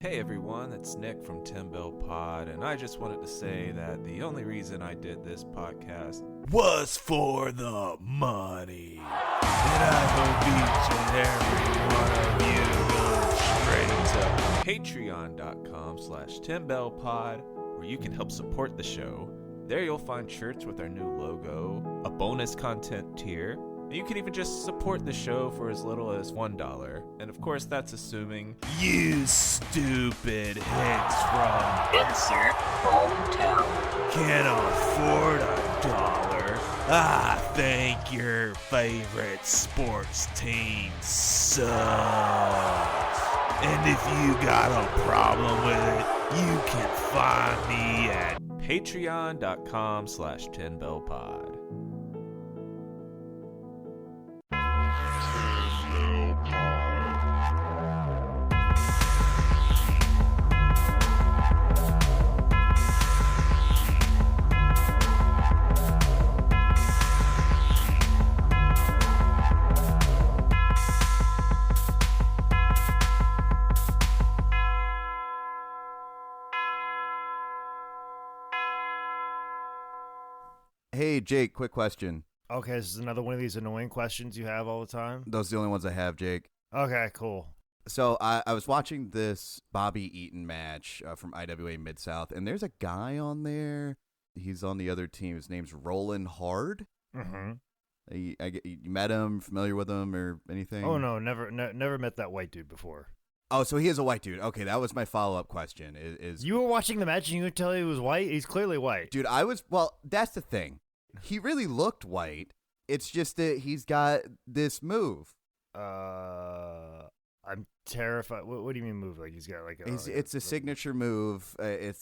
Hey everyone, it's Nick from Tim Bell Pod, and I just wanted to say that the only reason I did this podcast was for the money. And I hope each and every one of you goes straight to patreon.com/TimBellPod, where you can help support the show. There you'll find shirts with our new logo, a bonus content tier, and you can even just support the show for as little as $1. And of course, that's assuming you stupid hicks from insert hometown can afford $1. Think your favorite sports team sucks. And if you got a problem with it, you can find me at patreon.com/10bellpod. Hey, Jake, quick question. Okay, this is another one of these annoying questions you have all the time. Those are the only ones I have, Jake. Okay, cool. So I was watching this Bobby Eaton match from IWA Mid-South, and there's a guy on there. He's on the other team. His name's Roland Hard. Mm-hmm. You met him, familiar with him, or anything? Oh, no, never met that white dude before. Oh, so he is a white dude. Okay, that was my follow-up question. Is You were watching the match and you could tell he was white? He's clearly white. Dude, well, that's the thing. He really looked white. It's just that he's got this move. I'm terrified. What do you mean move? Like he's got like It's a signature move. I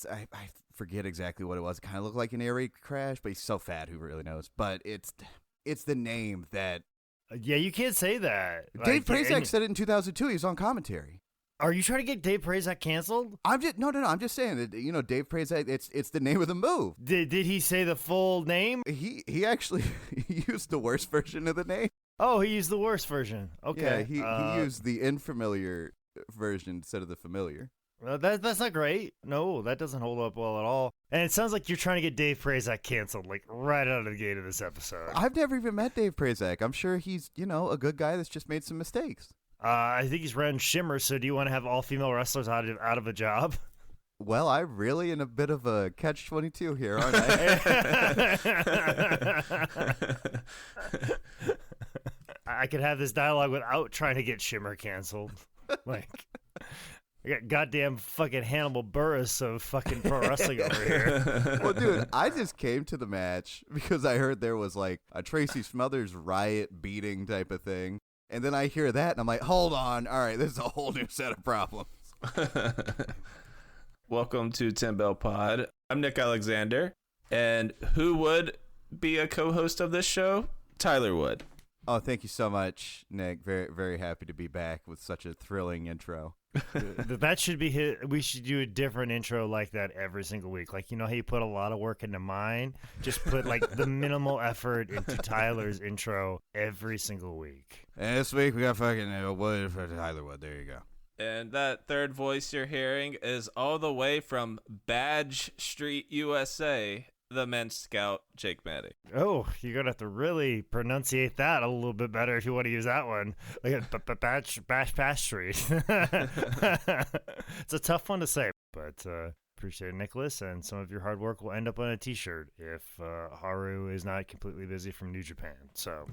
forget exactly what it was. It kind of looked like an air raid crash, but he's so fat, who really knows? But it's the name that. Yeah, you can't say that. Dave Prazak said it in 2002. He was on commentary. Are you trying to get Dave Prazak canceled? I'm just saying that Dave Prazak. It's the name of the move. Did he say the full name? He actually used the worst version of the name. Oh, he used the worst version. Okay. Yeah, he used the unfamiliar version instead of the familiar. That's not great. No, that doesn't hold up well at all. And it sounds like you're trying to get Dave Prazak canceled, like right out of the gate of this episode. I've never even met Dave Prazak. I'm sure he's a good guy that's just made some mistakes. I think he's ran Shimmer, so do you want to have all female wrestlers out of a job? Well, I'm really in a bit of a catch-22 here, aren't I? I could have this dialogue without trying to get Shimmer canceled. Like, I got goddamn fucking Hannibal Buress of fucking pro wrestling over here. Well, dude, I just came to the match because I heard there was like a Tracy Smothers riot beating type of thing. And then I hear that, and I'm like, hold on. All right, this is a whole new set of problems. Welcome to Tim Bell Pod. I'm Nick Alexander, and who would be a co-host of this show? Tyler Wood. Oh, thank you so much, Nick. Very, very happy to be back with such a thrilling intro. That should be hit. We should do a different intro like that every single week. Like, you know how you put a lot of work into mine? Just put like the minimal effort into Tyler's intro every single week. And this week we got fucking Wood for Tyler Wood. There you go. And that third voice you're hearing is all the way from Badge Street, USA, the men's scout, Jake Maddy. Oh, you're going to have to really pronunciate that a little bit better if you want to use that one. Like Bash Street. It's a tough one to say, but appreciate it, Nicholas, and some of your hard work will end up on a t-shirt if Haru is not completely busy from New Japan. So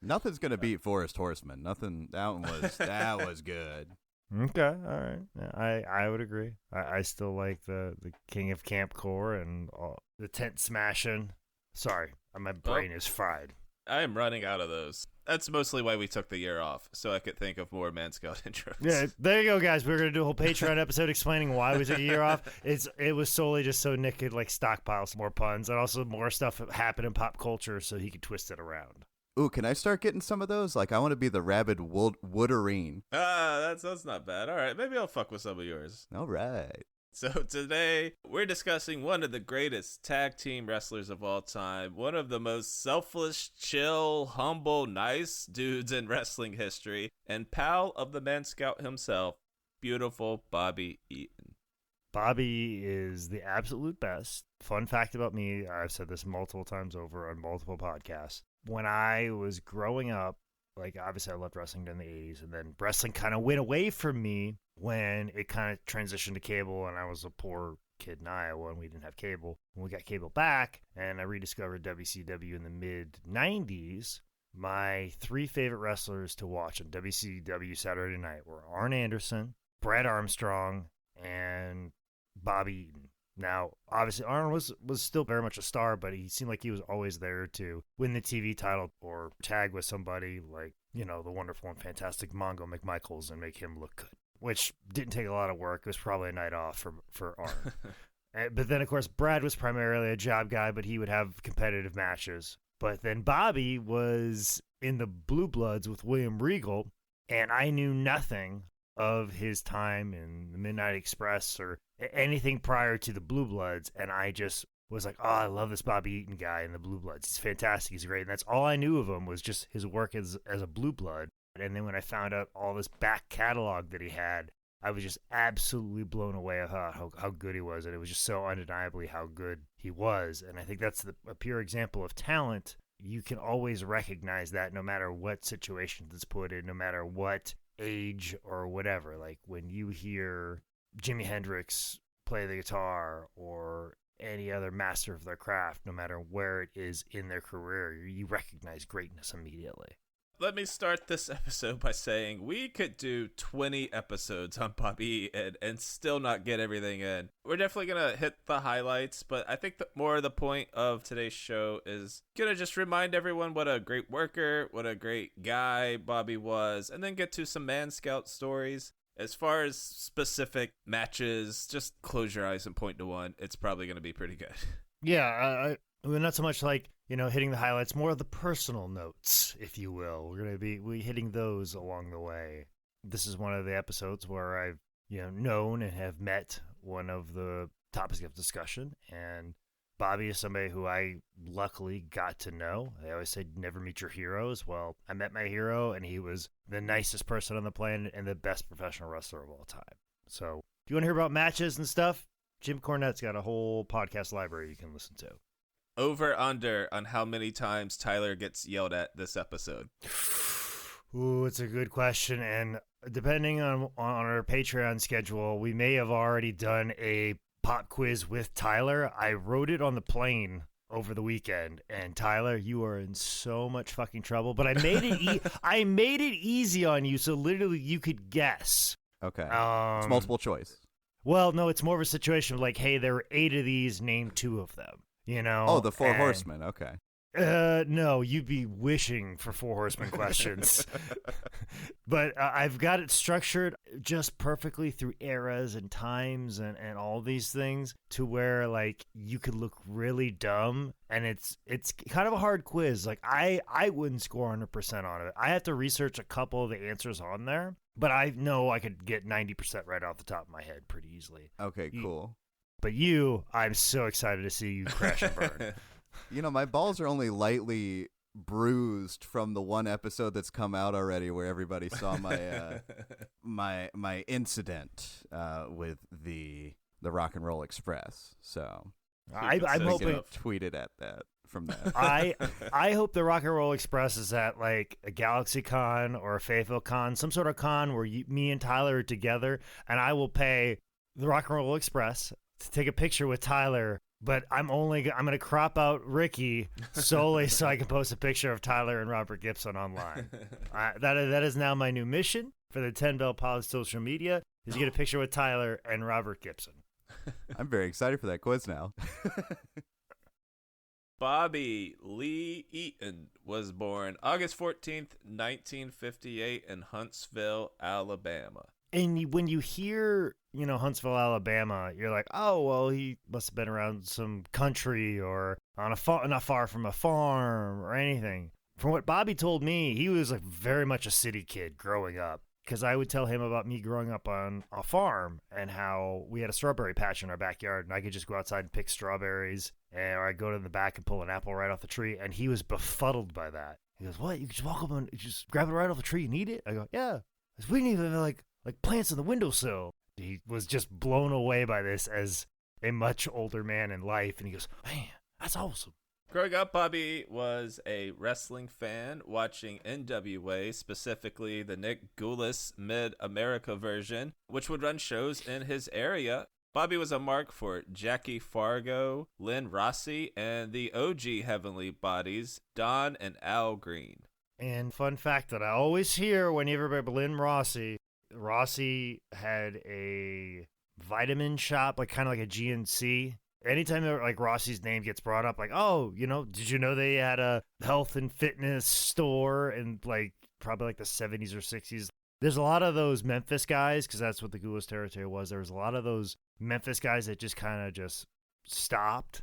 nothing's going to beat Forest Horseman. Nothing. That was good. Okay, all right. Yeah, I would agree. I still like the King of Camp Core and the tent smashing. Sorry, my brain is fried. I am running out of those. That's mostly why we took the year off, so I could think of more Man Scout intros. Yeah, there you go, guys. We're going to do a whole Patreon episode explaining why we took a year off. It was solely just so Nick could like stockpile some more puns and also more stuff that happened in pop culture so he could twist it around. Ooh, can I start getting some of those? Like, I want to be the rabid Wooderine. That's not bad. All right, maybe I'll fuck with some of yours. All right. So today, we're discussing one of the greatest tag team wrestlers of all time, one of the most selfless, chill, humble, nice dudes in wrestling history, and pal of the Man Scout himself, beautiful Bobby Eaton. Bobby is the absolute best. Fun fact about me, I've said this multiple times over on multiple podcasts. When I was growing up, like obviously I loved wrestling in the 80s, and then wrestling kind of went away from me when it kind of transitioned to cable, and I was a poor kid in Iowa and we didn't have cable. When we got cable back and I rediscovered WCW in the mid 90s, my three favorite wrestlers to watch on WCW Saturday night were Arn Anderson, Brad Armstrong, and Bobby Eaton. Now, obviously, Arn was still very much a star, but he seemed like he was always there to win the TV title or tag with somebody like, the wonderful and fantastic Mongo McMichaels and make him look good, which didn't take a lot of work. It was probably a night off for Arn. But then, of course, Brad was primarily a job guy, but he would have competitive matches. But then Bobby was in the Blue Bloods with William Regal, and I knew nothing of his time in the Midnight Express or anything prior to the Blue Bloods, and I just was like, oh, I love this Bobby Eaton guy in the Blue Bloods. He's fantastic. He's great. And that's all I knew of him was just his work as a Blue Blood. And then when I found out all this back catalog that he had, I was just absolutely blown away at how good he was. And it was just so undeniably how good he was. And I think that's a pure example of talent. You can always recognize that no matter what situation it's put in, no matter what age or whatever. Like when you hear Jimi Hendrix play the guitar or any other master of their craft, no matter where it is in their career, you recognize greatness immediately. Let me start this episode by saying we could do 20 episodes on Bobby and still not get everything in. We're definitely going to hit the highlights, but I think that more of the point of today's show is going to just remind everyone what a great worker, what a great guy Bobby was, and then get to some Man Scout stories. As far as specific matches, just close your eyes and point to one. It's probably going to be pretty good. Yeah, not so much like, hitting the highlights, more of the personal notes, if you will. We're going to be hitting those along the way. This is one of the episodes where I've, known and have met one of the topics of discussion. And Bobby is somebody who I luckily got to know. I always say never meet your heroes. Well, I met my hero, and he was the nicest person on the planet and the best professional wrestler of all time. So if you want to hear about matches and stuff, Jim Cornette's got a whole podcast library you can listen to. Over under on how many times Tyler gets yelled at this episode. Ooh, it's a good question. And depending on our Patreon schedule, we may have already done a pop quiz with Tyler. I wrote it on the plane over the weekend, and Tyler, you are in so much fucking trouble. But I made it. I made it easy on you, so literally you could guess. Okay. It's multiple choice. Well, no, it's more of a situation of like, hey, there were 8 of these. Name 2 of them. Oh, the Four Horsemen. Okay. No, you'd be wishing for Four Horsemen questions. But I've got it structured just perfectly through eras and times and all these things to where like you could look really dumb, and it's kind of a hard quiz. Like I wouldn't score 100% on it. I have to research a couple of the answers on there, but I know I could get 90% right off the top of my head pretty easily. Okay, cool. But I'm so excited to see you crash and burn. My balls are only lightly bruised from the one episode that's come out already where everybody saw my my incident with the Rock and Roll Express. So I'm hoping tweeted at that from that. I hope the Rock and Roll Express is at like a Galaxy Con or a Fayetteville Con, some sort of con where me and Tyler are together, and I will pay the Rock and Roll Express to take a picture with Tyler, but I'm going to crop out Ricky solely so I can post a picture of Tyler and Robert Gibson online. That is now my new mission for the 10 Bell Pod social media, is to get a picture with Tyler and Robert Gibson. I'm very excited for that quiz now. Bobby Lee Eaton was born August 14th, 1958 in Huntsville, Alabama. And when you hear, Huntsville, Alabama, you're like, oh, well, he must have been around some country or on not far from a farm or anything. From what Bobby told me, he was like very much a city kid growing up, because I would tell him about me growing up on a farm and how we had a strawberry patch in our backyard, and I could just go outside and pick strawberries, or I'd go to the back and pull an apple right off the tree, and he was befuddled by that. He goes, what? You just walk up and just grab it right off the tree and eat it? I go, yeah. We didn't even like plants on the windowsill. He was just blown away by this as a much older man in life, and he goes, man, that's awesome. Growing up, Bobby was a wrestling fan, watching NWA, specifically the Nick Goulas Mid-America version, which would run shows in his area. Bobby was a mark for Jackie Fargo, Lynn Rossi, and the OG Heavenly Bodies, Don and Al Green. And fun fact that I always hear when you ever Lynn Rossi had a vitamin shop, like kind of like a GNC. Anytime like Rossi's name gets brought up, like, oh, did you know they had a health and fitness store in like probably like the 70s or 60s? There's a lot of those Memphis guys, because that's what the Goulas territory was. There was a lot of those Memphis guys that just kind of just stopped.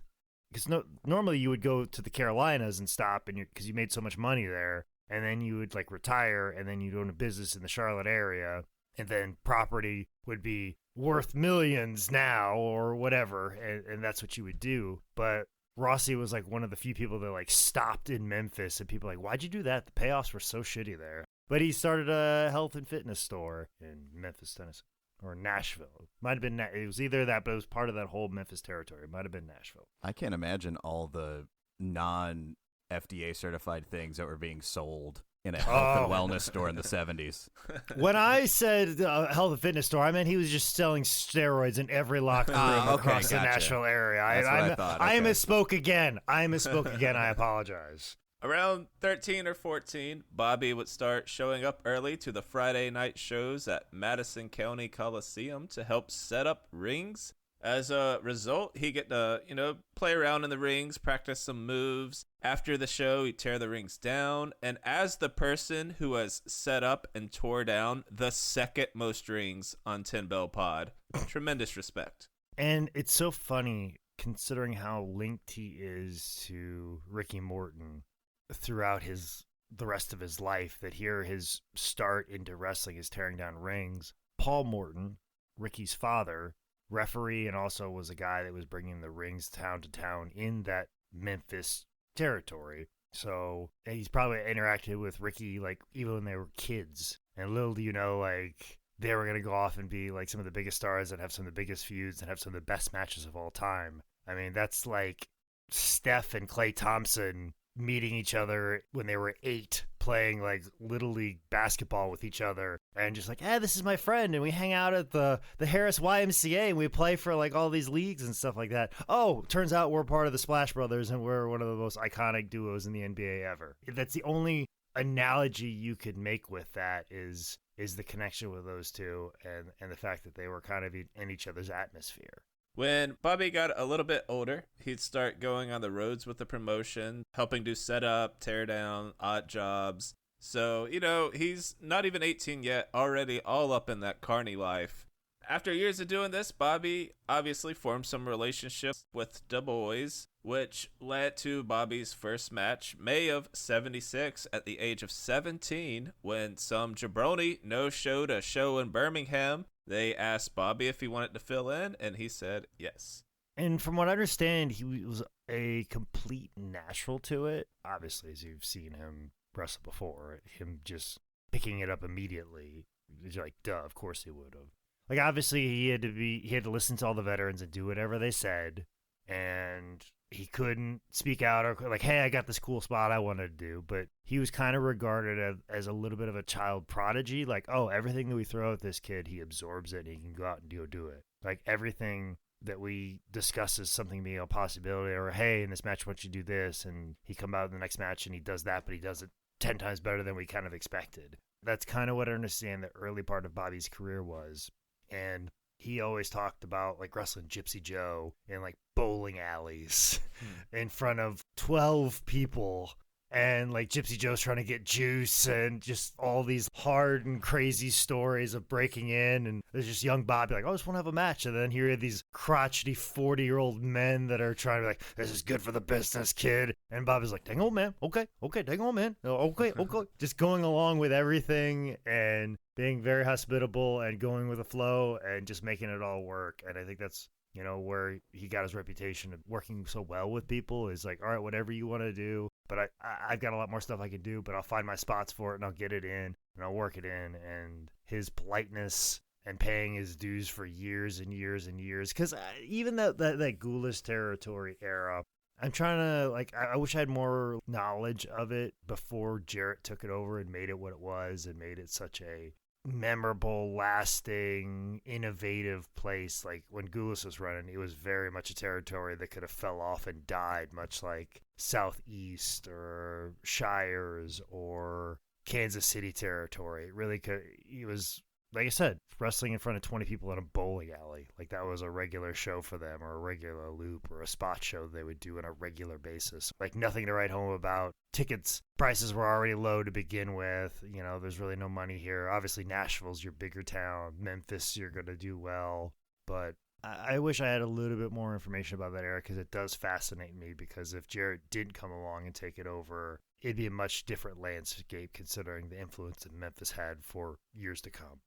Because normally you would go to the Carolinas and stop, and because you made so much money there, and then you would like retire, and then you'd own a business in the Charlotte area, and then property would be worth millions now or whatever, and that's what you would do. But Rossi was like one of the few people that like stopped in Memphis, and people were like, why'd you do that? The payoffs were so shitty there. But he started a health and fitness store in Memphis, Tennessee, or Nashville. Might have been it was either that, but it was part of that whole Memphis territory. It might have been Nashville. I can't imagine all the non-FDA certified things that were being sold in a health and wellness store in the 70s. When I said health and fitness store, I meant he was just selling steroids in every locker room across the Nashville area. That's what I thought. I misspoke again. I apologize. Around 13 or 14, Bobby would start showing up early to the Friday night shows at Madison County Coliseum to help set up rings. As a result, he get to, play around in the rings, practice some moves. After the show, he'd tear the rings down. And as the person who has set up and tore down the second most rings on 10 Bell Pod, tremendous respect. And it's so funny considering how linked he is to Ricky Morton throughout the rest of his life, that here his start into wrestling is tearing down rings. Paul Morton, Ricky's father, referee, and also was a guy that was bringing the rings town to town in that Memphis territory. So he's probably interacted with Ricky like even when they were kids. And little do you know, like they were going to go off and be like some of the biggest stars and have some of the biggest feuds and have some of the best matches of all time. I mean, that's like Steph and Klay Thompson meeting each other when they were 8, playing like little league basketball with each other, and just like, this is my friend, and we hang out at the Harris YMCA and we play for like all these leagues and stuff like that. Oh, turns out we're part of the Splash Brothers and we're one of the most iconic duos in the NBA ever. That's the only analogy you could make with that is the connection with those two and the fact that they were kind of in each other's atmosphere. When Bobby got a little bit older, he'd start going on the roads with the promotion, helping do setup, tear down, odd jobs. So, he's not even 18 yet, already all up in that carny life. After years of doing this, Bobby obviously formed some relationships with Du Bois, which led to Bobby's first match, May of 76, at the age of 17, when some jabroni no-showed a show in Birmingham. They asked Bobby if he wanted to fill in, and he said yes. And from what I understand, he was a complete natural to it. Obviously, as you've seen him wrestle before, him just picking it up immediately. You're like, duh, of course he would have. Like, obviously, he had to listen to all the veterans and do whatever they said. And he couldn't speak out or like, hey, I got this cool spot I wanted to do. But he was kind of regarded as a little bit of a child prodigy. Like, oh, everything that we throw at this kid, he absorbs it and he can go out and do it. Like, everything that we discuss as something being a possibility, or hey, in this match, why don't you do this? And he come out in the next match and he does that, but he does it 10 times better than we kind of expected. That's kind of what I understand the early part of Bobby's career was. And he always talked about like wrestling Gypsy Joe in like bowling alleys in front of 12 people. And like Gypsy Joe's trying to get juice and just all these hard and crazy stories of breaking in. And there's just young Bobby like, I just want to have a match. And then here are these crotchety 40-year-old men that are trying to be like, this is good for the business, kid. And Bobby's like, dang old man. Okay, dang old man. Okay. Just going along with everything and being very hospitable and going with the flow and just making it all work. And I think that's, where he got his reputation of working so well with people is like, all right, whatever you want to do, but I've got a lot more stuff I can do, but I'll find my spots for it and I'll get it in and I'll work it in. And his politeness and paying his dues for years and years and years. Because even that Ghoulish Territory era, I'm trying to, like, I wish I had more knowledge of it before Jarrett took it over and made it what it was and made it such a memorable, lasting, innovative place. Like, when Ghoulish was running, it was very much a territory that could have fell off and died, much like Southeast or Shires or Kansas City territory. It really could. It was, like I said, wrestling in front of 20 people in a bowling alley. Like, that was a regular show for them, or a regular loop, or a spot show they would do on a regular basis. Like, nothing to write home about. Tickets prices were already low to begin with. You know, there's really no money here. Obviously, Nashville's your bigger town. Memphis, you're going to do well. But I wish I had a little bit more information about that era, because it does fascinate me, because if Jarrett did come along and take it over, it'd be a much different landscape considering the influence that Memphis had for years to come.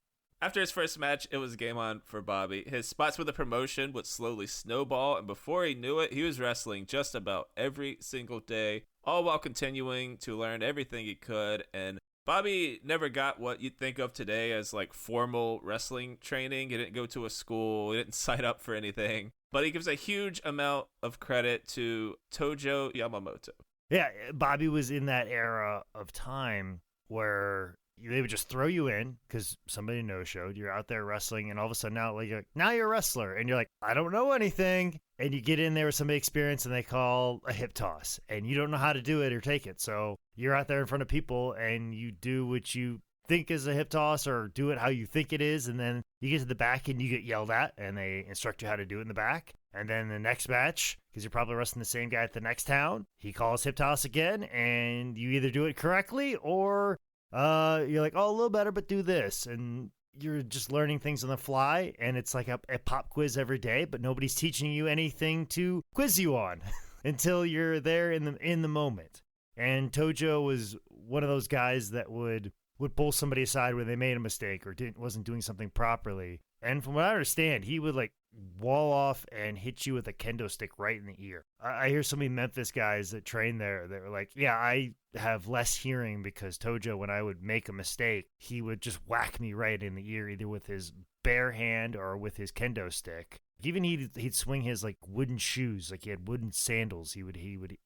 After his first match, it was game on for Bobby. His spots with the promotion would slowly snowball, and before he knew it, he was wrestling just about every single day, all while continuing to learn everything he could. And Bobby never got what you'd think of today as like formal wrestling training. He didn't go to a school, he didn't sign up for anything, but he gives a huge amount of credit to Tojo Yamamoto. Yeah, Bobby was in that era of time where they would just throw you in because somebody no-showed. You're out there wrestling, and all of a sudden now you're a wrestler. And you're like, I don't know anything. And you get in there with some experience, and they call a hip toss. And you don't know how to do it or take it. So you're out there in front of people, and you do what you think is a hip toss or do it how you think it is. And then you get to the back, and you get yelled at, and they instruct you how to do it in the back. And then the next match, because you're probably wrestling the same guy at the next town, he calls hip toss again, and you either do it correctly or you're like, oh, a little better, but do this. And you're just learning things on the fly, and it's like a pop quiz every day, but nobody's teaching you anything to quiz you on until you're there in the moment. And Tojo was one of those guys that would pull somebody aside when they made a mistake or wasn't doing something properly. And from what I understand, he would like wall off and hit you with a kendo stick right in the ear. I hear so many Memphis guys that train there that were like, yeah, I have less hearing because Tojo, when I would make a mistake, he would just whack me right in the ear, either with his bare hand or with his kendo stick. Even he'd swing his like wooden shoes, like he had wooden sandals. He would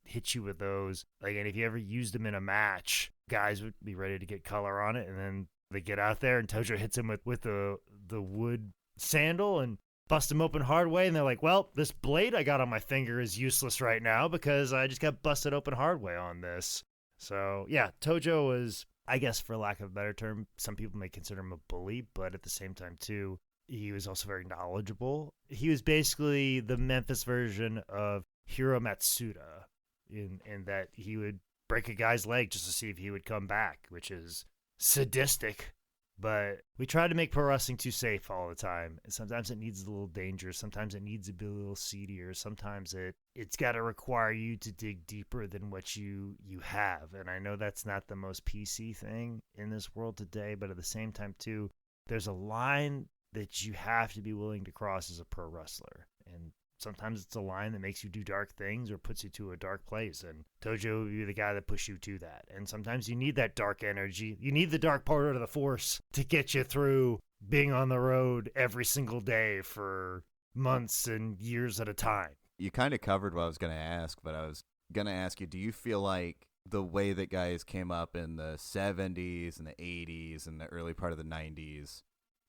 hit you with those. Like, and if you ever used them in a match, guys would be ready to get color on it, and then they get out there and Tojo hits him with the wood sandal and bust him open hard way, and they're like, well, this blade I got on my finger is useless right now because I just got busted open hard way on this. So yeah, Tojo was, I guess for lack of a better term, some people may consider him a bully, but at the same time too, he was also very knowledgeable. He was basically the Memphis version of Hiro Matsuda in that he would break a guy's leg just to see if he would come back, which is sadistic. But we try to make pro wrestling too safe all the time. Sometimes it needs a little danger. Sometimes it needs to be a little seedier. Sometimes it's got to require you to dig deeper than what you have. And I know that's not the most PC thing in this world today, but at the same time too, there's a line that you have to be willing to cross as a pro wrestler. And sometimes it's a line that makes you do dark things or puts you to a dark place. And Tojo will be the guy that pushes you to that. And sometimes you need that dark energy. You need the dark part of the force to get you through being on the road every single day for months and years at a time. You kind of covered what I was going to ask, but I was going to ask you, do you feel like the way that guys came up in the 70s and the 80s and the early part of the 90s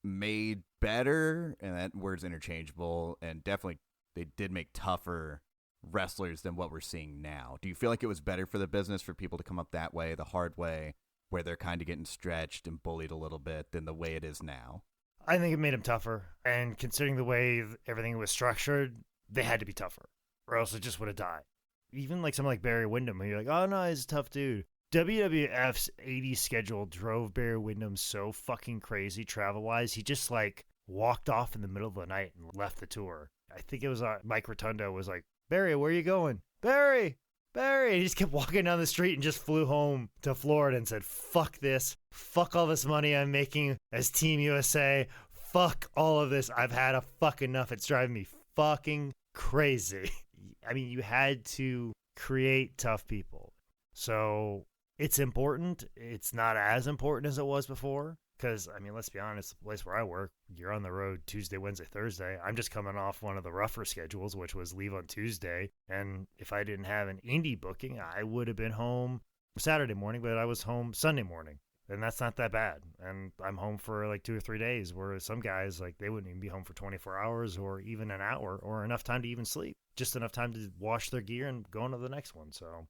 made better, and that word's interchangeable, and definitely they did make tougher wrestlers than what we're seeing now? Do you feel like it was better for the business for people to come up that way, the hard way, where they're kind of getting stretched and bullied a little bit, than the way it is now? I think it made them tougher. And considering the way everything was structured, they had to be tougher, or else it just would have died. Even like someone like Barry Windham, where you're like, oh no, he's a tough dude. WWF's 80s schedule drove Barry Windham so fucking crazy travel-wise. He just like walked off in the middle of the night and left the tour. I think it was Mike Rotundo was like, Barry, where are you going? Barry! He just kept walking down the street and just flew home to Florida and said, fuck this. Fuck all this money I'm making as Team USA. Fuck all of this. I've had a fuck enough. It's driving me fucking crazy. I mean, you had to create tough people. So it's important. It's not as important as it was before, Because, I mean, let's be honest, the place where I work, you're on the road Tuesday, Wednesday, Thursday. I'm just coming off one of the rougher schedules, which was leave on Tuesday. And if I didn't have an indie booking, I would have been home Saturday morning, but I was home Sunday morning. And that's not that bad. And I'm home for like 2 or 3 days, where some guys, like, they wouldn't even be home for 24 hours or even an hour or enough time to even sleep. Just enough time to wash their gear and go on to the next one. So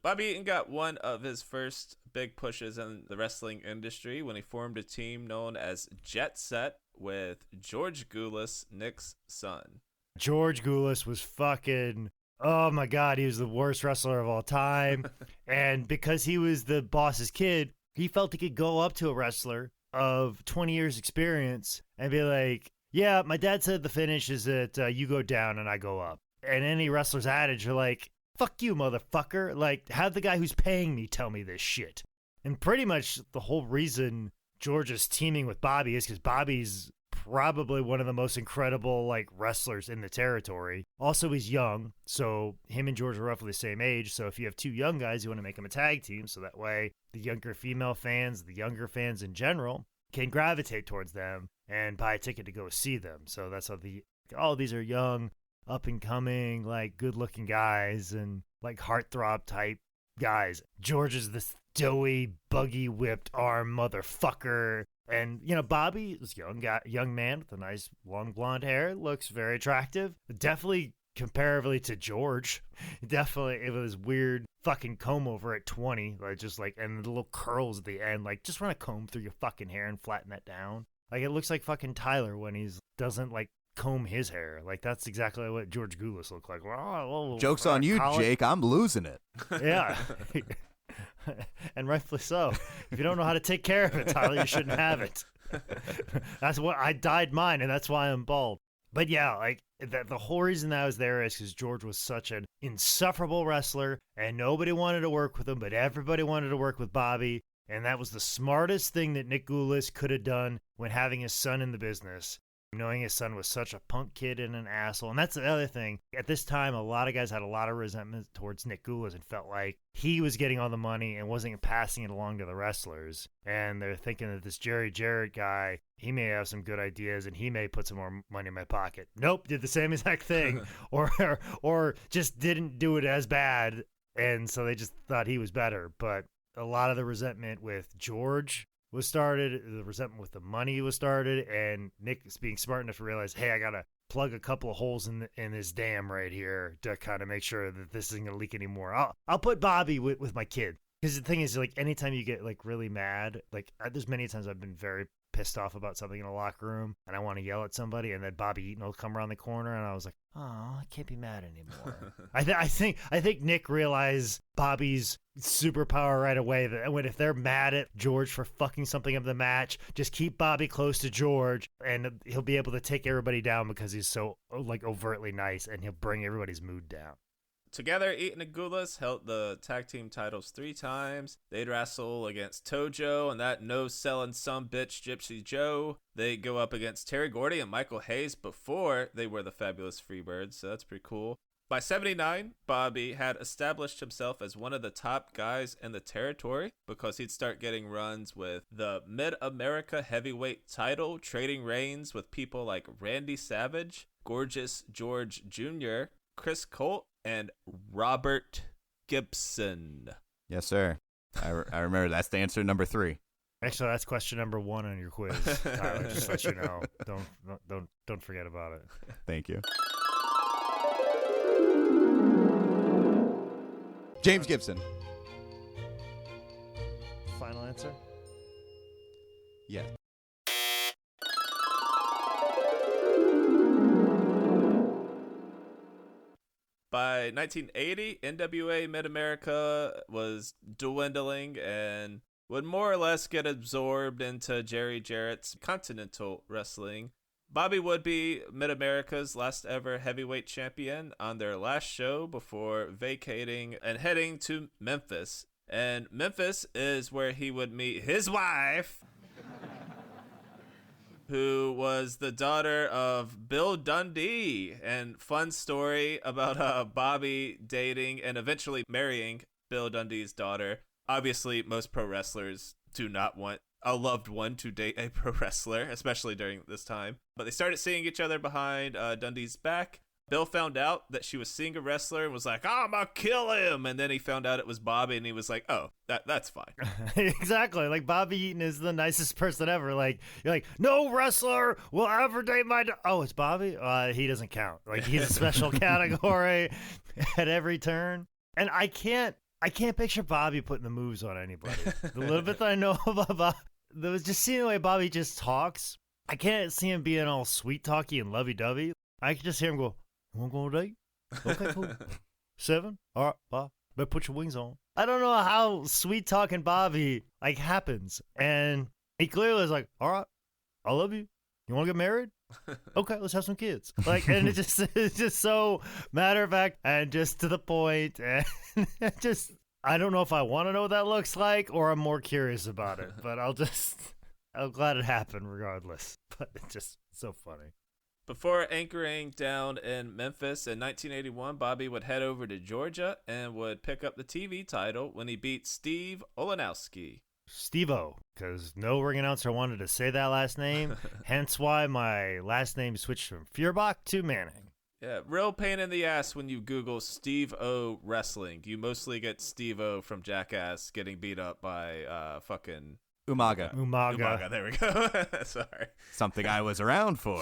Bobby Eaton got one of his first big pushes in the wrestling industry when he formed a team known as Jet Set with George Goulas, Nick's son. George Goulas was fucking, oh my God, he was the worst wrestler of all time. And because he was the boss's kid, he felt he could go up to a wrestler of 20 years experience and be like, yeah, my dad said the finish is that you go down and I go up. And any wrestler's adage are like, fuck you, motherfucker. Like, have the guy who's paying me tell me this shit. And pretty much the whole reason George is teaming with Bobby is because Bobby's probably one of the most incredible, like, wrestlers in the territory. Also, he's young, so him and George are roughly the same age. So if you have two young guys, you want to make them a tag team, so that way the younger female fans, the younger fans in general, can gravitate towards them and buy a ticket to go see them. So that's how these are young, up-and-coming, like, good-looking guys and, like, heartthrob type guys. George is this doughy, buggy-whipped arm motherfucker. And, you know, Bobby is a young man with a nice, long blonde hair. Looks very attractive. Definitely comparably to George. Definitely, it was weird fucking comb over at 20. Like, just, like, and the little curls at the end. Like, just run a comb through your fucking hair and flatten that down. Like, it looks like fucking Tyler when he doesn't, like, comb his hair. Like, that's exactly what George Goulas looked like. Well, Joke's on you, Jake. I'm losing it. Yeah. And rightfully so. If you don't know how to take care of it, Tyler, you shouldn't have it. That's what I dyed mine, and that's why I'm bald. But yeah, like, the whole reason that I was there is because George was such an insufferable wrestler, and nobody wanted to work with him, but everybody wanted to work with Bobby. And that was the smartest thing that Nick Goulas could have done when having his son in the business. Knowing his son was such a punk kid and an asshole. And that's the other thing. At this time, a lot of guys had a lot of resentment towards Nick Goulas and felt like he was getting all the money and wasn't passing it along to the wrestlers. And they're thinking that this Jerry Jarrett guy, he may have some good ideas and he may put some more money in my pocket. Nope, did the same exact thing. or just didn't do it as bad. And so they just thought he was better. But a lot of the resentment with George was started, the resentment with the money was started, and Nick is being smart enough to realize, hey, I gotta plug a couple of holes in this dam right here to kind of make sure that this isn't gonna leak anymore. I'll put Bobby with my kid. Because the thing is, like, anytime you get, like, really mad, like, there's many times I've been very pissed off about something in a locker room, and I want to yell at somebody, and then Bobby Eaton will come around the corner, and I was like, oh, I can't be mad anymore. I think Nick realized Bobby's superpower right away, that when if they're mad at George for fucking something of the match, just keep Bobby close to George, and he'll be able to take everybody down because he's so, like, overtly nice, and he'll bring everybody's mood down. Together, Eaton and Goulas held the tag team titles 3 times. They'd wrestle against Tojo and that no-selling sumbitch Gypsy Joe. They'd go up against Terry Gordy and Michael Hayes before they were the Fabulous Freebirds, so that's pretty cool. By 79, Bobby had established himself as one of the top guys in the territory because he'd start getting runs with the Mid-America Heavyweight title, trading reigns with people like Randy Savage, Gorgeous George Jr., Chris Colt, and Robert Gibson. Yes, sir. I remember that's the answer number 3. Actually, that's question number 1 on your quiz, Tyler. Just let you know. Don't forget about it. Thank you. James Gibson. Final answer? Yes. By 1980, NWA Mid-America was dwindling and would more or less get absorbed into Jerry Jarrett's Continental Wrestling. Bobby would be Mid-America's last ever heavyweight champion on their last show before vacating and heading to Memphis. And Memphis is where he would meet his wife, who was the daughter of Bill Dundee. And fun story about Bobby dating and eventually marrying Bill Dundee's daughter. Obviously, most pro wrestlers do not want a loved one to date a pro wrestler, especially during this time. But they started seeing each other behind Dundee's back. Bill found out that she was seeing a wrestler and was like, I'm gonna kill him. And then he found out it was Bobby, and he was like, oh, that's fine. Exactly. Like, Bobby Eaton is the nicest person ever. Like, you're like, no wrestler will ever date my oh, it's Bobby? He doesn't count. Like, he's a special category at every turn. And I can't picture Bobby putting the moves on anybody. The little bit that I know about Bobby, there was just seeing the way Bobby just talks. I can't see him being all sweet talky and lovey-dovey. I can just hear him go, you want to go on a date? Okay, cool. 7? All right, bye. Better put your wings on. I don't know how sweet talking Bobby like happens. And he clearly is like, all right, I love you. You want to get married? Okay, let's have some kids. Like, and it's just so matter of fact and just to the point. And just, I don't know if I want to know what that looks like or I'm more curious about it. But I'm glad it happened regardless. But it's just so funny. Before anchoring down in Memphis in 1981, Bobby would head over to Georgia and would pick up the TV title when he beat Steve Olenowski. Steve-O, because no ring announcer wanted to say that last name, hence why my last name switched from Feuerbach to Manning. Yeah, real pain in the ass when you Google Steve-O wrestling. You mostly get Steve-O from Jackass getting beat up by fucking... Umaga, there we go. Sorry. Something I was around for.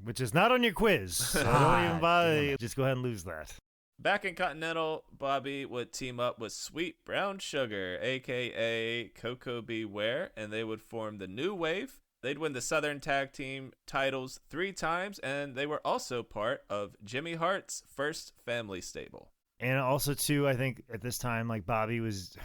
Which is not on your quiz, so don't even bother. Just go ahead and lose that. Back in Continental, Bobby would team up with Sweet Brown Sugar, a.k.a. Coco Beware, and they would form the New Wave. They'd win the Southern Tag Team titles 3 times, and they were also part of Jimmy Hart's first family stable. And also, too, I think at this time, like, Bobby was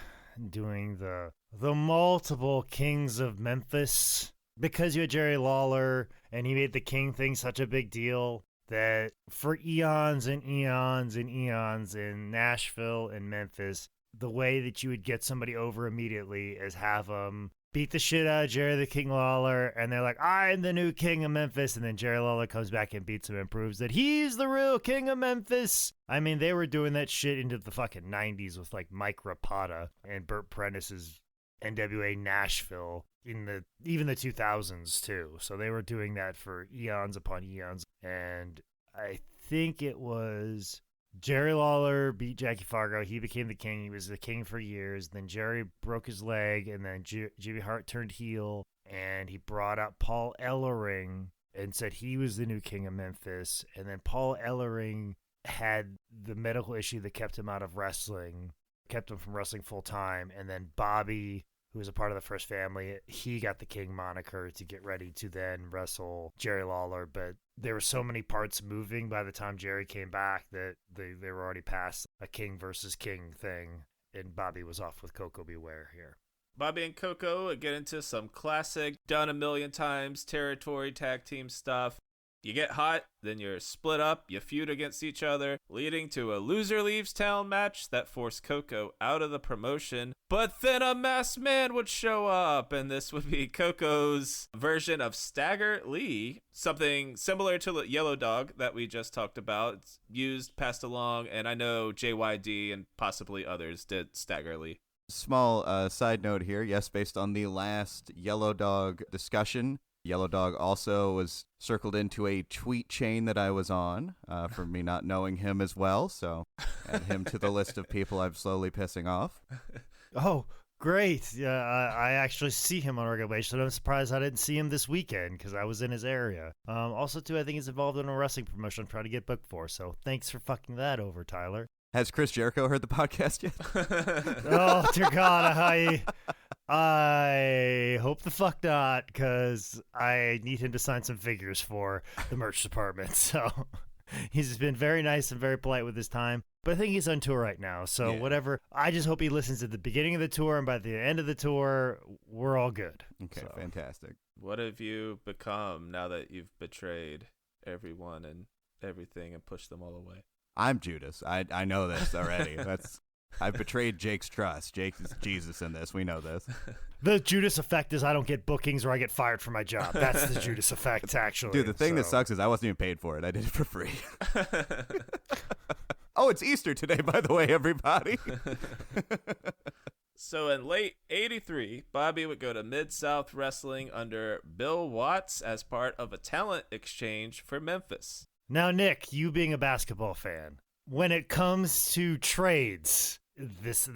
doing the multiple Kings of Memphis, because you had Jerry Lawler and he made the King thing such a big deal that for eons and eons and eons in Nashville and Memphis, the way that you would get somebody over immediately is have them beat the shit out of Jerry the King Lawler, and they're like, I'm the new king of Memphis, and then Jerry Lawler comes back and beats him and proves that he's the real king of Memphis. I mean, they were doing that shit into the fucking 90s with like Mike Rapada and Burt Prentice's NWA Nashville in even the 2000s too. So they were doing that for eons upon eons. And I think it was Jerry Lawler beat Jackie Fargo. He became the king. He was the king for years. Then Jerry broke his leg, and then Jimmy Hart turned heel, and he brought out Paul Ellering and said he was the new king of Memphis. And then Paul Ellering had the medical issue that kept him out of wrestling, kept him from wrestling full time. And then Bobby, who was a part of the first family, he got the king moniker to get ready to then wrestle Jerry Lawler. But there were so many parts moving by the time Jerry came back that they were already past a king versus king thing, and Bobby was off with Coco Beware here. Bobby and Coco get into some classic, done a million times, territory tag team stuff. You get hot, then you're split up, you feud against each other, leading to a loser leaves town match that forced Coco out of the promotion. But then a masked man would show up, and this would be Coco's version of Stagger Lee, something similar to the Yellow Dog that we just talked about. It's used, passed along, and I know JYD and possibly others did Stagger Lee. Small side note here. Yes, based on the last Yellow Dog discussion, Yellow Dog also was circled into a tweet chain that I was on for me not knowing him as well. So add him to the list of people I'm slowly pissing off. Oh, great. Yeah, I actually see him on a regular basis. I'm surprised I didn't see him this weekend because I was in his area. Also, too, I think he's involved in a wrestling promotion I'm trying to get booked for. So thanks for fucking that over, Tyler. Has Chris Jericho heard the podcast yet? Oh, dear God. I hope the fuck not, because I need him to sign some figures for the merch department. So he's been very nice and very polite with his time. But I think he's on tour right now. So whatever. I just hope he listens at the beginning of the tour, and by the end of the tour, we're all good. Okay, so. Fantastic. What have you become now that you've betrayed everyone and everything and pushed them all away? I'm Judas. I know this already. I've betrayed Jake's trust. Jake is Jesus in this. We know this. The Judas effect is I don't get bookings or I get fired from my job. That's the Judas effect, actually. Dude, the thing that sucks is I wasn't even paid for it. I did it for free. Oh, it's Easter today, by the way, everybody. So in late 83, Bobby would go to Mid-South Wrestling under Bill Watts as part of a talent exchange for Memphis. Now, Nick, you being a basketball fan, when it comes to trades, this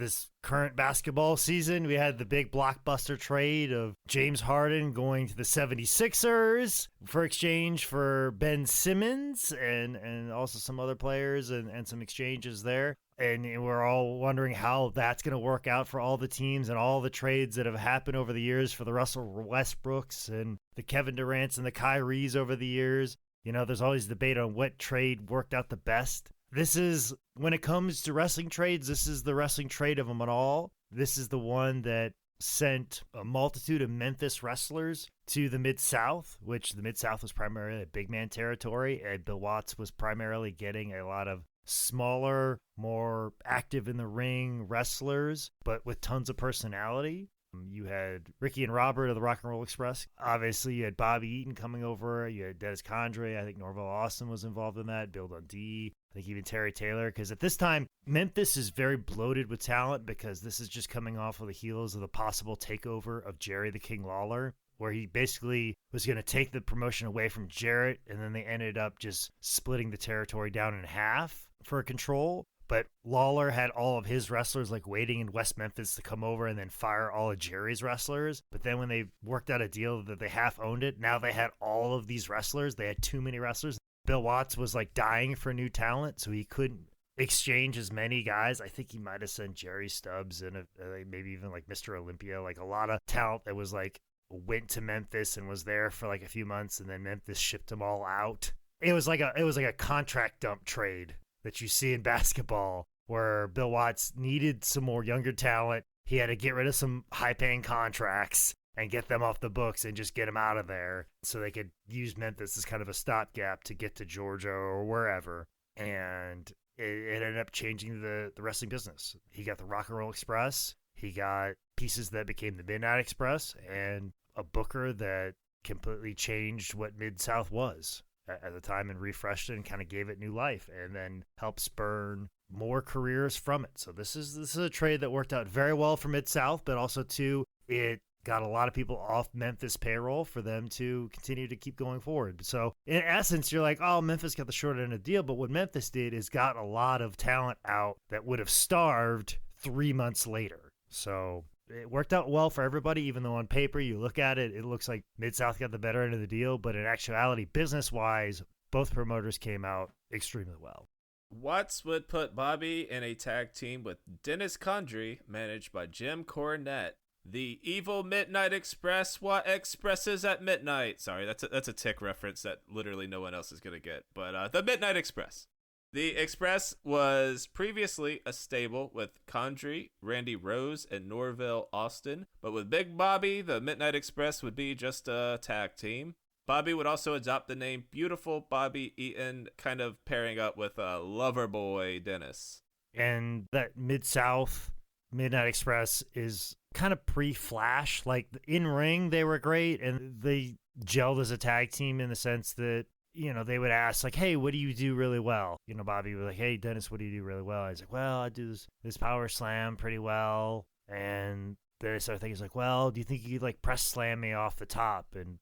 current basketball season, we had the big blockbuster trade of James Harden going to the 76ers for exchange for Ben Simmons and also some other players and some exchanges there. And we're all wondering how that's going to work out for all the teams and all the trades that have happened over the years for the Russell Westbrooks and the Kevin Durants and the Kyries over the years. You know, there's always debate on what trade worked out the best. This is, when it comes to wrestling trades, this is the wrestling trade of them all. This is the one that sent a multitude of Memphis wrestlers to the Mid-South, which the Mid-South was primarily a big man territory, and Bill Watts was primarily getting a lot of smaller, more active in the ring wrestlers, but with tons of personality. You had Ricky and Robert of the Rock and Roll Express. Obviously, you had Bobby Eaton coming over. You had Dennis Condrey. I think Norvell Austin was involved in that. Bill Dundee. I think even Terry Taylor. Because at this time, Memphis is very bloated with talent because this is just coming off of the heels of the possible takeover of Jerry the King Lawler, where he basically was going to take the promotion away from Jarrett, and then they ended up just splitting the territory down in half for control. But Lawler had all of his wrestlers like waiting in West Memphis to come over and then fire all of Jerry's wrestlers. But then when they worked out a deal that they half owned it, now they had all of these wrestlers. They had too many wrestlers. Bill Watts was like dying for new talent, so he couldn't exchange as many guys. I think he might have sent Jerry Stubbs and maybe even like Mr. Olympia, like a lot of talent that was like went to Memphis and was there for like a few months, and then Memphis shipped them all out. It was like a contract dump trade that you see in basketball, where Bill Watts needed some more younger talent. He had to get rid of some high-paying contracts and get them off the books and just get them out of there so they could use Memphis as kind of a stopgap to get to Georgia or wherever. And it ended up changing the wrestling business. He got the Rock and Roll Express. He got pieces that became the Midnight Express and a booker that completely changed what Mid-South was at the time and refreshed it and kind of gave it new life and then helped spurn more careers from it. So this is a trade that worked out very well for Mid-South, but also too, it got a lot of people off Memphis payroll for them to continue to keep going forward. So in essence, you're like, oh, Memphis got the short end of the deal, but what Memphis did is got a lot of talent out that would have starved 3 months later. So it worked out well for everybody, even though on paper you look at it, it looks like Mid-South got the better end of the deal. But in actuality, business-wise, both promoters came out extremely well. Watts would put Bobby in a tag team with Dennis Condrey, managed by Jim Cornette. The evil Midnight Express, what expresses at midnight. Sorry, that's a Tick reference that literally no one else is going to get. But the Midnight Express. The Express was previously a stable with Condrey, Randy Rose, and Norvell Austin. But with Big Bobby, the Midnight Express would be just a tag team. Bobby would also adopt the name Beautiful Bobby Eaton, kind of pairing up with Loverboy Dennis. And that Mid-South Midnight Express is kind of pre-Flash. Like in ring, they were great, and they gelled as a tag team in the sense that, you know, they would ask like, hey, what do you do really well? You know, Bobby would like, hey, Dennis, what do you do really well? He's like, well, I do this power slam pretty well. And then I started thinking, like, well, do you think you could like press slam me off the top? And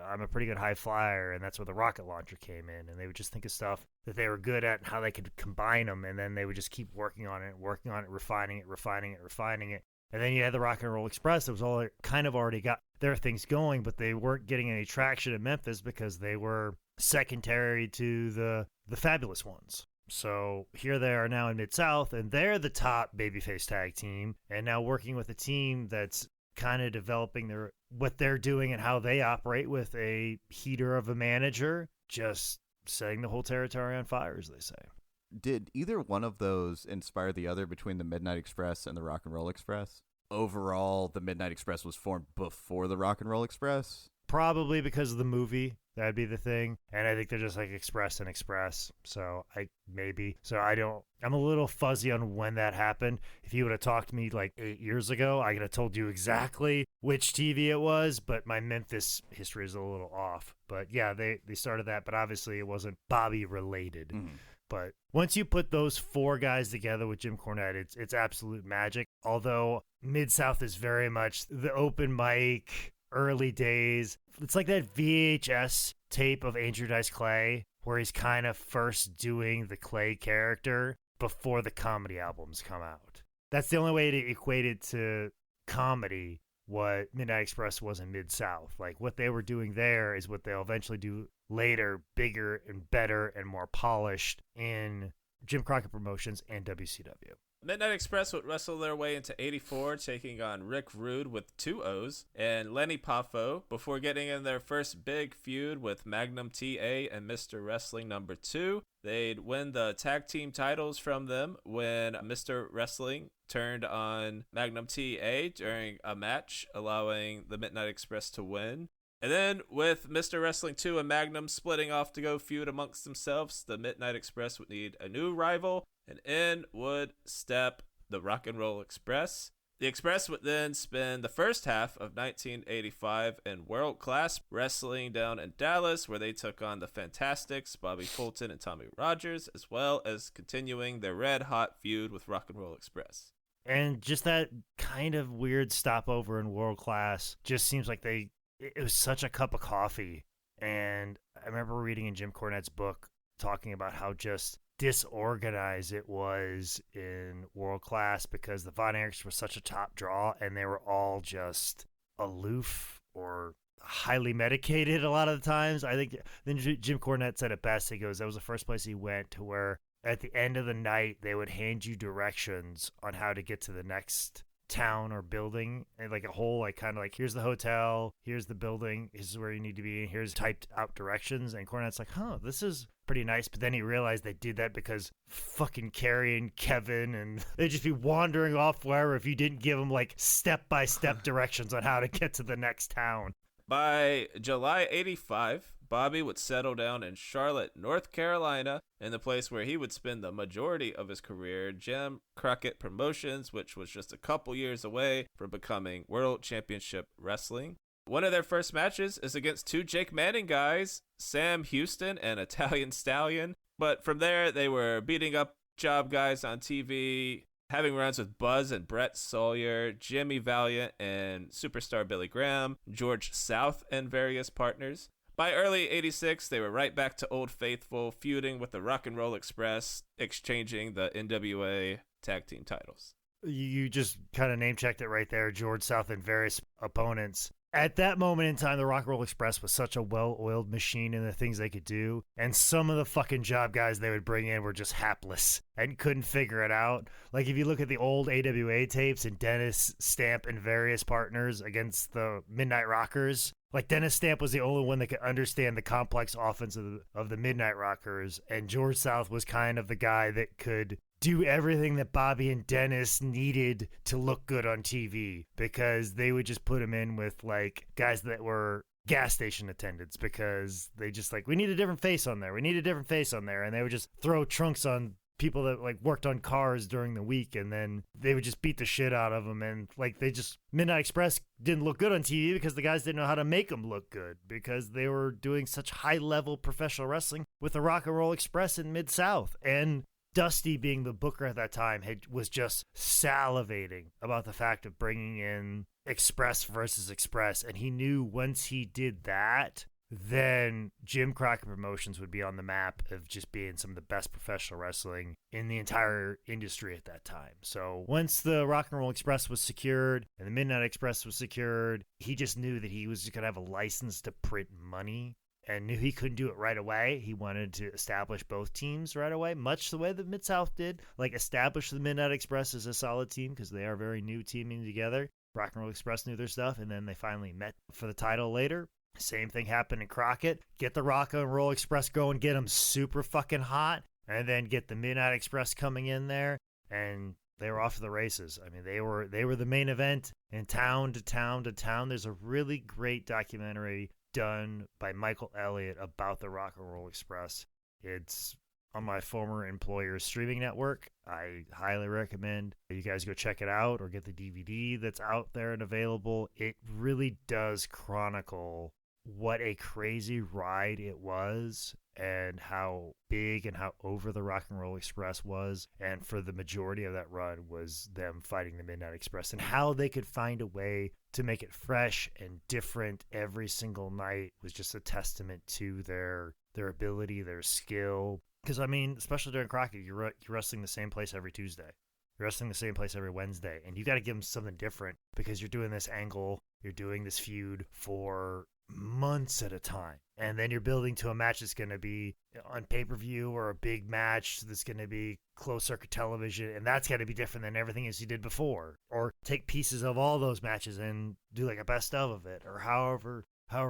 I'm a pretty good high flyer. And that's where the rocket launcher came in. And they would just think of stuff that they were good at and how they could combine them. And then they would just keep working on it, refining it. And then you had the Rock and Roll Express that was all kind of already got their things going, but they weren't getting any traction in Memphis because they were secondary to the Fabulous Ones. So here they are now in Mid-South, and they're the top babyface tag team, and now working with a team that's kind of developing what they're doing and how they operate with a heater of a manager, just setting the whole territory on fire, as they say. Did either one of those inspire the other between the Midnight Express and the Rock and Roll Express? Overall, the Midnight Express was formed before the Rock and Roll Express? Probably because of the movie. That'd be the thing. And I think they're just like Express and Express. So I'm a little fuzzy on when that happened. If you would have talked to me like 8 years ago, I could have told you exactly which TV it was, but my Memphis history is a little off. But yeah, they started that, but obviously it wasn't Bobby related. Mhm. But once you put those 4 guys together with Jim Cornette, it's absolute magic. Although Mid-South is very much the open mic, early days. It's like that VHS tape of Andrew Dice Clay where he's kind of first doing the Clay character before the comedy albums come out. That's the only way to equate it to comedy, what Midnight Express was in Mid-South. Like, what they were doing there is what they'll eventually do later, bigger and better and more polished in Jim Crockett Promotions and WCW. Midnight Express would wrestle their way into 84, taking on Rick Rude with 2 O's and Lenny Poffo before getting in their first big feud with Magnum TA and Mr. Wrestling number 2. They'd win the tag team titles from them when Mr. Wrestling turned on Magnum TA during a match, allowing the Midnight Express to win. And then, with Mr. Wrestling 2 and Magnum splitting off to go feud amongst themselves, the Midnight Express would need a new rival, and in would step the Rock and Roll Express. The Express would then spend the first half of 1985 in World Class Wrestling down in Dallas, where they took on the Fantastics, Bobby Fulton and Tommy Rogers, as well as continuing their red-hot feud with Rock and Roll Express. And just that kind of weird stopover in World Class just seems like it was such a cup of coffee. And I remember reading in Jim Cornette's book talking about how just disorganized it was in World Class because the Von Erichs were such a top draw and they were all just aloof or highly medicated a lot of the times. I think then Jim Cornette said it best. He goes, that was the first place he went to where at the end of the night they would hand you directions on how to get to the next town or building, and like a whole like kind of like, here's the hotel, here's the building, this is where you need to be, and here's typed out directions. And Cornette's like, this is pretty nice. But then he realized they did that because fucking Kerry and Kevin, and they'd just be wandering off wherever if you didn't give them like step-by-step directions on how to get to the next town. By July 85, Bobby would settle down in Charlotte, North Carolina, in the place where he would spend the majority of his career, Jim Crockett Promotions, which was just a couple years away from becoming World Championship Wrestling. One of their first matches is against 2 Jake Manning guys, Sam Houston and Italian Stallion. But from there, they were beating up job guys on TV, having runs with Buzz and Brett Sawyer, Jimmy Valiant and superstar Billy Graham, George South and various partners. By early 86, they were right back to Old Faithful, feuding with the Rock and Roll Express, exchanging the NWA tag team titles. You just kind of name-checked it right there, George South and various opponents. At that moment in time, the Rock and Roll Express was such a well-oiled machine in the things they could do, and some of the fucking job guys they would bring in were just hapless and couldn't figure it out. Like, if you look at the old AWA tapes and Dennis Stamp and various partners against the Midnight Rockers, like, Dennis Stamp was the only one that could understand the complex offense of the Midnight Rockers, and George South was kind of the guy that could do everything that Bobby and Dennis needed to look good on TV, because they would just put him in with like guys that were gas station attendants because they just like, we need a different face on there. We need a different face on there. And they would just throw trunks on people that like worked on cars during the week, and then they would just beat the shit out of them. And like, Midnight Express didn't look good on TV because the guys didn't know how to make them look good because they were doing such high level professional wrestling with the Rock and Roll Express in Mid-South. And Dusty, being the booker at that time, was just salivating about the fact of bringing in Express versus Express. And he knew once he did that, then Jim Crockett Promotions would be on the map of just being some of the best professional wrestling in the entire industry at that time. So once the Rock and Roll Express was secured and the Midnight Express was secured, he just knew that he was just going to have a license to print money, and knew he couldn't do it right away. He wanted to establish both teams right away, much the way that Mid-South did. Like, establish the Midnight Express as a solid team because they are very new teaming together. Rock and Roll Express knew their stuff, and then they finally met for the title later. Same thing happened in Crockett. Get the Rock and Roll Express going, get them super fucking hot, and then get the Midnight Express coming in there, and they were off to the races. I mean, they were the main event in town to town to town. There's a really great documentary done by Michael Elliott about the Rock and Roll Express. It's on my former employer's streaming network. I highly recommend you guys go check it out or get the DVD that's out there and available. It really does chronicle what a crazy ride it was and how big and how over the Rock and Roll Express was. And for the majority of that run was them fighting the Midnight Express and how they could find a way to make it fresh and different every single night was just a testament to their ability, their skill. Because, I mean, especially during Crockett, you're wrestling the same place every Tuesday. You're wrestling the same place every Wednesday. And you got to give them something different because you're doing this angle, you're doing this feud for months at a time. And then you're building to a match that's going to be on pay-per-view or a big match that's going to be closed-circuit television. And that's got to be different than everything else you did before. Or take pieces of all those matches and do like a best of it or however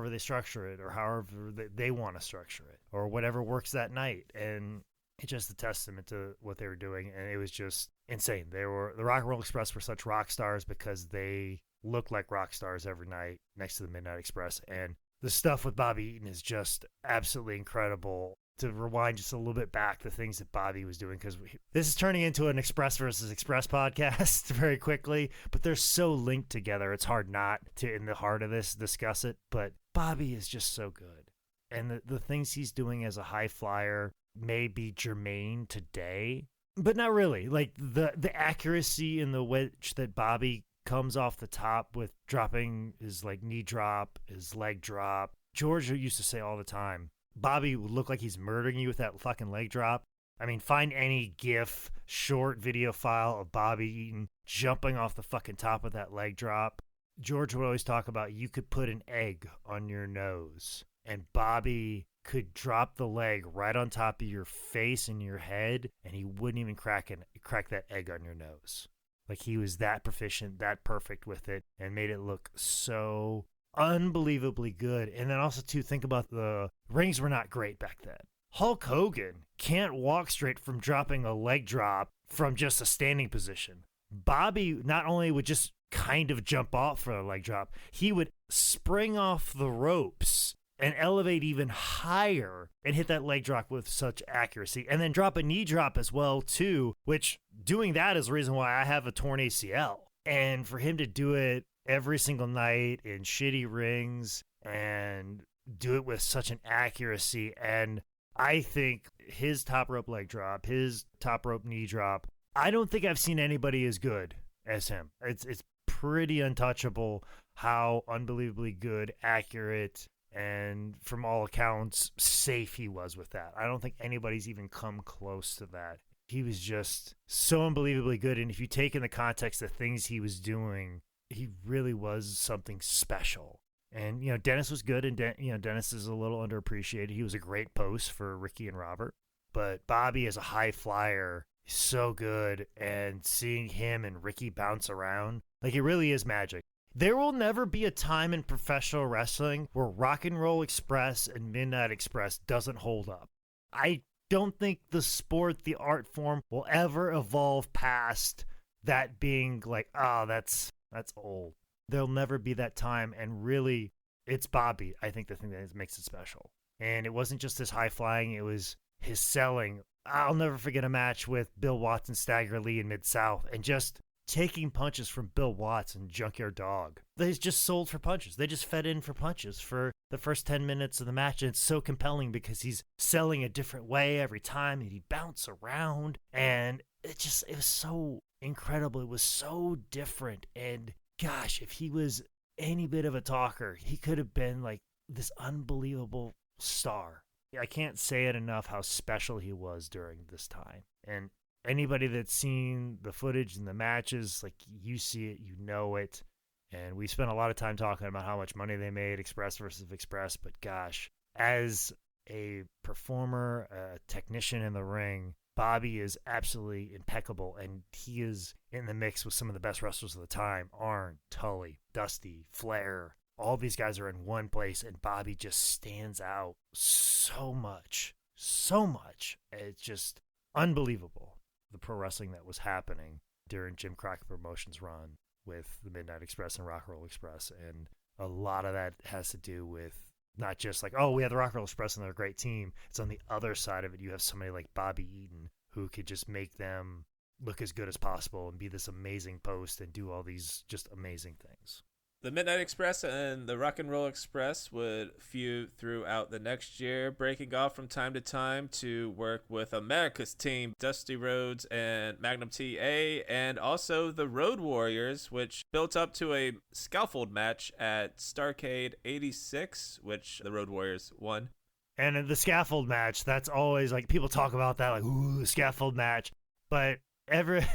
they structure it or however they want to structure it or whatever works that night. And it's just a testament to what they were doing. And it was just insane. The Rock and Roll Express were such rock stars because they looked like rock stars every night next to the Midnight Express. And the stuff with Bobby Eaton is just absolutely incredible. To rewind just a little bit back, the things that Bobby was doing, because this is turning into an Express versus Express podcast very quickly, but they're so linked together. It's hard not to, in the heart of this, discuss it. But Bobby is just so good. And the things he's doing as a high flyer may be germane today, but not really. Like the accuracy in the which that Bobby comes off the top with dropping his like knee drop, his leg drop. George used to say all the time, Bobby would look like he's murdering you with that fucking leg drop. I mean, find any GIF, short video file of Bobby Eaton jumping off the fucking top of that leg drop. George would always talk about you could put an egg on your nose, and Bobby could drop the leg right on top of your face and your head, and he wouldn't even crack that egg on your nose. Like, he was that proficient, that perfect with it, and made it look so unbelievably good. And then also, too, think about the rings were not great back then. Hulk Hogan can't walk straight from dropping a leg drop from just a standing position. Bobby not only would just kind of jump off for a leg drop, he would spring off the ropes and elevate even higher and hit that leg drop with such accuracy. And then drop a knee drop as well, too, which doing that is the reason why I have a torn ACL. And for him to do it every single night in shitty rings and do it with such an accuracy. And I think his top rope leg drop, his top rope knee drop, I don't think I've seen anybody as good as him. It's pretty untouchable how unbelievably good, accurate, and from all accounts, safe he was with that. I don't think anybody's even come close to that. He was just so unbelievably good. And if you take in the context of things he was doing, he really was something special. And, you know, Dennis was good, and Dennis is a little underappreciated. He was a great post for Ricky and Robert. But Bobby as a high flyer is so good, and seeing him and Ricky bounce around, like, it really is magic. There will never be a time in professional wrestling where Rock and Roll Express and Midnight Express doesn't hold up. I don't think the sport, the art form, will ever evolve past that being like, that's old. There'll never be that time, and really, it's Bobby, I think, the thing that makes it special. And it wasn't just his high flying, it was his selling. I'll never forget a match with Bill Watts and Stagger Lee in Mid-South, and just taking punches from Bill Watts and Junkyard Dog. They just sold for punches. They just fed in for punches for the first 10 minutes of the match, and it's so compelling because he's selling a different way every time, and he bounce around, and it was so incredible. It was so different, and gosh, if he was any bit of a talker, he could have been like this unbelievable star. I can't say it enough how special he was during this time. And anybody that's seen the footage and the matches, like, you see it, you know it. And we spent a lot of time talking about how much money they made, Express versus Express. But gosh, as a performer, a technician in the ring, Bobby is absolutely impeccable, and he is in the mix with some of the best wrestlers of the time. Arn, Tully, Dusty, Flair. All these guys are in one place, and Bobby just stands out so much. So much. It's just unbelievable, the pro wrestling that was happening during Jim Crockett Promotions' run with the Midnight Express and Rock and Roll Express. And a lot of that has to do with not just like, oh, we have the Rock and Roll Express and they're a great team. It's on the other side of it. You have somebody like Bobby Eaton who could just make them look as good as possible and be this amazing post and do all these just amazing things. The Midnight Express and the Rock and Roll Express would feud throughout the next year, breaking off from time to time to work with America's team, Dusty Rhodes and Magnum TA, and also the Road Warriors, which built up to a scaffold match at Starrcade 86, which the Road Warriors won. And in the scaffold match, that's always like, people talk about that, like, ooh, the scaffold match. But everybody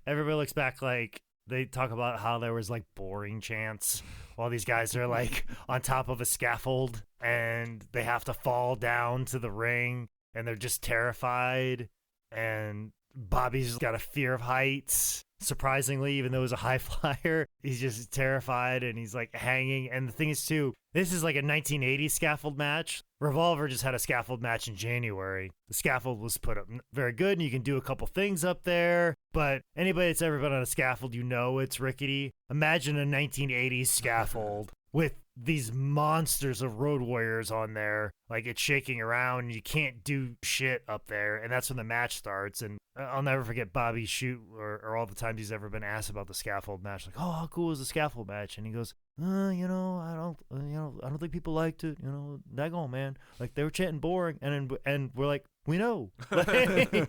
looks back like, they talk about how there was like boring chants while these guys are like on top of a scaffold and they have to fall down to the ring and they're just terrified. And Bobby's got a fear of heights. Surprisingly, even though he's a high flyer, he's just terrified and he's like hanging. And the thing is too, this is like a 1980s scaffold match. Revolver just had a scaffold match in January. The scaffold was put up very good and you can do a couple things up there, but anybody that's ever been on a scaffold, you know it's rickety. Imagine a 1980s scaffold with these monsters of Road Warriors on there, like it's shaking around and you can't do shit up there. And that's when the match starts. And I'll never forget Bobby's shoot or all the times he's ever been asked about the scaffold match. Like, oh, how cool was the scaffold match? And he goes, I don't think people liked it. Daggone, man. Like they were chanting boring. And we're like, we know. Like,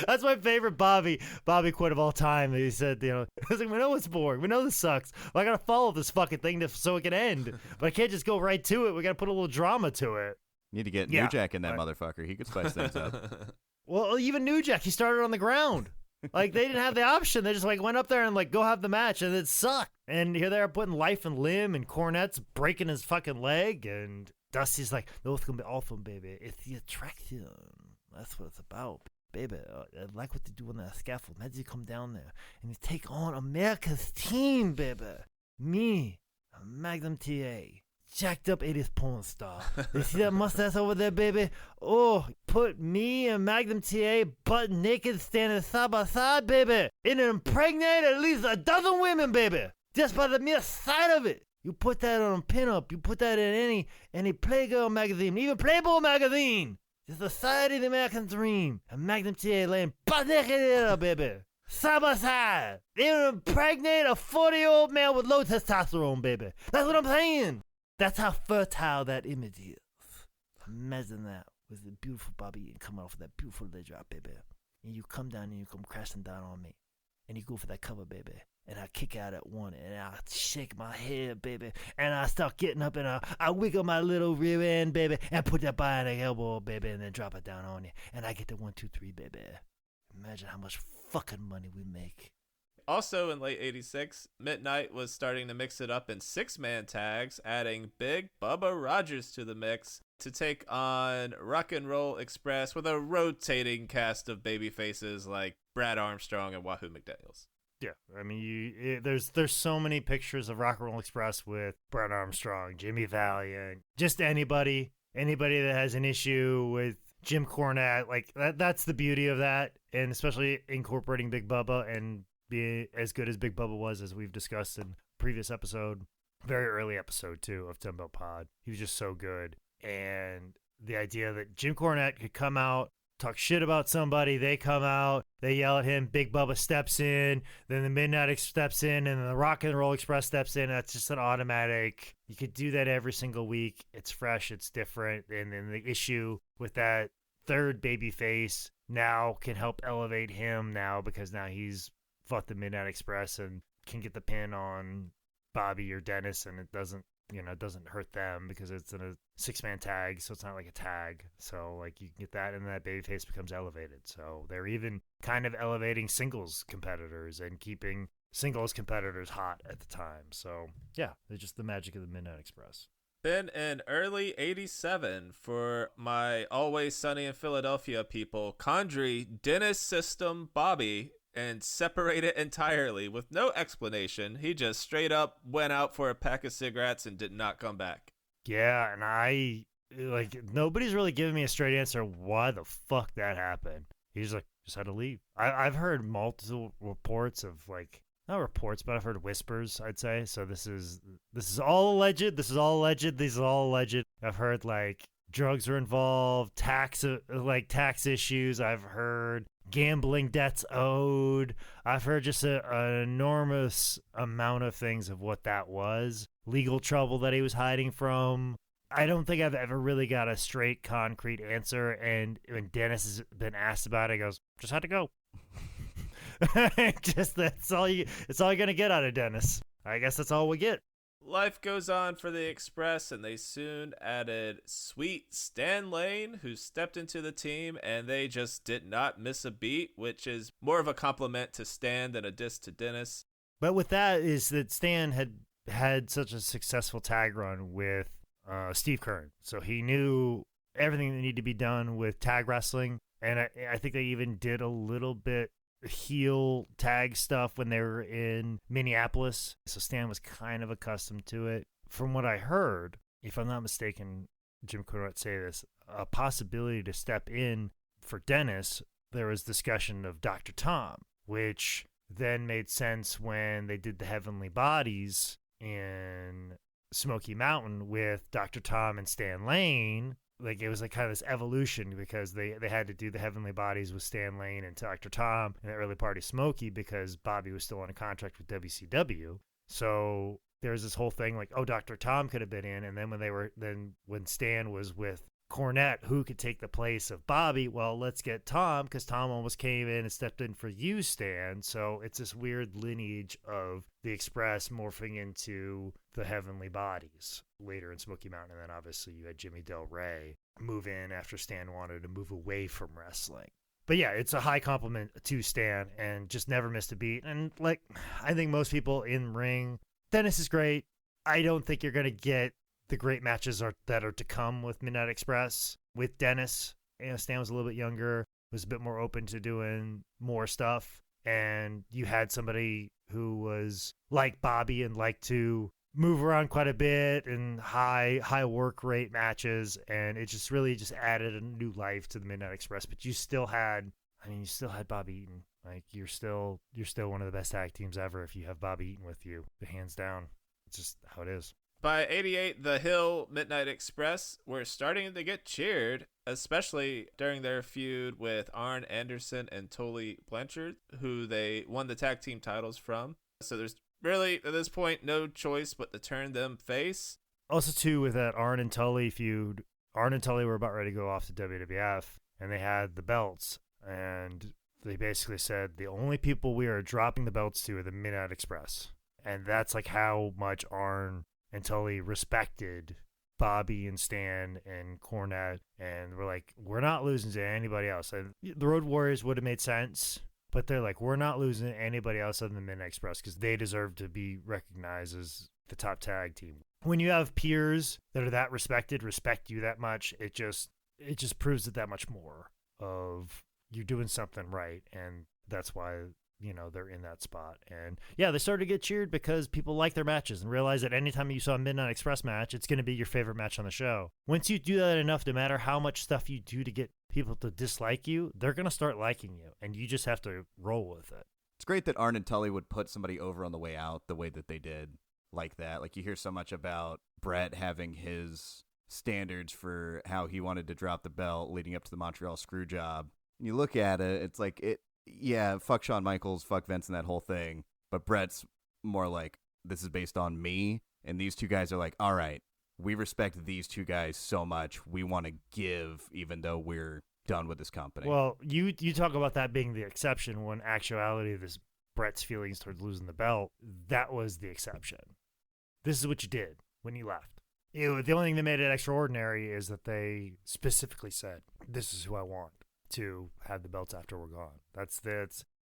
that's my favorite Bobby quote of all time. He said, I was like, we know it's boring. We know this sucks. Well, I got to follow this fucking thing so it can end. But I can't just go right to it. We got to put a little drama to it. Need to get New Jack in that motherfucker. He could spice things up. Well, even New Jack, he started on the ground. Like, they didn't have the option. They just, like, went up there and, like, go have the match, and it sucked. And here they are putting life and limb, and Cornette's breaking his fucking leg, and Dusty's like, no, it's going to be awesome, baby. It's the attraction. That's what it's about, baby. I like what they do on that scaffold. Imagine you come down there, and you take on America's team, baby. Me, Magnum TA. Jacked up 80s porn star. You see that mustache over there, baby? Oh, put me and Magnum TA butt naked standing side by side, baby. And impregnate at least a dozen women, baby. Just by the mere sight of it. You put that on a pinup. You put that in any Playgirl magazine, even Playboy magazine. The Society of the American Dream. And Magnum TA laying butt naked in there, baby. Side by side. They would impregnate a 40-year-old man with low testosterone, baby. That's what I'm saying. That's how fertile that image is. Imagine that with the beautiful Bobby Eaton coming off of that beautiful leg drop, baby. And you come down and you come crashing down on me. And you go for that cover, baby. And I kick out at one and I shake my head, baby. And I start getting up and I wiggle my little rear end, baby. And put that bionic elbow, baby. And then drop it down on you. And I get the 1, 2, 3, baby. Imagine how much fucking money we make. Also in late 86, Midnight was starting to mix it up in 6-man tags, adding Big Bubba Rogers to the mix to take on Rock and Roll Express with a rotating cast of baby faces like Brad Armstrong and Wahoo McDaniels. Yeah, I mean, there's so many pictures of Rock and Roll Express with Brad Armstrong, Jimmy Valiant, just anybody that has an issue with Jim Cornette. Like that's the beauty of that, and especially incorporating Big Bubba and be as good as Big Bubba was, as we've discussed in previous episode, very early episode too of Ten Bell Pod. He was just so good. And the idea that Jim Cornette could come out, talk shit about somebody, they come out, they yell at him, Big Bubba steps in, then the Midnight steps in, and the Rock and Roll Express steps in. That's just an automatic. You could do that every single week. It's fresh, it's different. And then the issue with that third baby face now can help elevate him now, because now he's fought the Midnight Express and can get the pin on Bobby or Dennis, and it doesn't hurt them because it's in a 6-man tag, so it's not like a tag. So like you can get that, and that babyface becomes elevated. So they're even kind of elevating singles competitors and keeping singles competitors hot at the time. So yeah, it's just the magic of the Midnight Express. Then in early 87, for my Always Sunny in Philadelphia people, Condrey Dennis System Bobby and separated entirely with no explanation. He just straight up went out for a pack of cigarettes and did not come back. Yeah, and nobody's really giving me a straight answer why the fuck that happened. He's like, just had to leave. I've heard multiple reports of like, not reports, but I've heard whispers, I'd say. So this is all alleged. This is all alleged. These are all alleged. I've heard like drugs are involved, tax issues. I've heard gambling debts owed. I've heard just an enormous amount of things of what that was. Legal trouble that he was hiding from. I don't think I've ever really got a straight, concrete answer. And when Dennis has been asked about it, he goes, just had to go. Just it's all you're gonna get out of Dennis. I guess that's all we get. Life goes on for the Express, and they soon added sweet Stan Lane, who stepped into the team, and they just did not miss a beat, which is more of a compliment to Stan than a diss to Dennis. But with that is that Stan had such a successful tag run with Steve Keirn, so he knew everything that needed to be done with tag wrestling, and I think they even did a little bit heel tag stuff when they were in Minneapolis, so Stan was kind of accustomed to it. From what I heard, if I'm not mistaken, Jim Cornette say this, a possibility to step in for Dennis, there was discussion of Dr. Tom, which then made sense when they did the Heavenly Bodies in Smoky Mountain with Dr. Tom and Stan Lane. Like, it was like kind of this evolution because they had to do the Heavenly Bodies with Stan Lane and Dr. Tom in the early part of Smokey because Bobby was still on a contract with WCW. So there's this whole thing like, oh, Dr. Tom could have been in. And then when Stan was with Cornette, who could take the place of Bobby? Well, let's get Tom, because Tom almost came in and stepped in for you, Stan. So it's this weird lineage of the Express morphing into the Heavenly Bodies later in Smoky Mountain. And then obviously you had Jimmy Del Rey move in after Stan wanted to move away from wrestling. But yeah, it's a high compliment to Stan and just never missed a beat. And like, I think most people in ring, Dennis is great. I don't think you're going to get the great matches that are to come with Midnight Express with Dennis. You know, Stan was a little bit younger, was a bit more open to doing more stuff. And you had somebody who was like Bobby and liked to move around quite a bit and high work rate matches, and it just really just added a new life to the Midnight Express. But you still had Bobby Eaton. Like, you're still one of the best tag teams ever if you have Bobby Eaton with you, hands down. It's just how it is. By 88, the Hill Midnight Express were starting to get cheered, especially during their feud with Arn Anderson and Tully Blanchard, who they won the tag team titles from. So there's really, at this point, no choice but to turn them face. Also, too, with that Arn and Tully feud, Arn and Tully were about ready to go off to WWF, and they had the belts, and they basically said, the only people we are dropping the belts to are the Midnight Express. And that's like how much Arn and Tully respected Bobby and Stan and Cornette, and we're like, we're not losing to anybody else. And the Road Warriors would have made sense, but they're like, we're not losing to anybody else other than the Midnight Express because they deserve to be recognized as the top tag team. When you have peers that are that respect you that much, it just proves it that much more of you're doing something right, and that's why, you know, they're in that spot. And yeah, they started to get cheered because people like their matches and realize that anytime you saw a Midnight Express match, it's going to be your favorite match on the show. Once you do that enough, no matter how much stuff you do to get people to dislike you, they're going to start liking you, and you just have to roll with it. It's great that Arn and Tully would put somebody over on the way out the way that they did like that. Like, you hear so much about Brett having his standards for how he wanted to drop the belt leading up to the Montreal Screwjob. And you look at it, it's like, yeah, fuck Shawn Michaels, fuck Vince and that whole thing. But Brett's more like, this is based on me. And these two guys are like, all right, we respect these two guys so much. We want to give even though we're done with this company. Well, you talk about that being the exception when actuality this Brett's feelings towards losing the belt, that was the exception. This is what you did when you left. The only thing that made it extraordinary is that they specifically said, this is who I want to have the belts after we're gone. That's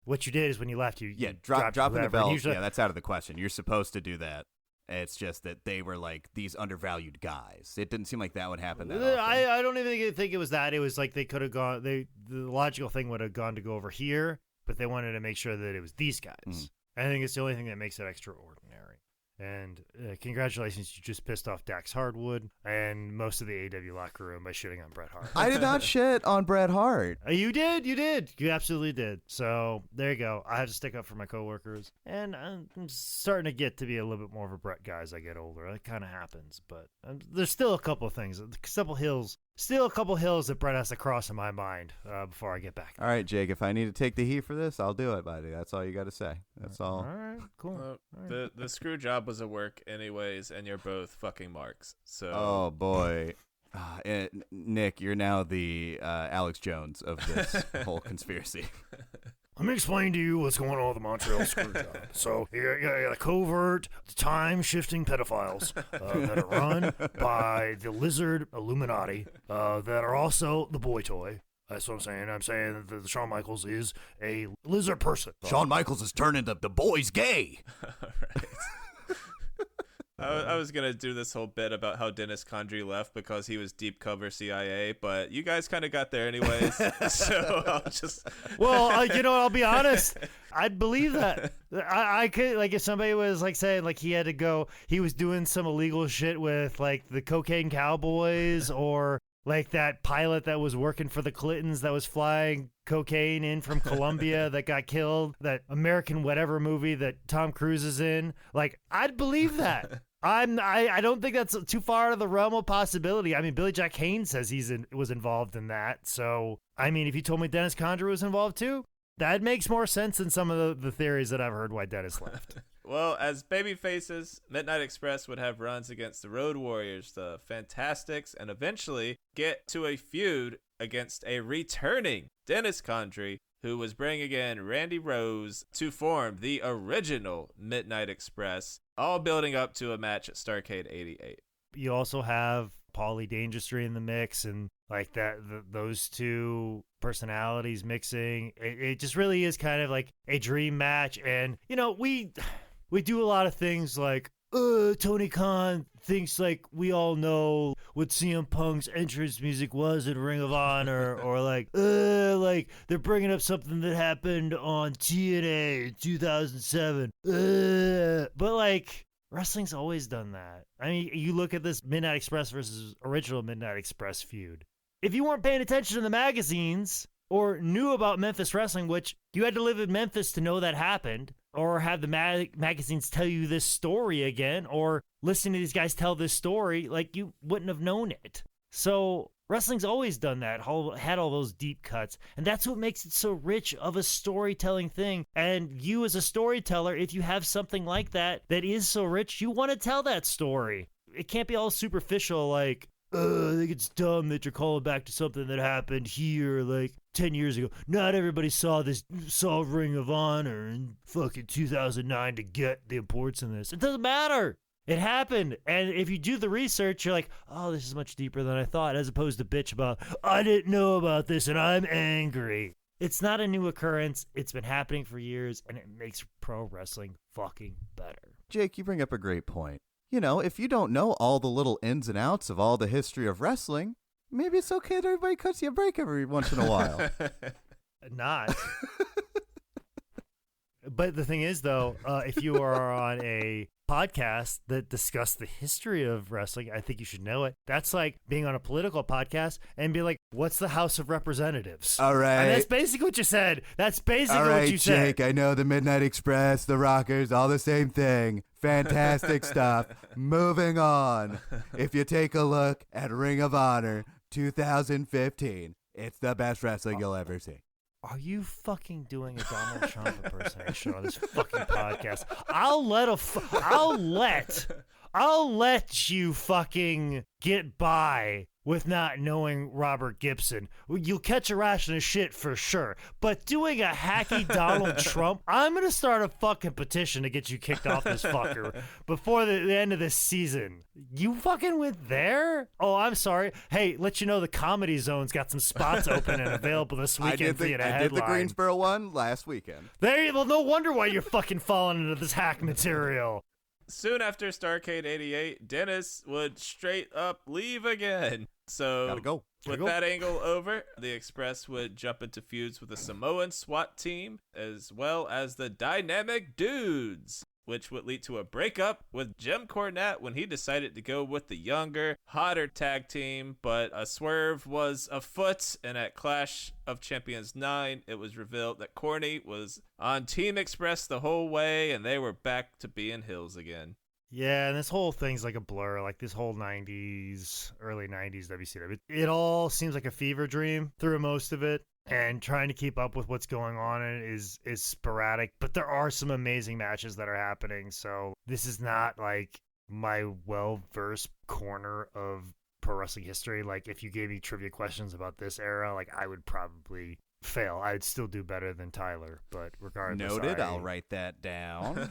what you did is when you left, you dropping the belts. Yeah, that's out of the question. You're supposed to do that. It's just that they were like these undervalued guys. It didn't seem like that would happen that often. I don't even think it was that. It was like they could have gone. The logical thing would have gone to go over here, but they wanted to make sure that it was these guys. I think it's the only thing that makes it extraordinary. And congratulations, you just pissed off Dax Hardwood and most of the AW locker room by shitting on Bret Hart. I did not shit on Bret Hart. You did. You absolutely did. So there you go. I have to stick up for my coworkers. And I'm starting to get to be a little bit more of a Bret guy as I get older. That kind of happens. But there's still a couple of things, still a couple hills that Bret has to cross in my mind before I get back. All right, Jake, if I need to take the heat for this, I'll do it, buddy. That's all you got to say. That's all. All right, cool. All right. The screw job was a work anyways, and you're both fucking marks. So. Oh, boy. Nick, you're now the Alex Jones of this whole conspiracy. Let me explain to you what's going on with the Montreal screw job. So, you got a covert, time-shifting pedophiles that are run by the lizard Illuminati that are also the boy toy. That's what I'm saying. I'm saying that Shawn Michaels is a lizard person. Shawn Michaels is turning the boys gay. All right. I was going to do this whole bit about how Dennis Condrey left because he was deep cover CIA, but you guys kind of got there anyways, so I'll just... Well, I'll be honest. I'd believe that. I could, like, if somebody was, like, saying, like, he had to go, he was doing some illegal shit with, like, the Cocaine Cowboys or... like that pilot that was working for the Clintons that was flying cocaine in from Colombia that got killed, that American whatever movie that Tom Cruise is in. Like, I'd believe that. I don't think that's too far out of the realm of possibility. I mean, Billy Jack Haynes says was involved in that. So, I mean, if you told me Dennis Condrey was involved too, that makes more sense than some of the theories that I've heard why Dennis left. Well, as baby faces, Midnight Express would have runs against the Road Warriors, the Fantastics, and eventually get to a feud against a returning Dennis Condrey, who was bringing in Randy Rose to form the original Midnight Express, all building up to a match at Starrcade 88. You also have Paulie Dangerously in the mix, and like that, those two personalities mixing. It just really is kind of like a dream match. And, we do a lot of things like, Tony Khan thinks like we all know what CM Punk's entrance music was in Ring of Honor, or like they're bringing up something that happened on TNA in 2007. But like, wrestling's always done that. I mean, you look at this Midnight Express versus original Midnight Express feud. If you weren't paying attention to the magazines or knew about Memphis wrestling, which you had to live in Memphis to know that happened, or have the magazines tell you this story again, or listen to these guys tell this story, like, you wouldn't have known it. So wrestling's always done that, had all those deep cuts, and that's what makes it so rich of a storytelling thing. And you as a storyteller, if you have something like that is so rich, you want to tell that story. It can't be all superficial, like, I think it's dumb that you're calling back to something that happened here like 10 years ago. Not everybody saw Ring of Honor in fucking 2009 to get the importance in this. It doesn't matter. It happened. And if you do the research, you're like, oh, this is much deeper than I thought, as opposed to bitch about, I didn't know about this and I'm angry. It's not a new occurrence. It's been happening for years, and it makes pro wrestling fucking better. Jake, you bring up a great point. If you don't know all the little ins and outs of all the history of wrestling, maybe it's okay that everybody cuts you a break every once in a while. Not. But the thing is, though, if you are on a podcast that discuss the history of wrestling, I think you should know it. That's like being on a political podcast and be like, what's the House of Representatives? All right. And that's basically what you said. That's basically all right, what you said. Jake, I know the Midnight Express, the Rockers, all the same thing. Fantastic stuff. Moving on. If you take a look at Ring of Honor 2015, it's the best wrestling you'll ever see. Are you fucking doing a Donald Trump impersonation on this fucking podcast? I'll let you fucking get by with not knowing Robert Gibson. You'll catch a ration of shit for sure. But doing a hacky Donald Trump, I'm going to start a fucking petition to get you kicked off this fucker before the end of this season. You fucking went there? Oh, I'm sorry. Hey, let you know the Comedy Zone's got some spots open and available this weekend for you to headline. I did the Greensboro one last weekend. Well, no wonder why you're fucking falling into this hack material. Soon after Starrcade 88, Dennis would straight up leave again. So Gotta go. That angle over, the Express would jump into feuds with the Samoan SWAT team, as well as the Dynamic Dudes. which would lead to a breakup with Jim Cornette when he decided to go with the younger, hotter tag team. But a swerve was afoot, and at Clash of Champions 9, it was revealed that Corny was on Team Express the whole way, and they were back to being heels again. Yeah, and this whole thing's like a blur, like this whole 90s, early 90s WCW. It all seems like a fever dream through most of it, and trying to keep up with what's going on in it is sporadic, but there are some amazing matches that are happening, so this is not like my well-versed corner of pro wrestling history. Like, if you gave me trivia questions about this era, like, I would probably fail. I'd still do better than Tyler, but regardless. Noted. I'll write that down.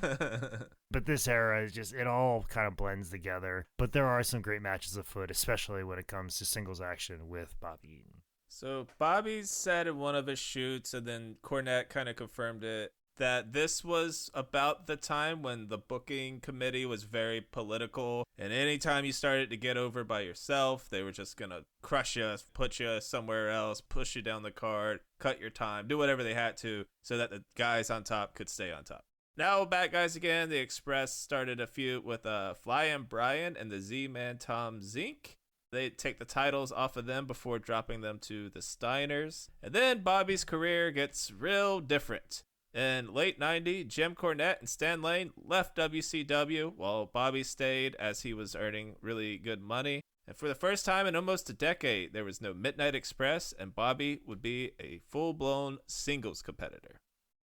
But this era is just, it all kind of blends together. But there are some great matches afoot, especially when it comes to singles action with Bobby Eaton. So Bobby said in one of his shoots, and then Cornette kind of confirmed it, that this was about the time when the booking committee was very political, and anytime you started to get over by yourself, they were just going to crush you, put you somewhere else, push you down the card, cut your time, do whatever they had to so that the guys on top could stay on top. Now, bad guys again, the Express started a feud with Flying Brian and the Z-Man Tom Zink. They take the titles off of them before dropping them to the Steiners. And then Bobby's career gets real different. In late 90, Jim Cornette and Stan Lane left WCW while Bobby stayed as he was earning really good money. And for the first time in almost a decade, there was no Midnight Express, and Bobby would be a full-blown singles competitor.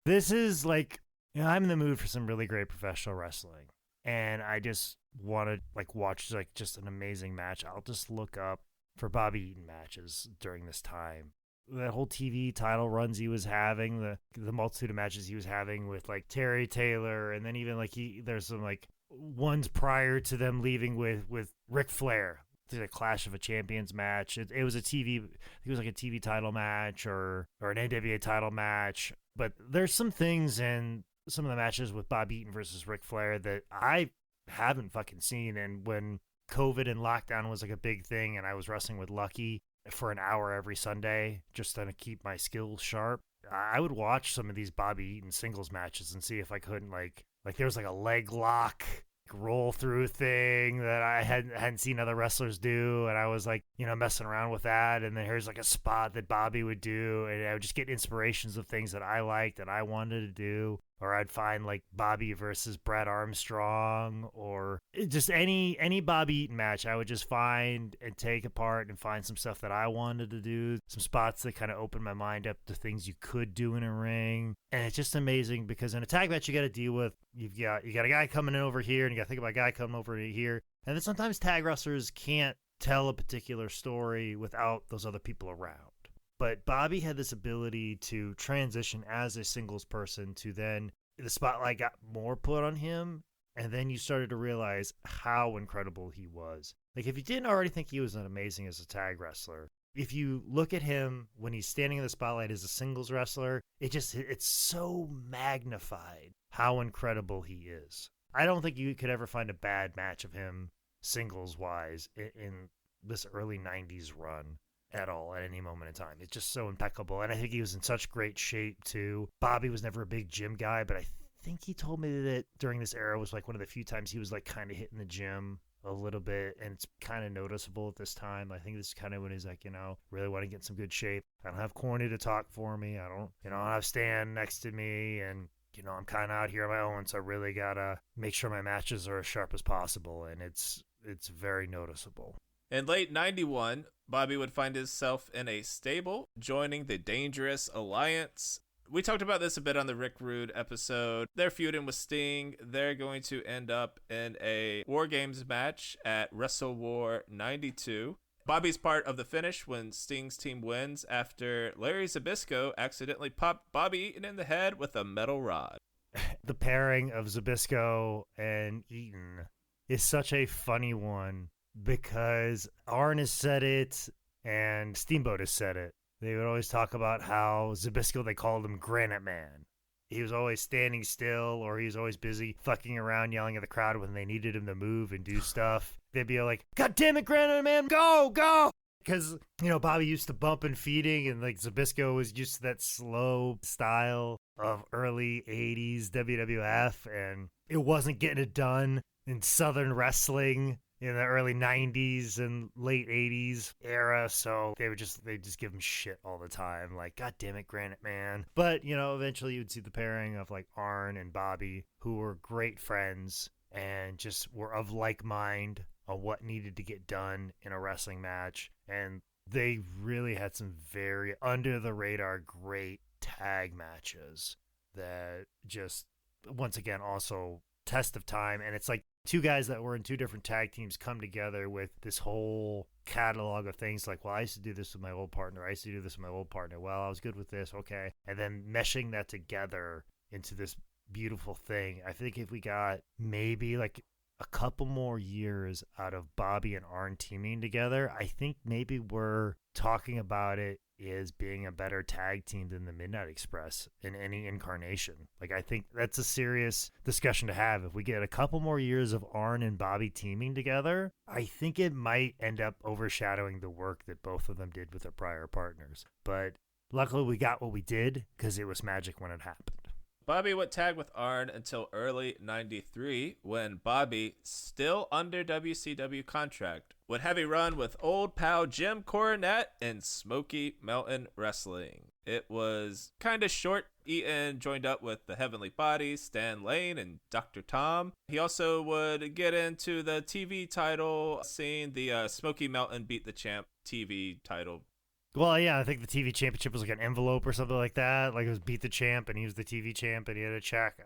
This is like, I'm in the mood for some really great professional wrestling, and I just want to watch just an amazing match. I'll just look up for Bobby Eaton matches during this time. That whole TV title runs he was having, the multitude of matches he was having with Terry Taylor, and then even there's some ones prior to them leaving with Ric Flair, the Clash of a Champions match. It was a TV title match or an NWA title match. But there's some things in some of the matches with Bobby Eaton versus Ric Flair that I haven't fucking seen. And when COVID and lockdown was a big thing, and I was wrestling with Lucky for an hour every Sunday just to keep my skills sharp, I would watch some of these Bobby Eaton singles matches and see if I couldn't there was a leg lock roll through thing that I hadn't seen other wrestlers do, and I was messing around with that, and then here's a spot that Bobby would do, and I would just get inspirations of things that I liked and I wanted to do. Or I'd find Bobby versus Brad Armstrong, or just any Bobby Eaton match I would just find and take apart and find some stuff that I wanted to do, some spots that kind of opened my mind up to things you could do in a ring. And it's just amazing because in a tag match you got to deal with, you got a guy coming in over here, and you got to think about a guy coming over here, and then sometimes tag wrestlers can't tell a particular story without those other people around. But Bobby had this ability to transition as a singles person to then the spotlight got more put on him, and then you started to realize how incredible he was. If you didn't already think he was amazing as a tag wrestler, if you look at him when he's standing in the spotlight as a singles wrestler, it's so magnified how incredible he is. I don't think you could ever find a bad match of him singles-wise in this early 90s run at all at any moment in time. It's just so impeccable, and I think he was in such great shape too. Bobby was never a big gym guy, but I think he told me that during this era was one of the few times he was kind of hitting the gym a little bit, and it's kind of noticeable at this time. I think this is kind of when he's really want to get in some good shape. I don't have Corny to talk for me. I don't have Stan next to me, and I'm kind of out here on my own, so I really gotta make sure my matches are as sharp as possible, and it's very noticeable. In late 91, Bobby would find himself in a stable, joining the Dangerous Alliance. We talked about this a bit on the Rick Rude episode. They're feuding with Sting. They're going to end up in a War Games match at Wrestle War 92. Bobby's part of the finish when Sting's team wins after Larry Zbyszko accidentally popped Bobby Eaton in the head with a metal rod. The pairing of Zbyszko and Eaton is such a funny one, because Arn has said it and Steamboat has said it. They would always talk about how Zbyszko, they called him Granite Man. He was always standing still, or he was always busy fucking around yelling at the crowd when they needed him to move and do stuff. They'd be like, "God damn it, Granite Man, go, go!" because, Bobby used to bump and feeding, and like Zbyszko was used to that slow style of early 80s WWF, and it wasn't getting it done in Southern wrestling in the early 90s and late 80s era, so they just give him shit all the time, like, God damn it, Granite Man. But, eventually you'd see the pairing of like Arn and Bobby, who were great friends and just were of like mind on what needed to get done in a wrestling match, and they really had some very under the radar great tag matches that just, once again, also test of time. And it's like two guys that were in two different tag teams come together with this whole catalog of things like, well, I used to do this with my old partner. I used to do this with my old partner. Well, I was good with this. Okay. And then meshing that together into this beautiful thing. I think if we got maybe like a couple more years out of Bobby and Arn teaming together, I think maybe we're talking about it as being a better tag team than the Midnight Express in any incarnation. Like, I think that's a serious discussion to have. If we get a couple more years of Arn and Bobby teaming together, I think it might end up overshadowing the work that both of them did with their prior partners. But luckily we got what we did because it was magic when it happened. Bobby would tag with Arn until early 93 when Bobby, still under WCW contract, would have a run with old pal Jim Cornette in Smoky Mountain Wrestling. It was kind of short. Eaton joined up with the Heavenly Bodies, Stan Lane, and Dr. Tom. He also would get into the TV title scene, the Smoky Mountain Beat the Champ TV title. Well, yeah, I think the TV championship was like an envelope or something like that. Like, it was Beat the Champ, and he was the TV champ, and he had a check.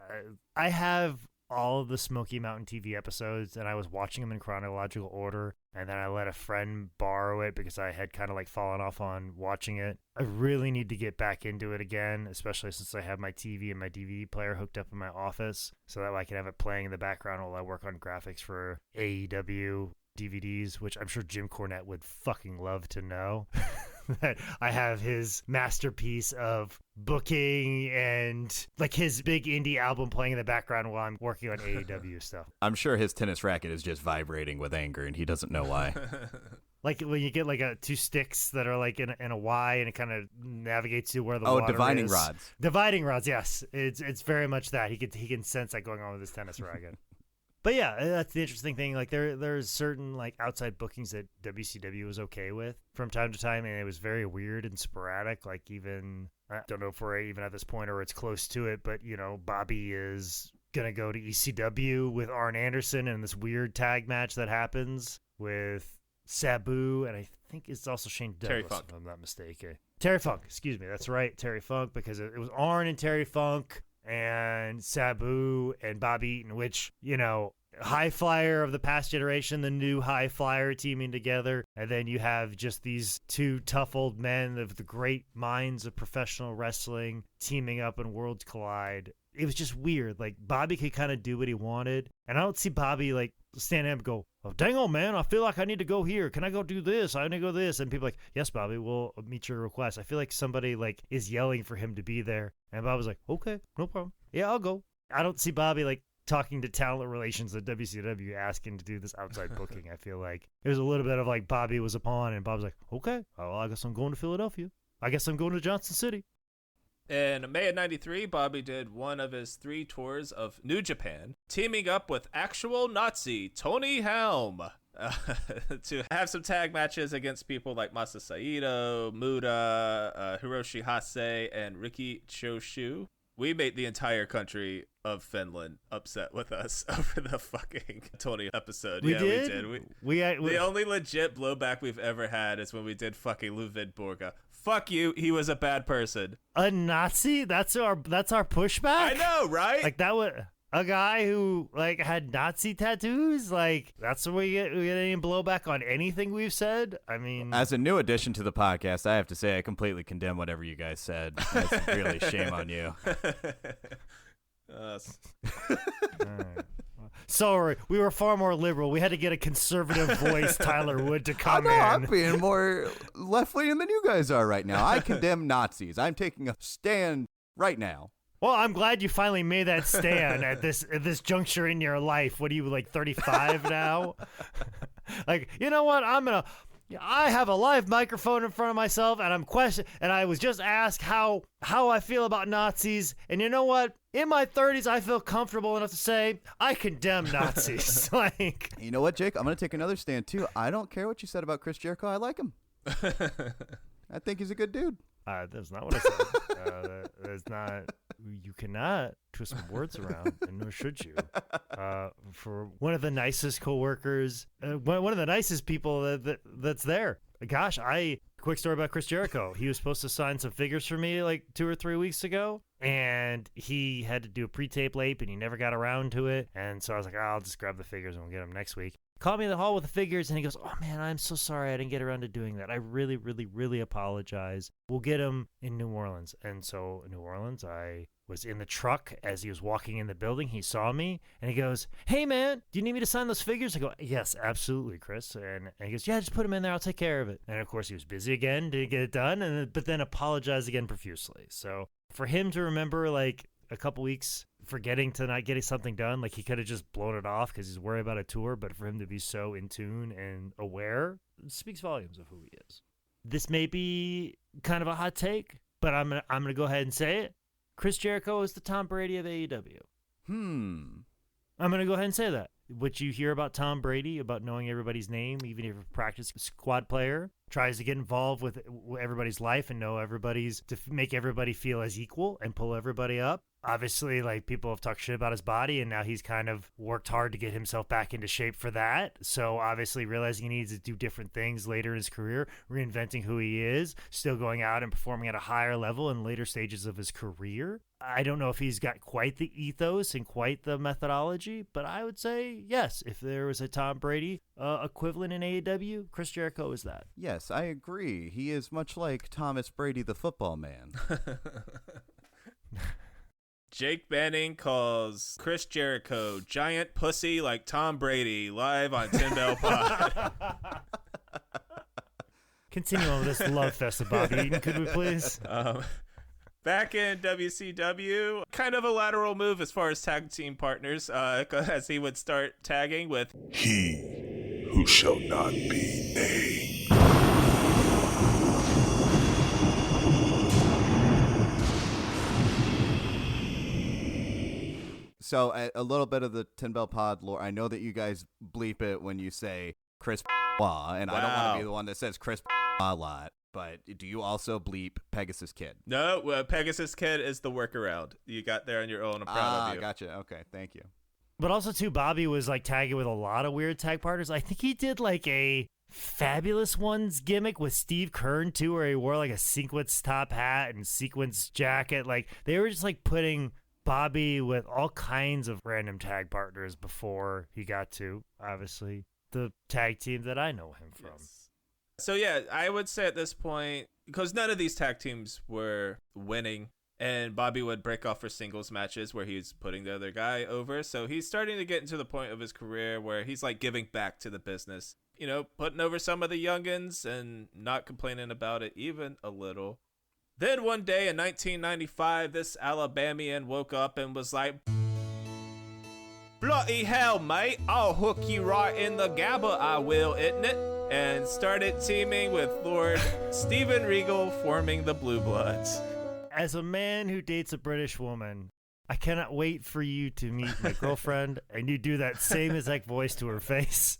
I have all of the Smoky Mountain TV episodes, and I was watching them in chronological order, and then I let a friend borrow it because I had kind of like fallen off on watching it. I really need to get back into it again, especially since I have my TV and my DVD player hooked up in my office, so that way I can have it playing in the background while I work on graphics for AEW DVDs, which I'm sure Jim Cornette would fucking love to know. That I have his masterpiece of booking and like his big indie album playing in the background while I'm working on AEW stuff. I'm sure his tennis racket is just vibrating with anger and he doesn't know why. Like when you get like two sticks that are like in a Y and it kind of navigates you where the water divining is. rods. Dividing rods, yes. It's very much that. He can sense that going on with his tennis racket. But yeah, that's the interesting thing. Like there's certain like outside bookings that WCW was okay with from time to time, and it was very weird and sporadic. Like even, I don't know if we're even at this point or it's close to it, but Bobby is gonna go to ECW with Arn Anderson in this weird tag match that happens with Sabu, and I think it's also Shane Douglas, Terry Funk. if I'm not mistaken. Terry Funk, excuse me, that's right, Terry Funk, because it was Arn and Terry Funk and Sabu and Bobby Eaton, which, high flyer of the past generation, the new high flyer teaming together. And then you have just these two tough old men of the great minds of professional wrestling teaming up and worlds collide. It was just weird. Like, Bobby could kind of do what he wanted. And I don't see Bobby like stand up and go, oh, dang on, man, I feel like I need to go here. Can I go do this? I need to go this. And people are like, yes, Bobby, we'll meet your request. I feel like somebody like is yelling for him to be there. And Bobby's like, okay, no problem. Yeah, I'll go. I don't see Bobby like talking to talent relations at WCW asking to do this outside booking. I feel like it was a little bit of like Bobby was a pawn and Bob's like, okay, well, I guess I'm going to Philadelphia. I guess I'm going to Johnson City. In May of 93, Bobby did one of his 3 tours of New Japan, teaming up with actual Nazi Tony Helm to have some tag matches against people like Masa Saito, Muda, Hiroshi Hase, and Riki Choshu. We made the entire country of Finland upset with us over the fucking Tony episode. We yeah, did? we did. We the only legit blowback we've ever had is when we did fucking Ludwig Borga. Fuck you, he was a bad person. A Nazi? That's our pushback? I know, right? Like that would a guy who like had Nazi tattoos? Like that's where we get any blowback on anything we've said? I mean, as a new addition to the podcast, I have to say I completely condemn whatever you guys said. That's really shame on you. Sorry, we were far more liberal. We had to get a conservative voice, Tyler Wood, to come in. I'm being more left-leaning than you guys are right now. I condemn Nazis. I'm taking a stand right now. Well, I'm glad you finally made that stand at this juncture in your life. What are you, like 35 now? Like, you know what? I'm Yeah, I have a live microphone in front of myself, and and I was just asked how I feel about Nazis, and you know what? In my 30s, I feel comfortable enough to say I condemn Nazis. Like, You know what, Jake? I'm going to take another stand, too. I don't care what you said about Chris Jericho. I like him. I think he's a good dude. that's not what I said. That's not. You cannot twist my words around, and nor should you. For one of the nicest coworkers, one of the nicest people that's there. Gosh, quick story about Chris Jericho. He was supposed to sign some figures for me like 2 or 3 weeks ago, and he had to do a pre-tape late, and he never got around to it. And so I was like, I'll just grab the figures and we'll get them next week. Called me in the hall with the figures, and he goes, oh, man, I'm so sorry I didn't get around to doing that. I really, really, really apologize. We'll get him in New Orleans. And so in New Orleans, I was in the truck as he was walking in the building. He saw me, and he goes, hey, man, do you need me to sign those figures? I go, yes, absolutely, Chris. And he goes, yeah, just put them in there. I'll take care of it. And, of course, he was busy again, didn't get it done, but then apologized again profusely. So for him to remember, like, a couple weeks forgetting to not getting something done, like he could have just blown it off because he's worried about a tour, but for him to be so in tune and aware, it speaks volumes of who he is. This may be kind of a hot take, but I'm gonna go ahead and say it. Chris Jericho is the Tom Brady of AEW. I'm gonna go ahead and say that. What you hear about Tom Brady, about knowing everybody's name, even if you're a practice squad player, tries to get involved with everybody's life and know everybody's, to make everybody feel as equal and pull everybody up. Obviously, like, people have talked shit about his body, and now he's kind of worked hard to get himself back into shape for that. So obviously realizing he needs to do different things later in his career, reinventing who he is, still going out and performing at a higher level in later stages of his career. I don't know if he's got quite the ethos and quite the methodology, but I would say, yes, if there was a Tom Brady equivalent in AEW, Chris Jericho is that. Yes, I agree. He is much like Thomas Brady, the football man. Jake Banning calls Chris Jericho giant pussy like Tom Brady, live on Tim Bell Pod. Continue on with this love fest of Bobby Eaton, could we please? Back in WCW, kind of a lateral move as far as tag team partners, as he would start tagging with He who shall not be named. So a little bit of the Tin Bell Pod lore. I know that you guys bleep it when you say Chris Benoit, and I don't want to be the one that says Chris Benoit a lot, but do you also bleep Pegasus Kid? No, Pegasus Kid is the workaround. You got there on your own. I'm proud of you. Gotcha. Okay, thank you. But also, too, Bobby was, like, tagging with a lot of weird tag partners. I think he did, like, a Fabulous Ones gimmick with Steve Kern, too, where he wore, like, a sequence top hat and sequence jacket. Like, they were just, like, putting Bobby with all kinds of random tag partners before he got to, obviously, the tag team that I know him from. Yes. So, yeah, I would say at this point, because none of these tag teams were winning, and Bobby would break off for singles matches where he's putting the other guy over. So he's starting to get into the point of his career where he's like giving back to the business, you know, putting over some of the youngins and not complaining about it even a little. Then one day in 1995, this Alabamian woke up and was like, bloody hell, mate, I'll hook you right in the gabba, I will, isn't it? And started teaming with Lord Steven Regal, forming the Blue Bloods. As a man who dates a British woman, I cannot wait for you to meet my girlfriend and you do that same exact voice to her face.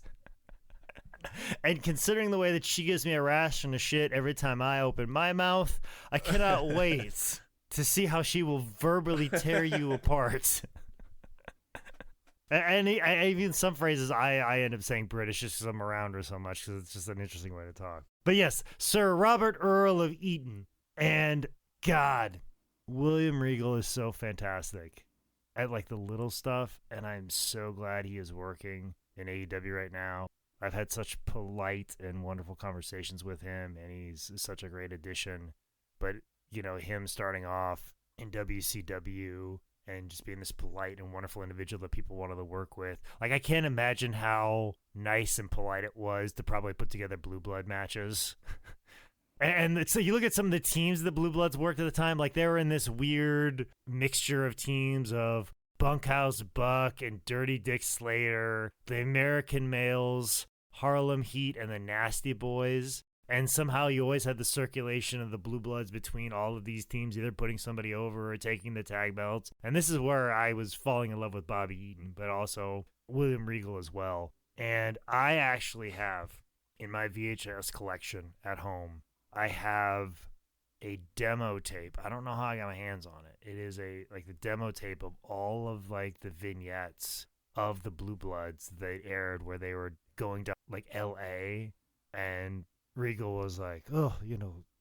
And considering the way that she gives me a rash and a shit every time I open my mouth, I cannot wait to see how she will verbally tear you apart. And even some phrases I end up saying British just because I'm around her so much, because it's just an interesting way to talk. But yes, Sir Robert Earl of Eaton. And God, William Regal is so fantastic at like the little stuff, and I'm so glad he is working in AEW right now. I've had such polite and wonderful conversations with him, and he's such a great addition. But, you know, him starting off in WCW and just being this polite and wonderful individual that people wanted to work with. Like, I can't imagine how nice and polite it was to probably put together Blue Blood matches. And so you look at some of the teams the Blue Bloods worked at the time, like they were in this weird mixture of teams of Bunkhouse Buck and Dirty Dick Slater, the American Males, Harlem Heat and the Nasty Boys. And somehow you always had the circulation of the Blue Bloods between all of these teams, either putting somebody over or taking the tag belts. And this is where I was falling in love with Bobby Eaton, but also William Regal as well. And I actually have, in my VHS collection at home, I have a demo tape. I don't know how I got my hands on it. It is the demo tape of all of the vignettes of the Blue Bloods they aired where they were going to LA, and Regal was like, oh,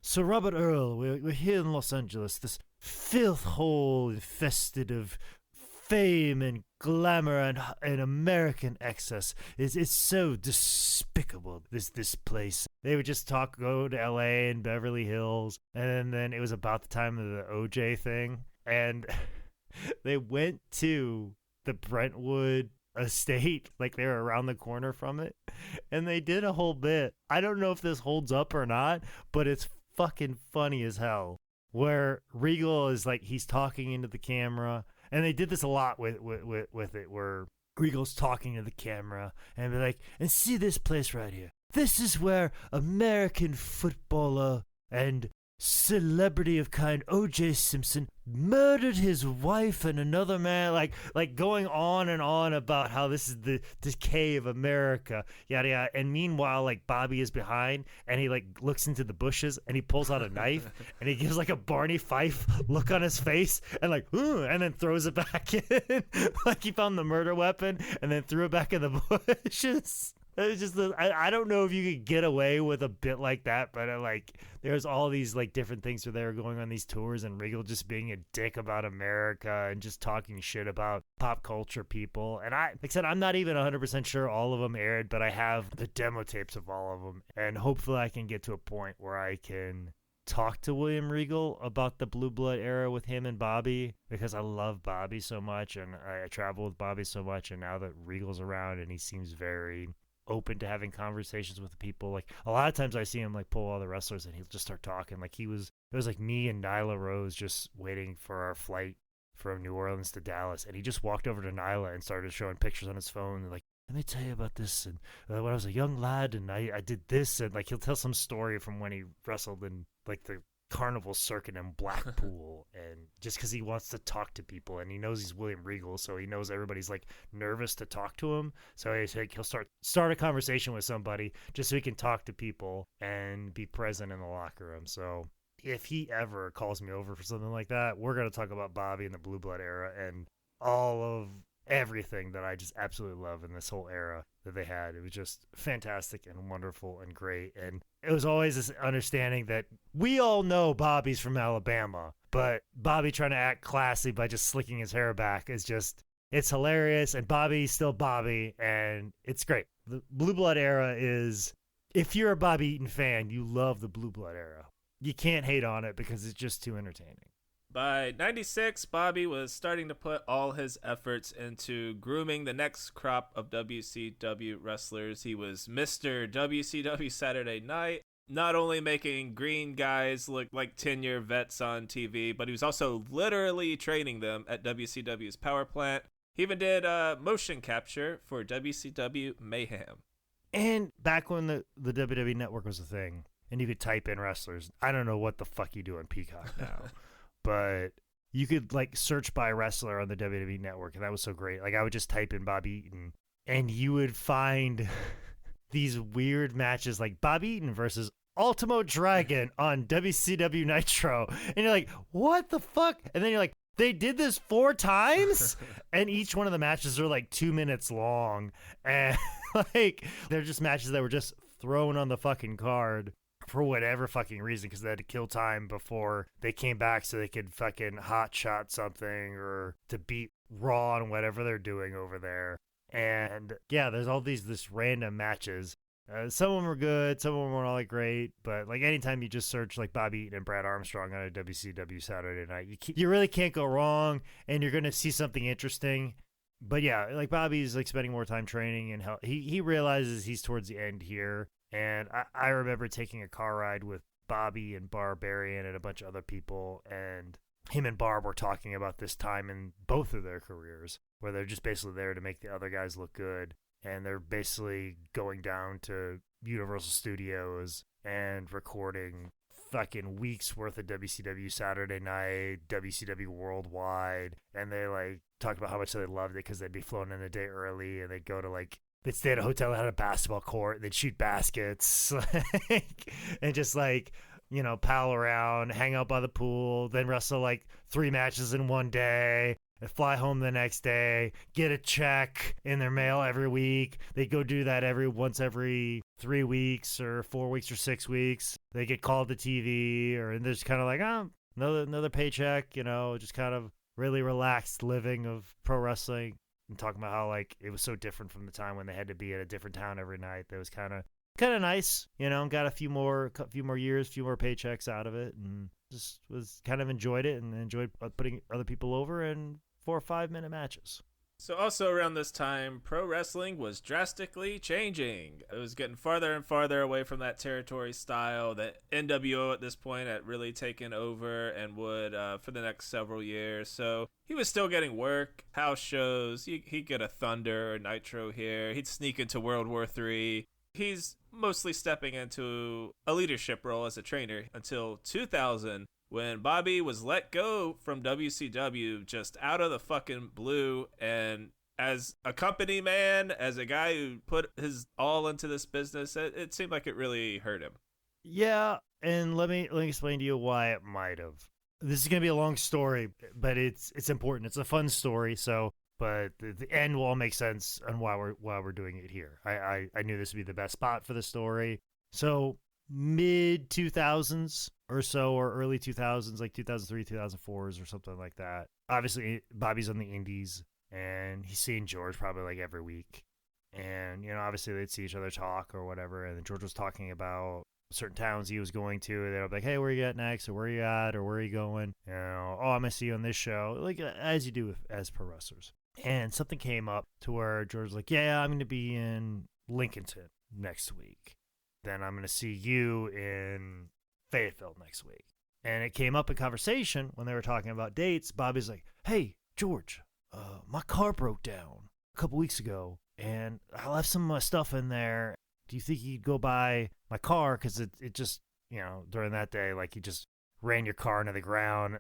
Sir Robert Earl, we're here in Los Angeles, this filth hole infested of fame and glamour and American excess. It's so despicable, this place. They would just go to LA and Beverly Hills, and then it was about the time of the OJ thing, and they went to the Brentwood estate, they were around the corner from it, and they did a whole bit. I don't know if this holds up or not, but it's fucking funny as hell, where Regal is he's talking into the camera, and they did this a lot with it, where Regal's talking to the camera and be like, and see this place right here, this is where American footballer and celebrity of kind O.J. Simpson murdered his wife and another man, like going on and on about how this is the decay of America, yada yada. And meanwhile, Bobby is behind, and he looks into the bushes, and he pulls out a knife, and he gives a Barney Fife look on his face, and and then throws it back in, like he found the murder weapon, and then threw it back in the bushes. It's just I don't know if you could get away with a bit like that, but there's all these different things where they were going on these tours, and Regal just being a dick about America and just talking shit about pop culture people. And I said, I'm not even 100% sure all of them aired, but I have the demo tapes of all of them, and hopefully I can get to a point where I can talk to William Regal about the Blue Blood era with him and Bobby, because I love Bobby so much, and I travel with Bobby so much, and now that Regal's around and he seems very open to having conversations with people, a lot of times I see him pull all the wrestlers and he'll just start talking. It was me and Nyla Rose just waiting for our flight from New Orleans to Dallas, and he just walked over to Nyla and started showing pictures on his phone, and let me tell you about this, and when I was a young lad and I did this, and he'll tell some story from when he wrestled in the Carnival Circuit in Blackpool, and just because he wants to talk to people, and he knows he's William Regal, so he knows everybody's nervous to talk to him, so he'll start a conversation with somebody just so he can talk to people and be present in the locker room. So if he ever calls me over for something like that, we're going to talk about Bobby and the Blue Blood era and all of everything that I just absolutely love in this whole era that they had. It was just fantastic and wonderful and great. And it was always this understanding that we all know Bobby's from Alabama, but Bobby trying to act classy by just slicking his hair back is just, it's hilarious. And Bobby's still Bobby, and it's great. The Blue Blood era is, if you're a Bobby Eaton fan, you love the Blue Blood era. You can't hate on it because it's just too entertaining. By 96, Bobby was starting to put all his efforts into grooming the next crop of WCW wrestlers. He was Mr. WCW Saturday Night, not only making green guys look like 10-year vets on TV, but he was also literally training them at WCW's power plant. He even did motion capture for WCW Mayhem. And back when the WWE Network was a thing, and you could type in wrestlers, I don't know what the fuck you do on Peacock now. But you could search by wrestler on the WWE Network, and that was so great. I would just type in Bobby Eaton, and you would find these weird matches like Bobby Eaton versus Ultimo Dragon on WCW Nitro, and you're like, what the fuck? And then you're like, they did this 4 times, and each one of the matches are 2 minutes long, and they're just matches that were just thrown on the fucking card for whatever fucking reason, because they had to kill time before they came back so they could fucking hot shot something or to beat Raw and whatever they're doing over there. And yeah, there's all this random matches. Some of them were good, some of them were not great, but anytime you just search Bobby Eaton and Brad Armstrong on a WCW Saturday Night, you really can't go wrong, and you're gonna see something interesting. But yeah, Bobby's spending more time training, and he realizes he's towards the end here. And I remember taking a car ride with Bobby and Barbarian and a bunch of other people, and him and Barb were talking about this time in both of their careers, where they're just basically there to make the other guys look good. and they're basically going down to Universal Studios and recording fucking weeks worth of WCW Saturday Night, WCW Worldwide, and they like talked about how much they loved it because they'd be flown in a day early and they'd go to like they'd stay at a hotel that had a basketball court, they'd shoot baskets, like, and just like pal around, hang out by the pool, then wrestle like 3 matches in one day. And fly home the next day, get a check in their mail every week. They go do that once every 3 weeks or 4 weeks or 6 weeks. They get called to TV, or they're just kind of like, another paycheck, just kind of really relaxed living of pro wrestling. And talking about how like it was so different from the time when they had to be at a different town every night. That was kind of nice, got a few more years, few more paychecks out of it, and just was kind of enjoyed it and enjoyed putting other people over and 4 or 5 minute matches. So also around this time, pro wrestling was drastically changing. It was getting farther and farther away from that territory style that NWO at this point had really taken over and would for the next several years. So he was still getting work, house shows. He'd get a Thunder or Nitro here. He'd sneak into World War III. He's mostly stepping into a leadership role as a trainer until 2000, when Bobby was let go from WCW just out of the fucking blue. And as a company man, as a guy who put his all into this business, it seemed like it really hurt him. Yeah, and let me explain to you why it might have. This is going to be a long story, but it's important. It's a fun story, but the end will all make sense on why we're doing it here. I knew this would be the best spot for the story. So mid 2000s or so, or early 2000s, like 2003, 2004s or something like that. Obviously, Bobby's on the indies, and he's seeing George probably like every week. And, obviously they'd see each other talk or whatever, and then George was talking about certain towns he was going to, and they were like, hey, where you at next, or where you at, or where are you going? Oh, I'm going to see you on this show, like as you do as pro wrestlers. And something came up to where George was like, yeah, I'm going to be in Lincolnton next week. Then I'm going to see you in Fayetteville next week. And it came up in conversation when they were talking about dates. Bobby's like, hey, George, my car broke down a couple weeks ago, and I left some of my stuff in there. Do you think you'd go by my car? Because it just, during that day, like you just ran your car into the ground.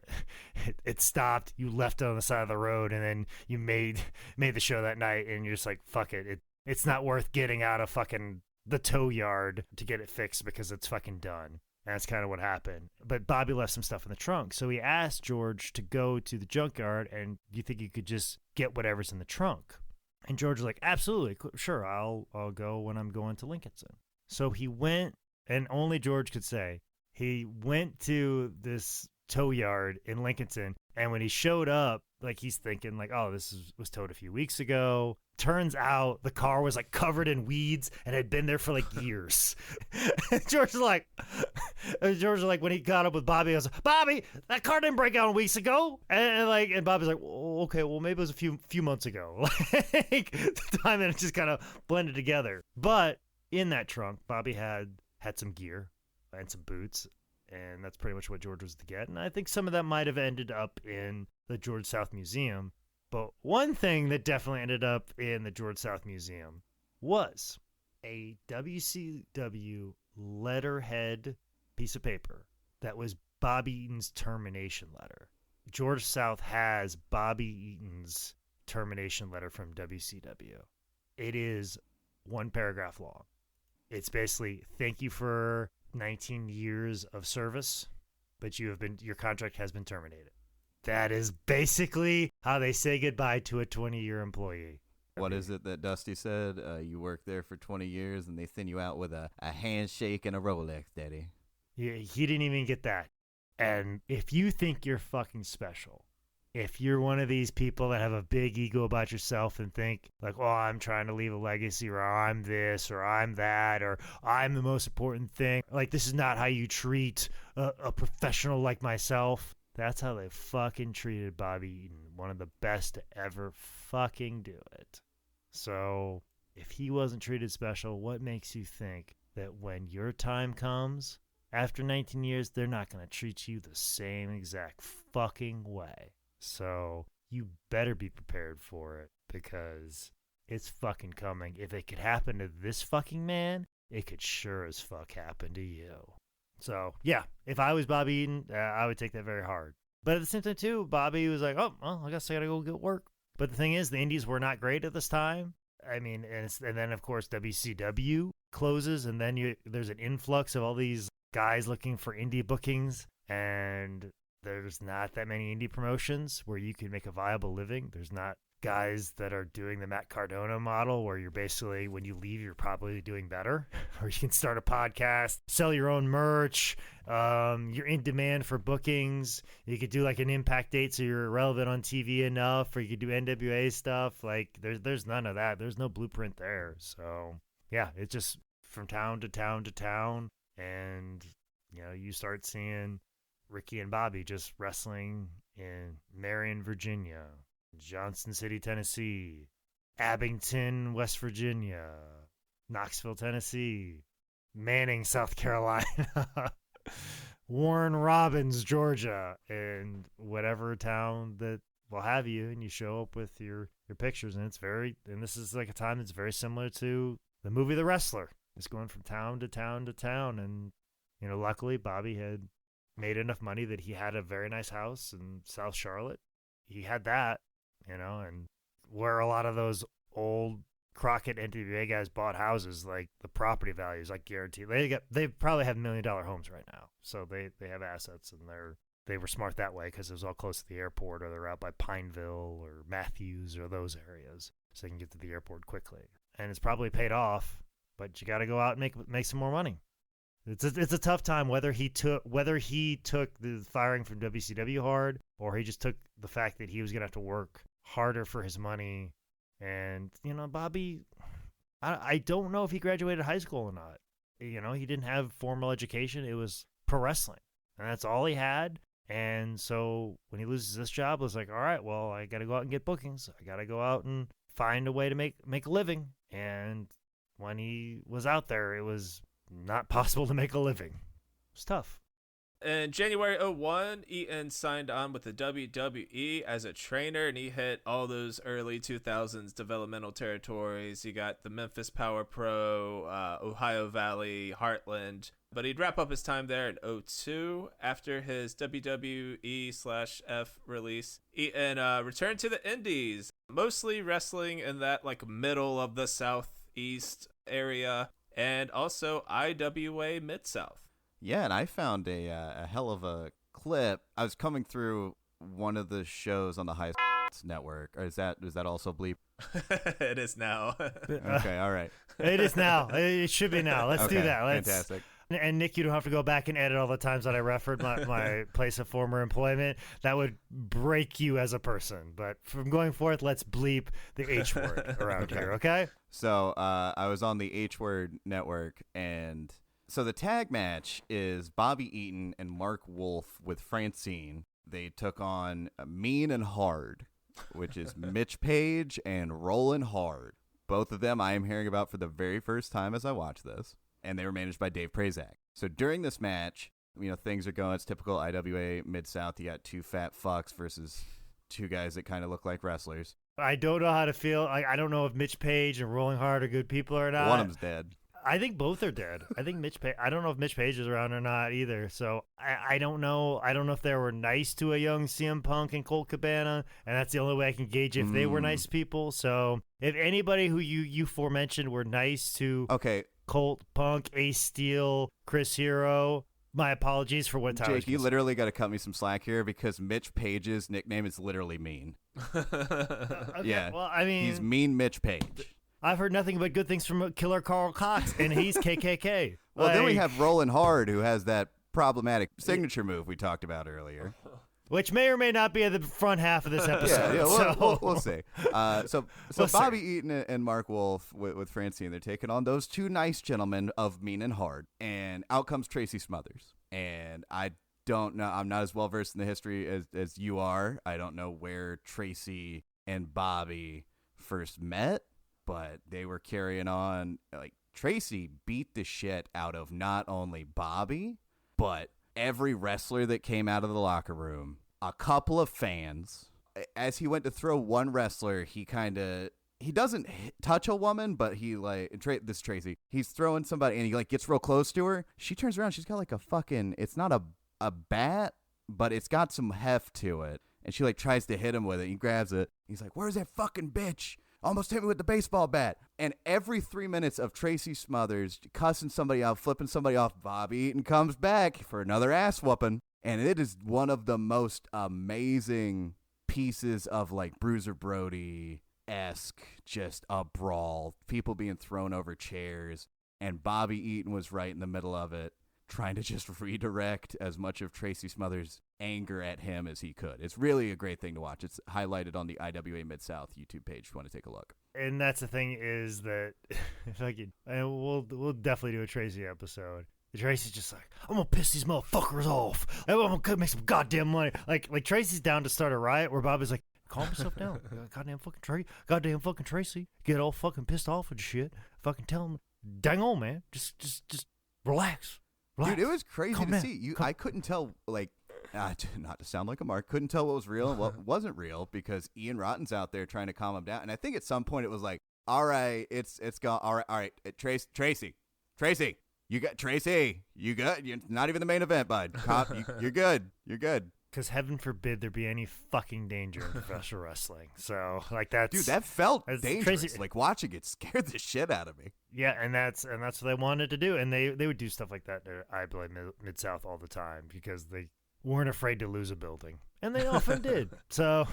It stopped. You left it on the side of the road, and then you made the show that night, and you're just like, fuck it. It's not worth getting out of fucking the tow yard to get it fixed because it's fucking done. And that's kind of what happened. But Bobby left some stuff in the trunk. So he asked George to go to the junkyard, and do you think you could just get whatever's in the trunk? And George was like, absolutely, sure, I'll go when I'm going to Lincolnton. So he went, and only George could say, he went to this tow yard in Lincolnton, and when he showed up, like he's thinking like, oh, this was towed a few weeks ago. Turns out the car was like covered in weeds and had been there for like years. George was like, when he got up with Bobby, he was like, Bobby, that car didn't break down weeks ago. And Bobby's like, well, okay, well maybe it was a few months ago. Like the time that it just kind of blended together. But in that trunk, Bobby had some gear and some boots, and that's pretty much what George was to get. And I think some of that might have ended up in the George South Museum. But one thing that definitely ended up in the George South Museum was a WCW letterhead piece of paper that was Bobby Eaton's termination letter. George South has Bobby Eaton's termination letter from WCW. It is 1 paragraph long. It's basically, thank you for 19 years of service, but your contract has been terminated. That is basically how they say goodbye to a 20-year employee. What is it that Dusty said? You work there for 20 years and they send you out with a handshake and a Rolex, Daddy. He didn't even get that. And if you think you're fucking special, if you're one of these people that have a big ego about yourself and think like, oh, I'm trying to leave a legacy, or I'm this, or I'm that, or I'm the most important thing, like this is not how you treat a professional like myself. That's how they fucking treated Bobby Eaton. One of the best to ever fucking do it. So if he wasn't treated special, what makes you think that when your time comes, after 19 years, they're not going to treat you the same exact fucking way? So you better be prepared for it, because it's fucking coming. If it could happen to this fucking man, it could sure as fuck happen to you. So, yeah, if I was Bobby Eaton, I would take that very hard. But at the same time, too, Bobby was like, oh, well, I guess I got to go get work. But the thing is, the indies were not great at this time. I mean, and then, of course, WCW closes, and then there's an influx of all these guys looking for indie bookings, and there's not that many indie promotions where you can make a viable living. There's not guys that are doing the Matt Cardona model where you're basically, when you leave, you're probably doing better. Or you can start a podcast, sell your own merch. You're in demand for bookings. You could do like an impact date so you're relevant on TV enough, or you could do NWA stuff. Like there's none of that. There's no blueprint there. So yeah, it's just from town to town to town. And, you start seeing Ricky and Bobby just wrestling in Marion, Virginia, Johnson City, Tennessee, Abington, West Virginia, Knoxville, Tennessee, Manning, South Carolina, Warren Robins, Georgia, and whatever town that will have you, and you show up with your pictures, and this is like a time that's very similar to the movie The Wrestler. It's going from town to town to town, and luckily Bobby had made enough money that he had a very nice house in South Charlotte. He had that, and where a lot of those old Crockett NWA guys bought houses, like the property values, like guaranteed. They probably have $1 million homes right now, so they have assets, and they were smart that way because it was all close to the airport, or they're out by Pineville or Matthews or those areas, so they can get to the airport quickly. And it's probably paid off, but you got to go out and make some more money. It's a tough time whether he took the firing from WCW hard, or he just took the fact that he was gonna have to work harder for his money. And Bobby, I don't know if he graduated high school or not. He didn't have formal education. It was pro wrestling, and that's all he had. And so when he loses this job, it's like, all right, well, I got to go out and get bookings. I got to go out and find a way to make a living. And when he was out there, it was not possible to make a living. It was tough. In January 2001, Eaton signed on with the WWE as a trainer, and he hit all those early 2000s developmental territories. He got the Memphis Power Pro, Ohio Valley, Heartland. But he'd wrap up his time there in 2002. After his WWE/F release, Eaton returned to the Indies, mostly wrestling in that middle of the Southeast area, and also IWA Mid-South. Yeah, and I found a hell of a clip. I was coming through one of the shows on the High Network. Or is that also bleep? It is now. Okay, all right. It is now. It should be now. Let's do that. Fantastic. And Nick, you don't have to go back and edit all the times that I referred my place of former employment. That would break you as a person. But from going forth, let's bleep the H word around here, okay? So I was on the H Word Network, and so the tag match is Bobby Eaton and Mark Wolf with Francine. They took on Mean and Hard, which is Mitch Page and Rollin' Hard. Both of them I am hearing about for the very first time as I watch this. And they were managed by Dave Prazak. So during this match, things are going. It's typical IWA Mid-South. You got two fat fucks versus two guys that kind of look like wrestlers. I don't know how to feel. I don't know if Mitch Page and Rolling Hard are good people or not. One of them's dead. I think both are dead. I think I don't know if Mitch Page is around or not either. So I don't know. I don't know if they were nice to a young CM Punk and Colt Cabana, and that's the only way I can gauge if they were nice people. So if anybody who you forementioned were nice to Colt, Punk, Ace Steel, Chris Hero, my apologies for what time. Jake, you literally got to cut me some slack here because Mitch Page's nickname is literally Mean. Yeah. Well, I mean, he's Mean Mitch Page. I've heard nothing but good things from Killer Carl Cox, and he's KKK. Well, then we have Rollin' Hard, who has that problematic signature move we talked about earlier. Which may or may not be at the front half of this episode. We'll see. So Bobby Eaton and Mark Wolf with Francine, they're taking on those two nice gentlemen of Mean and Hard. And out comes Tracy Smothers. And I don't know. I'm not as well versed in the history as you are. I don't know where Tracy and Bobby first met, but they were carrying on. Tracy beat the shit out of not only Bobby, but every wrestler that came out of the locker room, a couple of fans. As he went to throw one wrestler, he kind of he doesn't touch a woman, but he this Tracy, he's throwing somebody and he like gets real close to her. She turns around, she's got like a fucking, it's not a bat, but it's got some heft to it. And she like tries to hit him with it. He grabs it. He's like, "Where's that fucking bitch? Almost hit me with the baseball bat." And every 3 minutes of Tracy Smothers cussing somebody out, flipping somebody off, Bobby Eaton comes back for another ass whooping. And it is one of the most amazing pieces of like Bruiser Brody-esque, just a brawl. People being thrown over chairs. And Bobby Eaton was right in the middle of it, trying to just redirect as much of Tracy Smothers' anger at him as he could. It's really a great thing to watch. It's highlighted on the IWA Mid-South YouTube page if you want to take a look. And that's the thing is that we'll definitely do a Tracy episode. Tracy's just like, "I'm gonna piss these motherfuckers off. I'm gonna make some goddamn money." Like Tracy's down to start a riot where Bobby's like, "Calm yourself down. Goddamn fucking Tracy. Get all fucking pissed off and shit. Fucking tell him, dang on, man. Just relax. Dude, it was crazy Calm to down. see. I couldn't tell, like, not to sound like a mark, couldn't tell what was real and what wasn't real because Ian Rotten's out there trying to calm him down. And I think at some point it was like, "All right, it's gone. All right, Tracy, you got Tracy, you good? You're not even the main event, bud. You're good. You're good." Because heaven forbid there be any fucking danger in professional wrestling. So, like, that's... Dude, that felt that's dangerous. Tracy. Like, watching it scared the shit out of me. Yeah, and that's what they wanted to do. And they would do stuff like that to IBLA Mid-South all the time because they weren't afraid to lose a building. And they often did. So...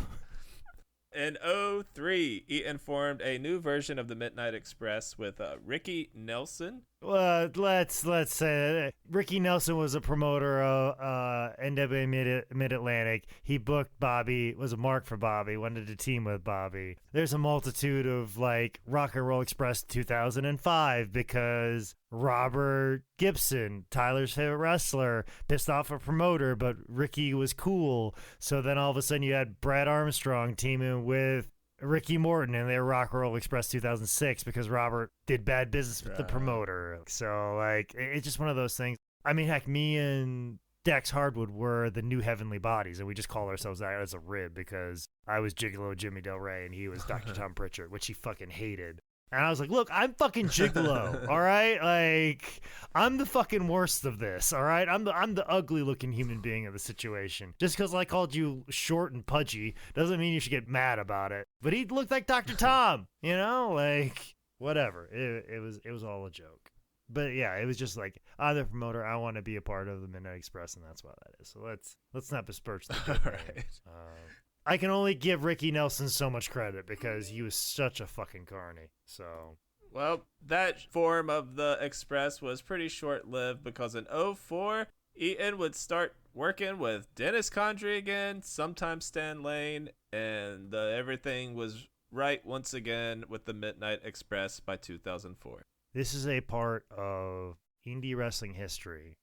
In 2003, Eaton formed a new version of the Midnight Express with Ricky Nelson. Well, let's say Ricky Nelson was a promoter of NWA Mid-Atlantic. He booked Bobby, was a mark for Bobby, wanted to team with Bobby. There's a multitude of like Rock and Roll Express 2005 because Robert Gibson, Tyler's favorite wrestler, pissed off a promoter, but Ricky was cool. So then all of a sudden you had Brad Armstrong teaming with Ricky Morton, and they were Rock and Roll Express 2006 because Robert did bad business with the promoter. So, like, it's just one of those things. I mean, heck, me and Dex Hardwood were the new Heavenly Bodies, and we just call ourselves that as a rib because I was Gigolo Jimmy Del Rey, and he was Dr. Tom Pritchard, which he fucking hated. And I was like, "Look, I'm fucking Gigolo, all right? Like, I'm the fucking worst of this, all right? I'm the ugly-looking human being of the situation. Just because I called you short and pudgy doesn't mean you should get mad about it." But he looked like Dr. Tom, you know? Like, whatever. It was all a joke. But yeah, it was just like, I'm the promoter. I want to be a part of the Midnight Express, and that's what that is. So let's not besmirch the good name. Right. I can only give Ricky Nelson so much credit because he was such a fucking carny. So, Well, that form of the Express was pretty short-lived because in 2004, Eaton would start working with Dennis Condrey again, sometimes Stan Lane, and everything was right once again with the Midnight Express by 2004. this is a part of indie wrestling history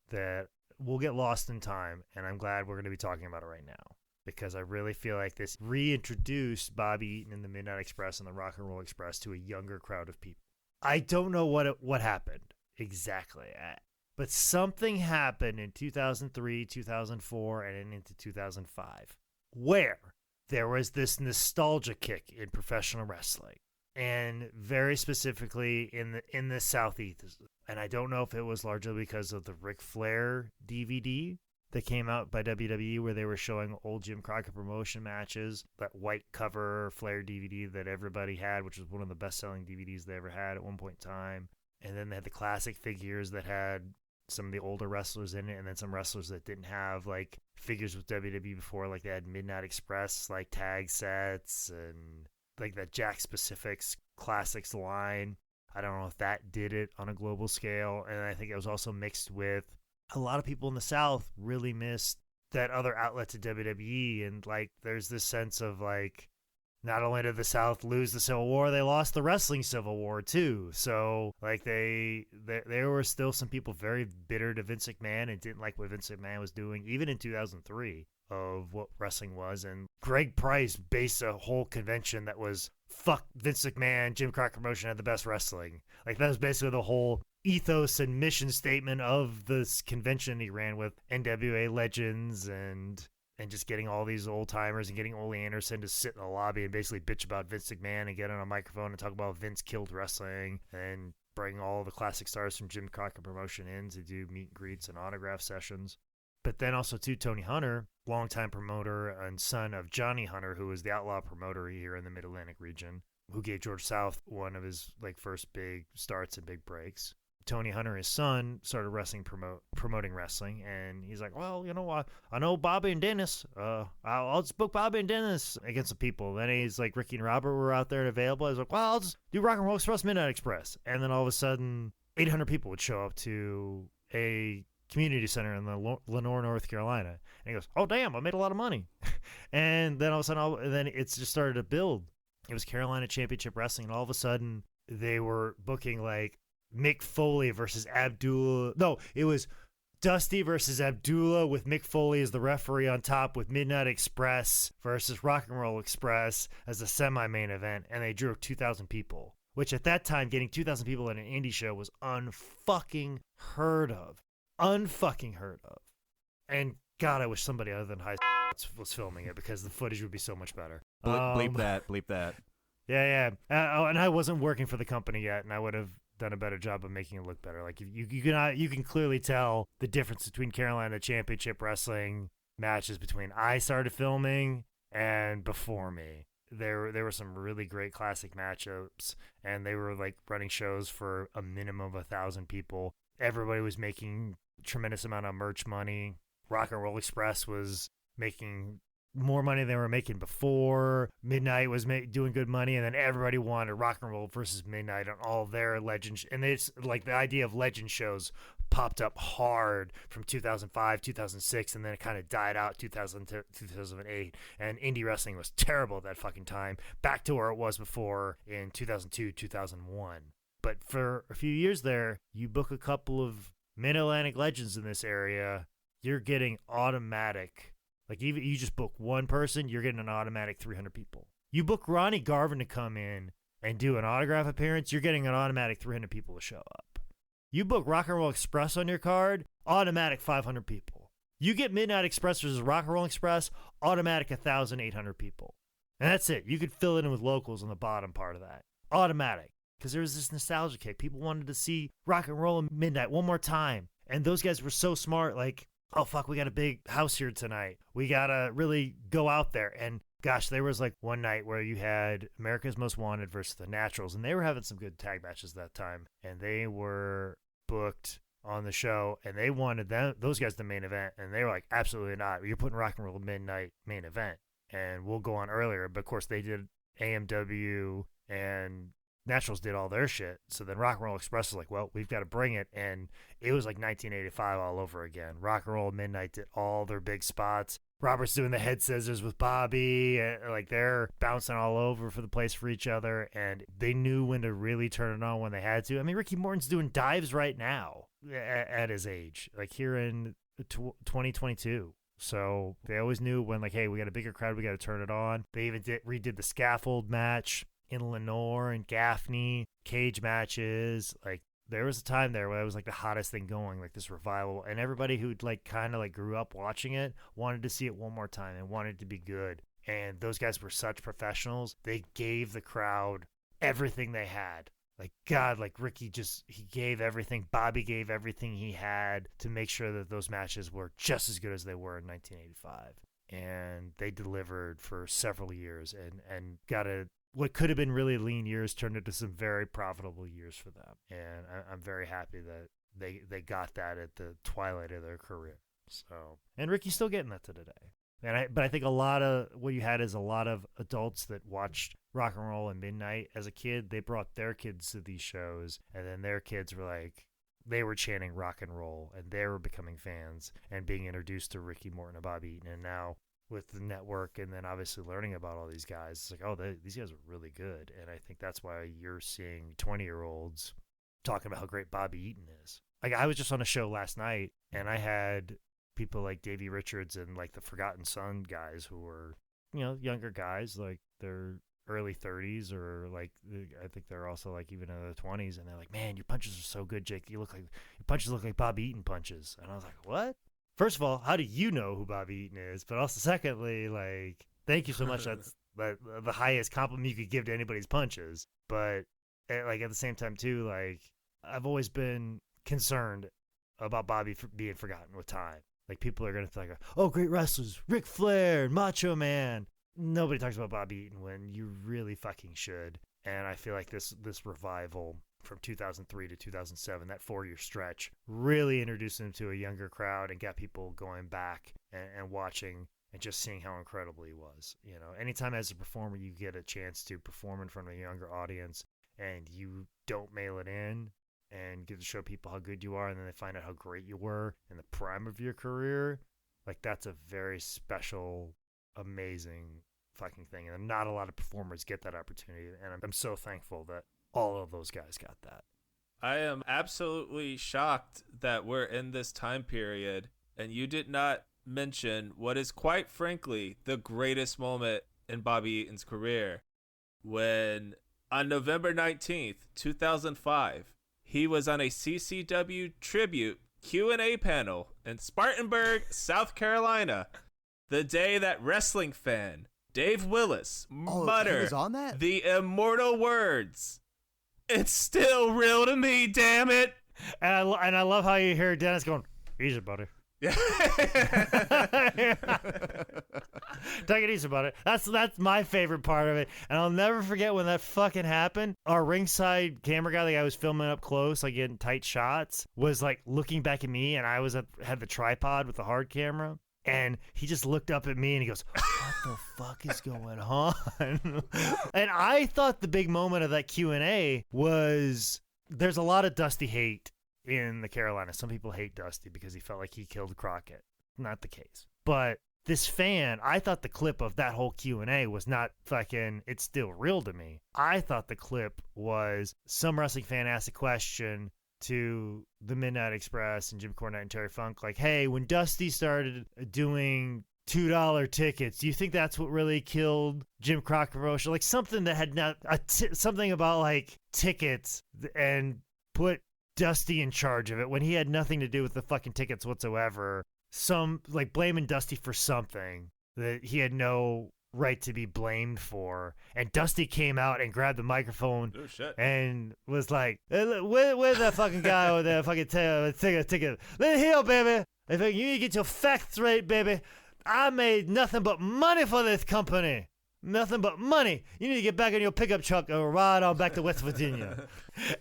that will get lost in time, and I'm glad we're going to be talking about it right now. Because I really feel like this reintroduced Bobby Eaton and the Midnight Express and the Rock and Roll Express to a younger crowd of people. I don't know what happened exactly, but something happened in 2003, 2004, and into 2005, where there was this nostalgia kick in professional wrestling, and very specifically in the Southeast. And I don't know if it was largely because of the Ric Flair DVD that came out by WWE where they were showing old Jim Crockett promotion matches, that white cover Flair DVD that everybody had, which was one of the best-selling DVDs they ever had at one point in time. And then they had the classic figures that had some of the older wrestlers in it, and then some wrestlers that didn't have, like, figures with WWE before, like they had Midnight Express, like, tag sets, and, like, that Jack Specifics Classics line. I don't know if that did it on a global scale, and I think it was also mixed with a lot of people in the South really missed that other outlet to WWE. And like, there's this sense of like, not only did the South lose the Civil War, they lost the wrestling Civil War too. So like there were still some people very bitter to Vince McMahon and didn't like what Vince McMahon was doing, even in 2003 of what wrestling was. And Greg Price based a whole convention that was fuck Vince McMahon, Jim Crockett promotion had the best wrestling. Like that was basically the whole ethos and mission statement of this convention he ran with NWA legends, and and just getting all these old timers and getting Ole Anderson to sit in the lobby and basically bitch about Vince McMahon and get on a microphone and talk about Vince killed wrestling, and bring all the classic stars from Jim Crockett Promotion in to do meet and greets and autograph sessions. But then also, too, Tony Hunter, longtime promoter and son of Johnny Hunter, who was the Outlaw promoter here in the Mid-Atlantic region, who gave George South one of his first big starts and big breaks. Tony Hunter, his son, started promoting wrestling, and he's like, well, I know Bobby and Dennis. I'll just book Bobby and Dennis against the people. Then he's like, Ricky and Robert were out there and available. I was like, well, I'll just do Rock and Roll Express, Midnight Express. And then all of a sudden, 800 people would show up to a community center in the Lenore, North Carolina. And he goes, oh, damn, I made a lot of money. And then all of a sudden, then it's just started to build. It was Carolina Championship Wrestling, and all of a sudden, they were booking like Mick Foley versus Abdullah. No, it was Dusty versus Abdullah with Mick Foley as the referee on top, with Midnight Express versus Rock and Roll Express as a semi-main event, and they drew 2,000 people, which at that time, getting 2,000 people at an indie show was unfucking heard of. Unfucking heard of. And God, I wish somebody other than High was filming it, because the footage would be so much better. Bleep that. Yeah. And I wasn't working for the company yet, and I would have done a better job of making it look better. Like, you can clearly tell the difference between Carolina Championship Wrestling matches between I started filming and before me. There were some really great classic matchups, and they were like running shows for a minimum of 1,000 people. Everybody was making tremendous amount of merch money. Rock and Roll Express was making more money than they were making before. Midnight was doing good money, and then everybody wanted Rock and Roll versus Midnight on all their legends. And it's like the idea of legend shows popped up hard from 2005, 2006, and then it kind of died out 2008. And indie wrestling was terrible at that fucking time, back to where it was before in 2002, 2001. But for a few years there, you book a couple of Mid-Atlantic legends in this area, you're getting automatic. Like, even you just book one person, you're getting an automatic 300 people. You book Ronnie Garvin to come in and do an autograph appearance, you're getting an automatic 300 people to show up. You book Rock and Roll Express on your card, automatic 500 people. You get Midnight Express versus Rock and Roll Express, automatic 1,800 people. And that's it. You could fill it in with locals on the bottom part of that. Automatic. Because there was this nostalgia kick. People wanted to see Rock and Roll and Midnight one more time. And those guys were so smart, like, oh, fuck, we got a big house here tonight. We got to really go out there. And gosh, there was like one night where you had America's Most Wanted versus the Naturals, and they were having some good tag matches that time. And they were booked on the show, and they wanted those guys the main event. And they were like, absolutely not. You're putting Rock and Roll Midnight main event. And we'll go on earlier. But of course, they did AMW, and Naturals did all their shit. So then Rock and Roll Express was like, well, we've got to bring it. And it was like 1985 all over again. Rock and Roll Midnight did all their big spots. Robert's doing the head scissors with Bobby. And like, they're bouncing all over for the place for each other. And they knew when to really turn it on when they had to. I mean, Ricky Morton's doing dives right now at his age, like here in 2022. So they always knew when, like, hey, we got a bigger crowd, we got to turn it on. They even redid the scaffold match in Lenore and Gaffney, cage matches. Like, there was a time there where it was like the hottest thing going, like this revival, and everybody who like kind of like grew up watching it wanted to see it one more time and wanted it to be good. And those guys were such professionals. They gave the crowd everything they had. Like, God, like Ricky he gave everything. Bobby gave everything he had to make sure that those matches were just as good as they were in 1985. And they delivered for several years and got what could have been really lean years turned into some very profitable years for them. And I'm very happy that they got that at the twilight of their career. So, and Ricky's still getting that to today. But I think a lot of what you had is a lot of adults that watched Rock and Roll and Midnight as a kid. They brought their kids to these shows, and then their kids were like, they were chanting rock and roll, and they were becoming fans and being introduced to Ricky Morton and Bobby Eaton. And now with the network and then obviously learning about all these guys, it's like, oh, these guys are really good. And I think that's why you're seeing 20-year-olds talking about how great Bobby Eaton is. Like, I was just on a show last night, and I had people like Davey Richards and like the Forgotten Son guys who were, younger guys, like they're early 30s, or like I think they're also like even in their 20s, and they're like, man, your punches are so good, Jake. Your punches look like Bobby Eaton punches. And I was like, what? first of all, how do you know who Bobby Eaton is? But also, secondly, like, thank you so much. That's the highest compliment you could give to anybody's punches. But like at the same time too, like I've always been concerned about Bobby being forgotten with time. Like people are gonna think, oh, great wrestlers, Ric Flair and Macho Man. Nobody talks about Bobby Eaton when you really fucking should. And I feel like this revival from 2003 to 2007, that 4-year stretch, really introduced him to a younger crowd and got people going back and watching and just seeing how incredible he was. You know, anytime as a performer you get a chance to perform in front of a younger audience and you don't mail it in and get to show people how good you are, and then they find out how great you were in the prime of your career, like that's a very special, amazing fucking thing. And not a lot of performers get that opportunity, and I'm so thankful that all of those guys got that. I am absolutely shocked that we're in this time period and you did not mention what is quite frankly the greatest moment in Bobby Eaton's career, when on November 19th, 2005, he was on a CCW tribute Q&A panel in Spartanburg, South Carolina, the day that wrestling fan Dave Willis muttered was on that? the immortal words, "It's still real to me, damn it." And I love how you hear Dennis going, "Easy, buddy." Yeah. Take it easy about it. That's my favorite part of it. And I'll never forget when that fucking happened. Our ringside camera guy, the guy who was filming up close, like getting tight shots, was like looking back at me, and I had the tripod with the hard camera. And he just looked up at me and he goes, "What the fuck is going on?" And I thought the big moment of that Q&A was, there's a lot of Dusty hate in the Carolinas. Some people hate Dusty because he felt like he killed Crockett. Not the case. But this fan, I thought the clip of that whole Q&A was not fucking "It's still real to me." I thought the clip was some wrestling fan asked a question to the Midnight Express and Jim Cornette and Terry Funk, like, "Hey, when Dusty started doing $2 tickets, do you think that's what really killed Jim Crockett Promotion?" Like something that had not something about like tickets, and put Dusty in charge of it when he had nothing to do with the fucking tickets whatsoever. Some like blaming Dusty for something that he had no right to be blamed for. And Dusty came out and grabbed the microphone and was like, where's that fucking guy with the fucking ticket? Let it heal, baby. If you need to get your facts right, baby. I made nothing but money for this company. Nothing but money. You need to get back in your pickup truck and ride on back to West Virginia.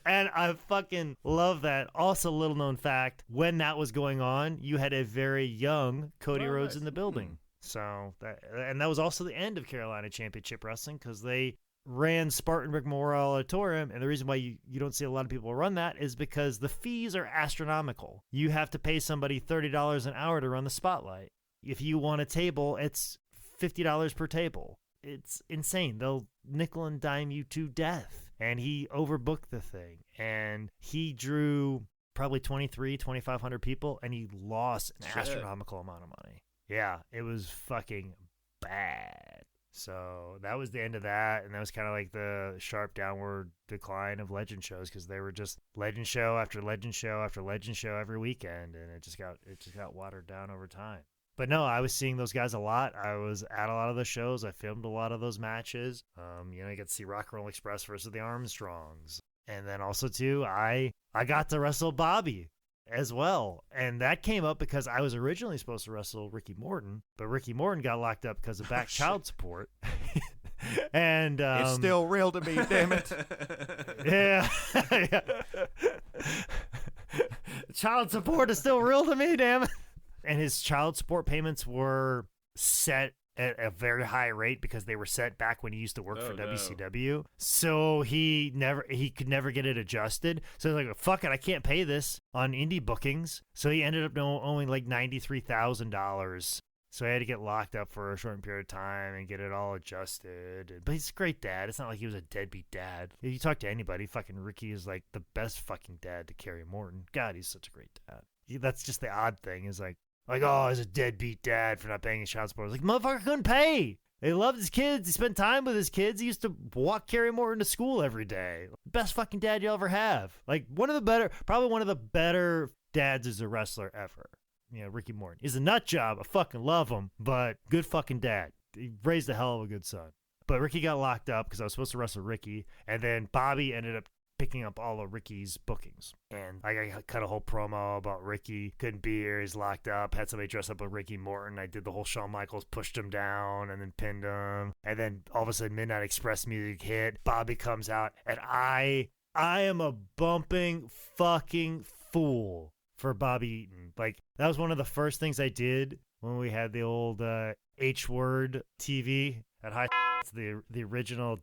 And I fucking love that. Also, little known fact, when that was going on, you had a very young Cody Rhodes in the building. So that was also the end of Carolina Championship Wrestling, because they ran Spartanburg Memorial Auditorium, and the reason why you don't see a lot of people run that is because the fees are astronomical. You have to pay somebody $30 an hour to run the spotlight. If you want a table, it's $50 per table. It's insane. They'll nickel and dime you to death. And he overbooked the thing, and he drew probably 2,500 people, and he lost an astronomical amount of money. Yeah, it was fucking bad. So that was the end of that, and that was kind of like the sharp downward decline of legend shows, because they were just legend show after legend show after legend show every weekend, and it just got watered down over time. But no, I was seeing those guys a lot. I was at a lot of the shows. I filmed a lot of those matches. I got to see Rock and Roll Express versus the Armstrongs, and then also too, I got to wrestle Bobby as well. And that came up because I was originally supposed to wrestle Ricky Morton, but Ricky Morton got locked up because of back child support. And it's still real to me, damn it. Yeah. Child support is still real to me, damn it. And his child support payments were set at a very high rate because they were set back when he used to work for WCW. So he could never get it adjusted. So he's like, fuck it, I can't pay this on indie bookings. So he ended up owing like $93,000. So he had to get locked up for a short period of time and get it all adjusted. But he's a great dad. It's not like he was a deadbeat dad. If you talk to anybody, fucking Ricky is like the best fucking dad to Kerry Morton. God, he's such a great dad. That's just the odd thing, is like, oh, he's a deadbeat dad for not paying his child support. Like, motherfucker couldn't pay. He loved his kids. He spent time with his kids. He used to walk Kerry Morton to school every day. Best fucking dad you'll ever have. Like, probably one of the better dads as a wrestler ever. Ricky Morton. He's a nut job. I fucking love him, but good fucking dad. He raised a hell of a good son. But Ricky got locked up because I was supposed to wrestle Ricky, and then Bobby ended up picking up all of Ricky's bookings. And I cut a whole promo about Ricky. Couldn't be here. He's locked up. Had somebody dress up with Ricky Morton. I did the whole Shawn Michaels, pushed him down and then pinned him. And then all of a sudden Midnight Express music hit. Bobby comes out, and I am a bumping fucking fool for Bobby Eaton. Like, that was one of the first things I did when we had the old H-Word TV at high. It's the original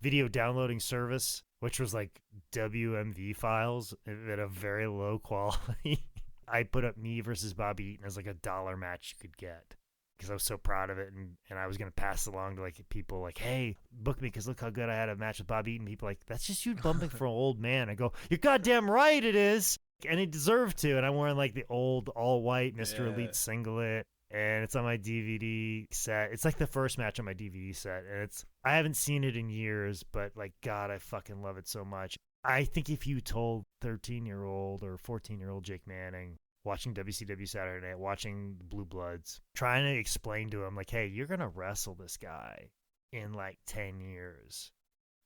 video downloading service, which was like WMV files at a very low quality. I put up me versus Bobby Eaton as like a $1 match you could get because I was so proud of it, and I was going to pass it along to like people like, hey, book me because look how good I had a match with Bobby Eaton. People like, that's just you bumping for an old man. I go, you're goddamn right it is. And he deserved to. And I'm wearing like the old all-white Mr. Elite singlet. And it's on my DVD set. It's like the first match on my DVD set. And I haven't seen it in years, but like, God, I fucking love it so much. I think if you told 13-year-old or 14-year-old Jake Manning watching WCW Saturday Night, watching the Blue Bloods, trying to explain to him like, hey, you're going to wrestle this guy in like 10 years,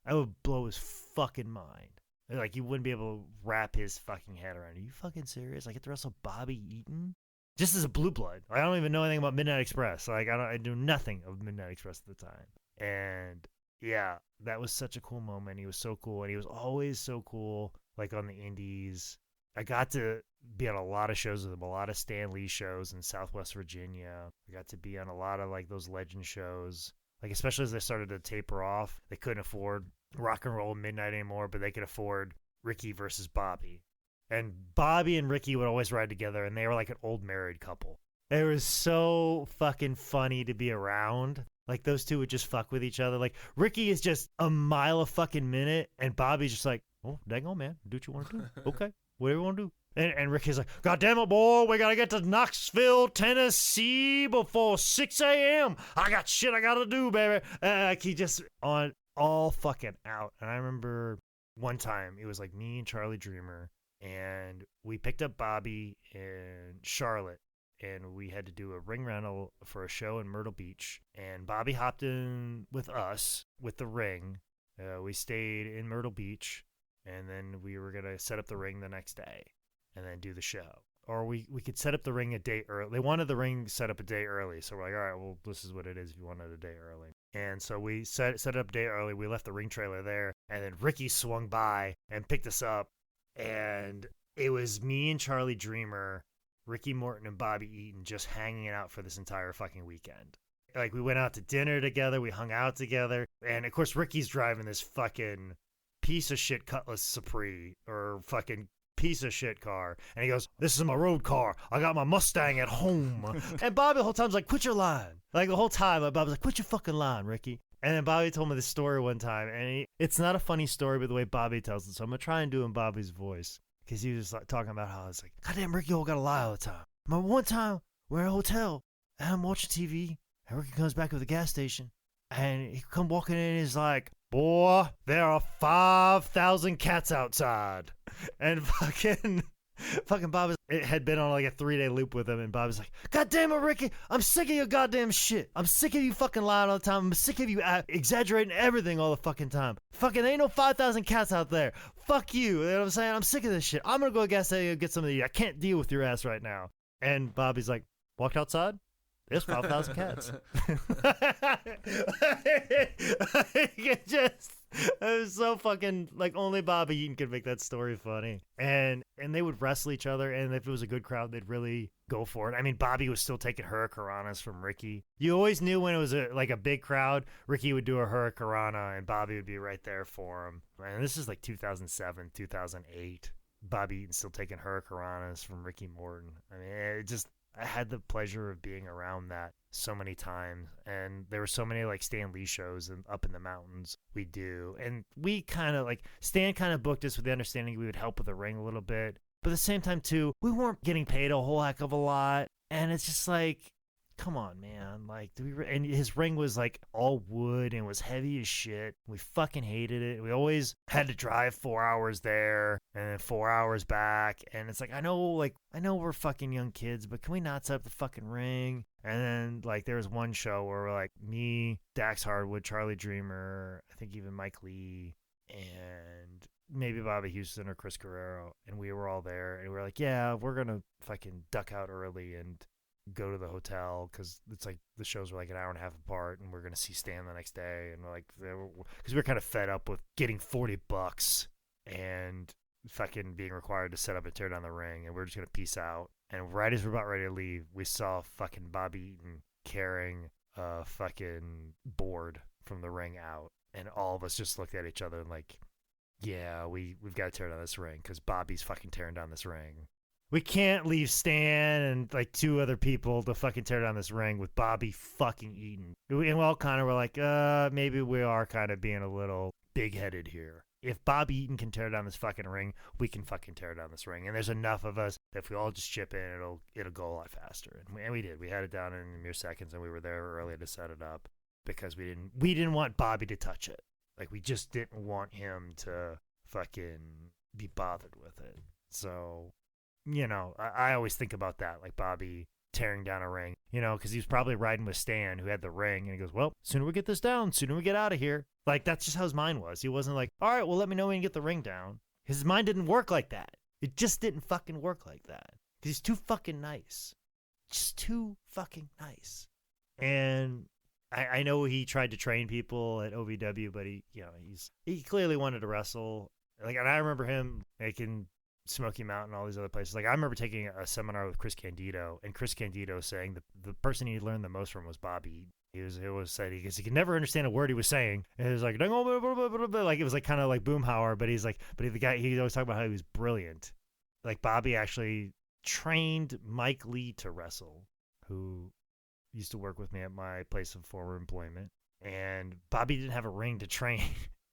I would blow his fucking mind. Like, you wouldn't be able to wrap his fucking head around. Are you fucking serious? I get to wrestle Bobby Eaton? Just as a blue blood. I don't even know anything about Midnight Express. Like, I knew nothing of Midnight Express at the time. And yeah, that was such a cool moment. He was so cool, and he was always so cool, like on the indies. I got to be on a lot of shows with him, a lot of Stan Lee shows in Southwest Virginia. I got to be on a lot of like those legend shows. Like, especially as they started to taper off, they couldn't afford Rock and Roll Midnight anymore, but they could afford Ricky versus Bobby. And Bobby and Ricky would always ride together, and they were like an old married couple. It was so fucking funny to be around. Like, those two would just fuck with each other. Like, Ricky is just a mile a fucking minute, and Bobby's just like, oh, dang on, man. Do what you want to do. Okay, whatever you want to do. And Ricky's like, God damn it, boy, we got to get to Knoxville, Tennessee before 6 a.m. I got shit I got to do, baby. Like, he just on all fucking out. And I remember one time, it was like me and Charlie Dreamer, and we picked up Bobby in Charlotte, and we had to do a ring rental for a show in Myrtle Beach. And Bobby hopped in with us with the ring. We stayed in Myrtle Beach, and then we were going to set up the ring the next day and then do the show. Or we could set up the ring a day early. They wanted the ring set up a day early, so we're like, all right, well, this is what it is if you want it a day early. And so we set it up a day early. We left the ring trailer there, and then Ricky swung by and picked us up, and it was me and Charlie Dreamer, Ricky Morton, and Bobby Eaton just hanging out for this entire fucking weekend. Like, we went out to dinner together, we hung out together, and of course Ricky's driving this fucking piece of shit Cutlass Supreme or fucking piece of shit car, and he goes, this is my road car, I got my Mustang at home. And Bobby the whole time's like, quit your line. Like, the whole time Bobby's like, quit your fucking line, Ricky. And then Bobby told me this story one time, and it's not a funny story, but the way Bobby tells it, so I'm gonna try and do it in Bobby's voice, because he was like talking about how it's like, goddamn, Ricky all gotta lie all the time. Remember one time we're in a hotel and I'm watching TV, and Ricky comes back to the gas station, and he come walking in, and he's like, boy, there are 5,000 cats outside. And fucking Bobby had been on like a 3-day loop with him, and Bobby's like, God damn it, Ricky, I'm sick of your goddamn shit. I'm sick of you fucking lying all the time. I'm sick of you exaggerating everything all the fucking time. Fucking ain't no 5,000 cats out there. Fuck you. You know what I'm saying? I'm sick of this shit. I'm gonna go to gas station and get some of you. I can't deal with your ass right now. And Bobby's like, walked outside. There's 5,000 cats. It was so fucking, like, only Bobby Eaton could make that story funny. And they would wrestle each other, and if it was a good crowd, they'd really go for it. I mean, Bobby was still taking hurricanranas from Ricky. You always knew when it was like a big crowd, Ricky would do a hurricanrana, and Bobby would be right there for him. And this is like 2007, 2008. Bobby Eaton still taking hurricanranas from Ricky Morton. I mean, I had the pleasure of being around that so many times, and there were so many like Stan Lee shows and up in the mountains we do, and we kind of like Stan kind of booked us with the understanding we would help with the ring a little bit, but at the same time too, we weren't getting paid a whole heck of a lot, and it's just like come on, man. Like, and his ring was like all wood and was heavy as shit. We fucking hated it. We always had to drive 4 hours there and then 4 hours back. And it's like, I know we're fucking young kids, but can we not set up the fucking ring? And then, like, there was one show where, like, me, Dax Hardwood, Charlie Dreamer, I think even Mike Lee, and maybe Bobby Houston or Chris Guerrero, and we were all there, and we were like, yeah, we're going to fucking duck out early and go to the hotel, because it's like the shows were like an hour and a half apart, and we're going to see Stan the next day, and we're like, because we were kind of fed up with getting $40 and fucking being required to set up and tear down the ring, and we're just going to peace out. And right as we're about ready to leave, we saw fucking Bobby Eaton carrying a fucking board from the ring out, and all of us just looked at each other and like, yeah, we've got to tear down this ring because Bobby's fucking tearing down this ring. We can't leave Stan and like 2 other people to fucking tear down this ring with Bobby fucking Eaton. And we all kind of were like, maybe we are kind of being a little big-headed here. If Bobby Eaton can tear down this fucking ring, we can fucking tear down this ring. And there's enough of us that if we all just chip in, it'll go a lot faster. And we did. We had it down in mere seconds, and we were there early to set it up because we didn't want Bobby to touch it. Like, we just didn't want him to fucking be bothered with it. So, you know, I always think about that, like Bobby tearing down a ring, you know, because he was probably riding with Stan, who had the ring, and he goes, well, sooner we get this down, sooner we get out of here. Like, that's just how his mind was. He wasn't like, all right, well, let me know when you get the ring down. His mind didn't work like that. It just didn't fucking work like that. Because he's too fucking nice. Just too fucking nice. And I know he tried to train people at OVW, but he clearly wanted to wrestle. Like, and I remember him making Smoky Mountain, all these other places. Like, I remember taking a seminar with Chris Candido, and Chris Candido saying the person he learned the most from was Bobby. He could never understand a word he was saying. And it was like, like, it was like kind of like Boomhauer, but the guy, he always talked about how he was brilliant. Like, Bobby actually trained Mike Lee to wrestle, who used to work with me at my place of former employment. And Bobby didn't have a ring to train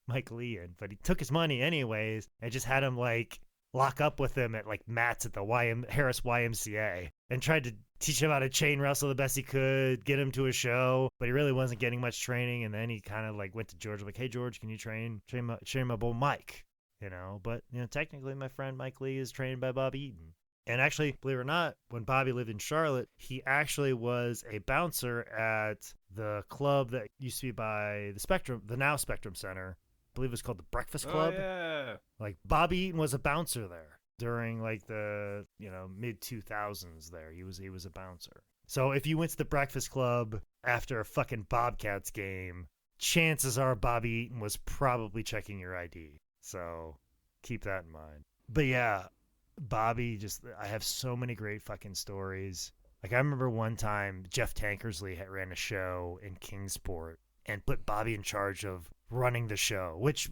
Mike Lee in, but he took his money anyways and just had him like lock up with him at like mats at the Harris YMCA and tried to teach him how to chain wrestle the best he could, get him to a show, but he really wasn't getting much training. And then he kind of like went to George, like, hey George, can you train my boy Mike? You know, but you know, technically my friend Mike Lee is trained by Bobby Eaton. And actually, believe it or not, when Bobby lived in Charlotte, he actually was a bouncer at the club that used to be by the now Spectrum Center. I believe it was called the Breakfast Club. Oh, yeah. Like, Bobby Eaton was a bouncer there during like the, you know, mid 2000s there. He was a bouncer. So if you went to the Breakfast Club after a fucking Bobcats game, chances are Bobby Eaton was probably checking your ID. So keep that in mind. But yeah, Bobby, I have so many great fucking stories. Like, I remember one time Jeff Tankersley ran a show in Kingsport and put Bobby in charge of running the show, which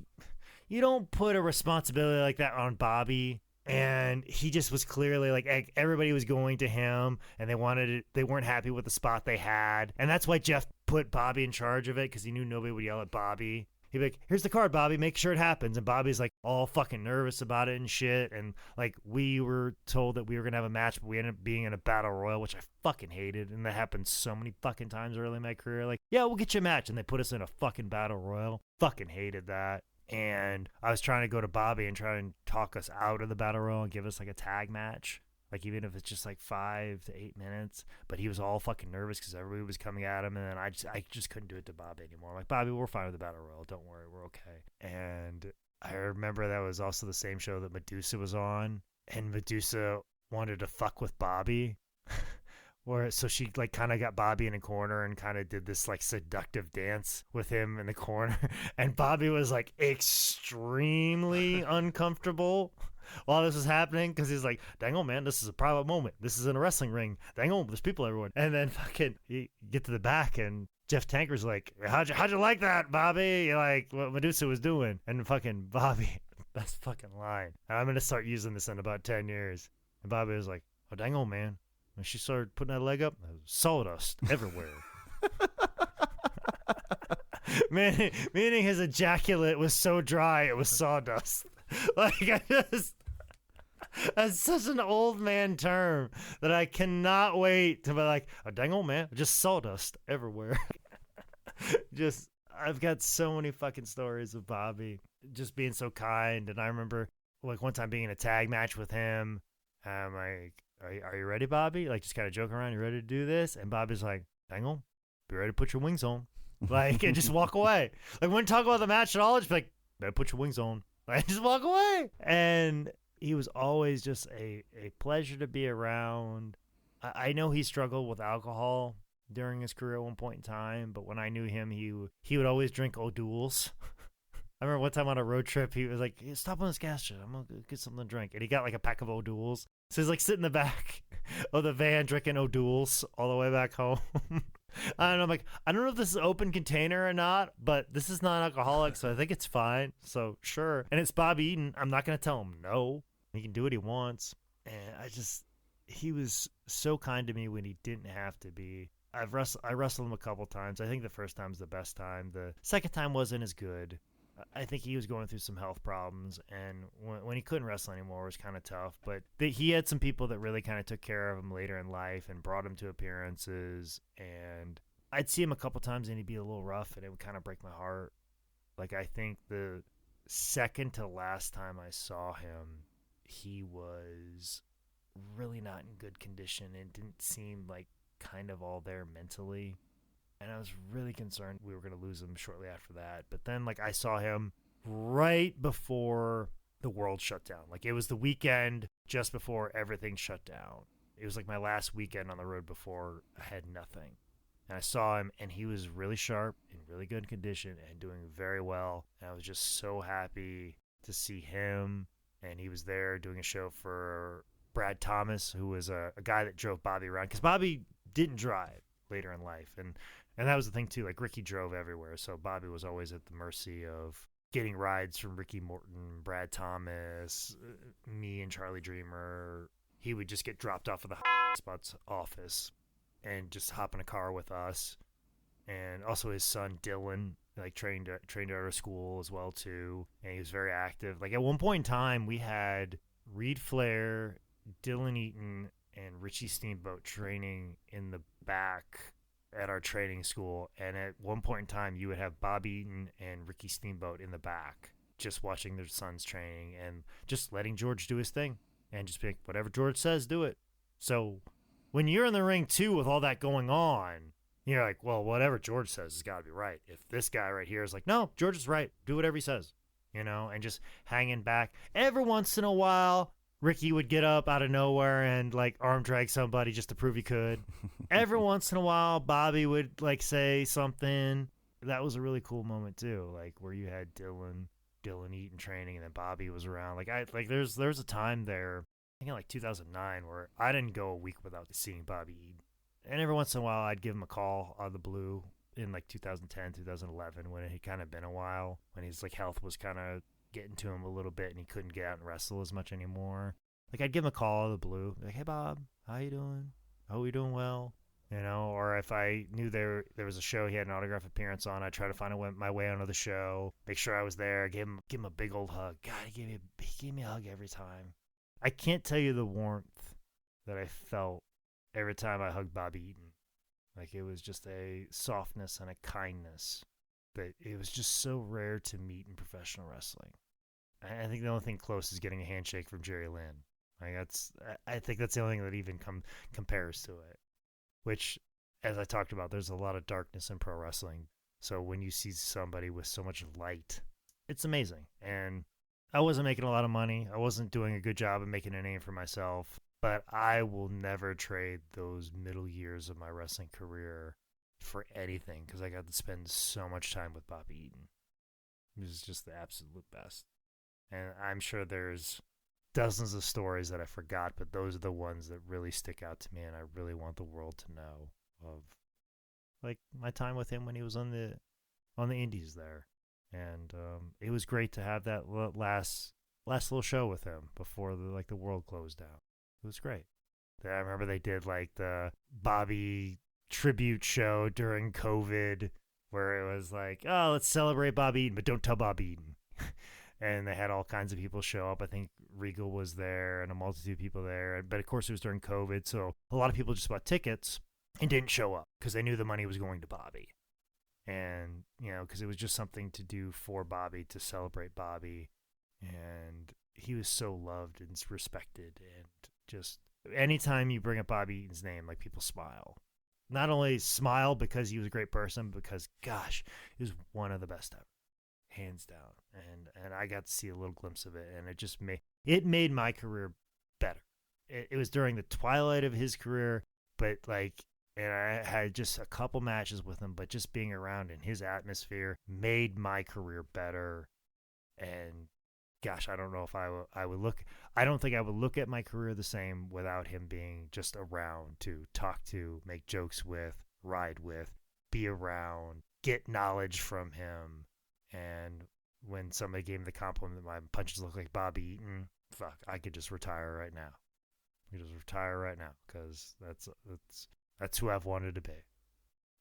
you don't put a responsibility like that on Bobby. And he just was clearly like everybody was going to him and they weren't happy with the spot they had. And that's why Jeff put Bobby in charge of it, because he knew nobody would yell at Bobby. He'd be like, here's the card, Bobby, make sure it happens. And Bobby's like all fucking nervous about it and shit. And like, we were told that we were going to have a match, but we ended up being in a battle royal, which I fucking hated. And that happened so many fucking times early in my career. Like, yeah, we'll get you a match. And they put us in a fucking battle royal. Fucking hated that. And I was trying to go to Bobby and try and talk us out of the battle royal and give us like a tag match. Like, even if it's just like 5 to 8 minutes, but he was all fucking nervous because everybody was coming at him, and then I just couldn't do it to Bobby anymore. I'm like, Bobby, we're fine with the battle royal. Don't worry, we're okay. And I remember that was also the same show that Medusa was on, and Medusa wanted to fuck with Bobby. So she like kind of got Bobby in a corner and kind of did this like seductive dance with him in the corner, and Bobby was like extremely uncomfortable while this was happening, because he's like, dang on, man, this is a private moment. This is in a wrestling ring. Dang on, there's people everywhere. And then fucking you get to the back, and Jeff Tanker's like, how'd you like that, Bobby? Like, what Medusa was doing. And fucking Bobby, that's fucking line. I'm going to start using this in about 10 years. And Bobby was like, oh, dang on, man. When she started putting that leg up, sawdust everywhere. Meaning his ejaculate was so dry, it was sawdust. Like, That's such an old man term that I cannot wait to be like, oh, dang old man, just sawdust everywhere. Just, I've got so many fucking stories of Bobby just being so kind. And I remember like one time being in a tag match with him. I'm like, are you ready, Bobby? Like, just kind of joking around. You ready to do this? And Bobby's like, hang on, be ready to put your wings on. Like, and just walk away. Like, wouldn't talk about the match at all. Just be like, better put your wings on. Like, just walk away. And he was always just a pleasure to be around. I know he struggled with alcohol during his career at one point in time, but when I knew him, he would always drink O'Doul's. I remember one time on a road trip, he was like, hey, stop on this gas station. I'm going to get something to drink. And he got like a pack of O'Doul's. So he's like sitting in the back of the van drinking O'Doul's all the way back home. And I'm like, I don't know if this is an open container or not, but this is non-alcoholic, so I think it's fine. So sure. And it's Bobby Eaton. I'm not going to tell him no. He can do what he wants. And he was so kind to me when he didn't have to be. I wrestled him a couple times. I think the first time's the best time. The second time wasn't as good. I think he was going through some health problems, and when he couldn't wrestle anymore, it was kind of tough. But he had some people that really kind of took care of him later in life and brought him to appearances. And I'd see him a couple times, and he'd be a little rough, and it would kind of break my heart. Like, I think the second to last time I saw him, he was really not in good condition and didn't seem like kind of all there mentally. And I was really concerned we were going to lose him shortly after that. But then, like, I saw him right before the world shut down. Like, it was the weekend just before everything shut down. It was like my last weekend on the road before I had nothing. And I saw him, and he was really sharp, in really good condition, and doing very well. And I was just so happy to see him. And he was there doing a show for Brad Thomas, who was a guy that drove Bobby around. Because Bobby didn't drive later in life. And that was the thing, too. Like, Ricky drove everywhere, so Bobby was always at the mercy of getting rides from Ricky Morton, Brad Thomas, me and Charlie Dreamer. He would just get dropped off at the spot's office and just hop in a car with us. And also his son, Dylan, like, trained at our school as well, too. And he was very active. Like, at one point in time, we had Reed Flair, Dylan Eaton, and Richie Steamboat training in the back at our training school, and at one point in time you would have Bob Eaton and Ricky Steamboat in the back just watching their sons training and just letting George do his thing and just be like, whatever George says, do it. So when you're in the ring too with all that going on, you're like, well, whatever George says has got to be right. If this guy right here is like, no, George is right, do whatever he says, and just hanging back. Every once in a while Ricky would get up out of nowhere and, like, arm drag somebody just to prove he could. Every once in a while, Bobby would, like, say something. That was a really cool moment, too, like, where you had Dylan Eaton training, and then Bobby was around. Like, there's a time there, I think in, like, 2009, where I didn't go a week without seeing Bobby Eaton. And every once in a while, I'd give him a call out of the blue in, like, 2010, 2011, when it had kind of been a while, when his, like, health was kind of getting to him a little bit and he couldn't get out and wrestle as much anymore. Like, I'd give him a call out of the blue, like, hey Bob, how you doing? Hope you're doing well. Or if I knew there was a show he had an autograph appearance on, I'd try to find my way onto the show, make sure I was there, give him a big old hug. God, he gave me a hug every time. I can't tell you the warmth that I felt every time I hugged Bobby Eaton. Like, it was just a softness and a kindness that it was just so rare to meet in professional wrestling. I think the only thing close is getting a handshake from Jerry Lynn. Like, I think that's the only thing that even compares to it. Which, as I talked about, there's a lot of darkness in pro wrestling. So when you see somebody with so much light, it's amazing. And I wasn't making a lot of money. I wasn't doing a good job of making a name for myself. But I will never trade those middle years of my wrestling career for anything, because I got to spend so much time with Bobby Eaton. He was just the absolute best. And I'm sure there's dozens of stories that I forgot, but those are the ones that really stick out to me, and I really want the world to know of, like, my time with him when he was on the indies there. And it was great to have that last little show with him before the world closed down. It was great. I remember they did, like, the Bobby tribute show during COVID, where it was like, oh, let's celebrate Bobby Eaton, but don't tell Bobby Eaton. and they had all kinds of people show up. I think Regal was there and a multitude of people there. But of course, it was during COVID, so a lot of people just bought tickets and didn't show up because they knew the money was going to Bobby. And, because it was just something to do for Bobby, to celebrate Bobby. And he was so loved and respected. And just anytime you bring up Bobby Eaton's name, like, people smile. Not only smile because he was a great person, because, gosh, he was one of the best ever. Hands down. And I got to see a little glimpse of it, and it made my career better. It was during the twilight of his career, but and I had just a couple matches with him, but just being around in his atmosphere made my career better. And gosh, I don't know if I don't think I would look at my career the same without him being just around to talk to, make jokes with, ride with, be around, get knowledge from him. And when somebody gave me the compliment that my punches look like Bobby Eaton, fuck, I could just retire right now. Because that's who I've wanted to be.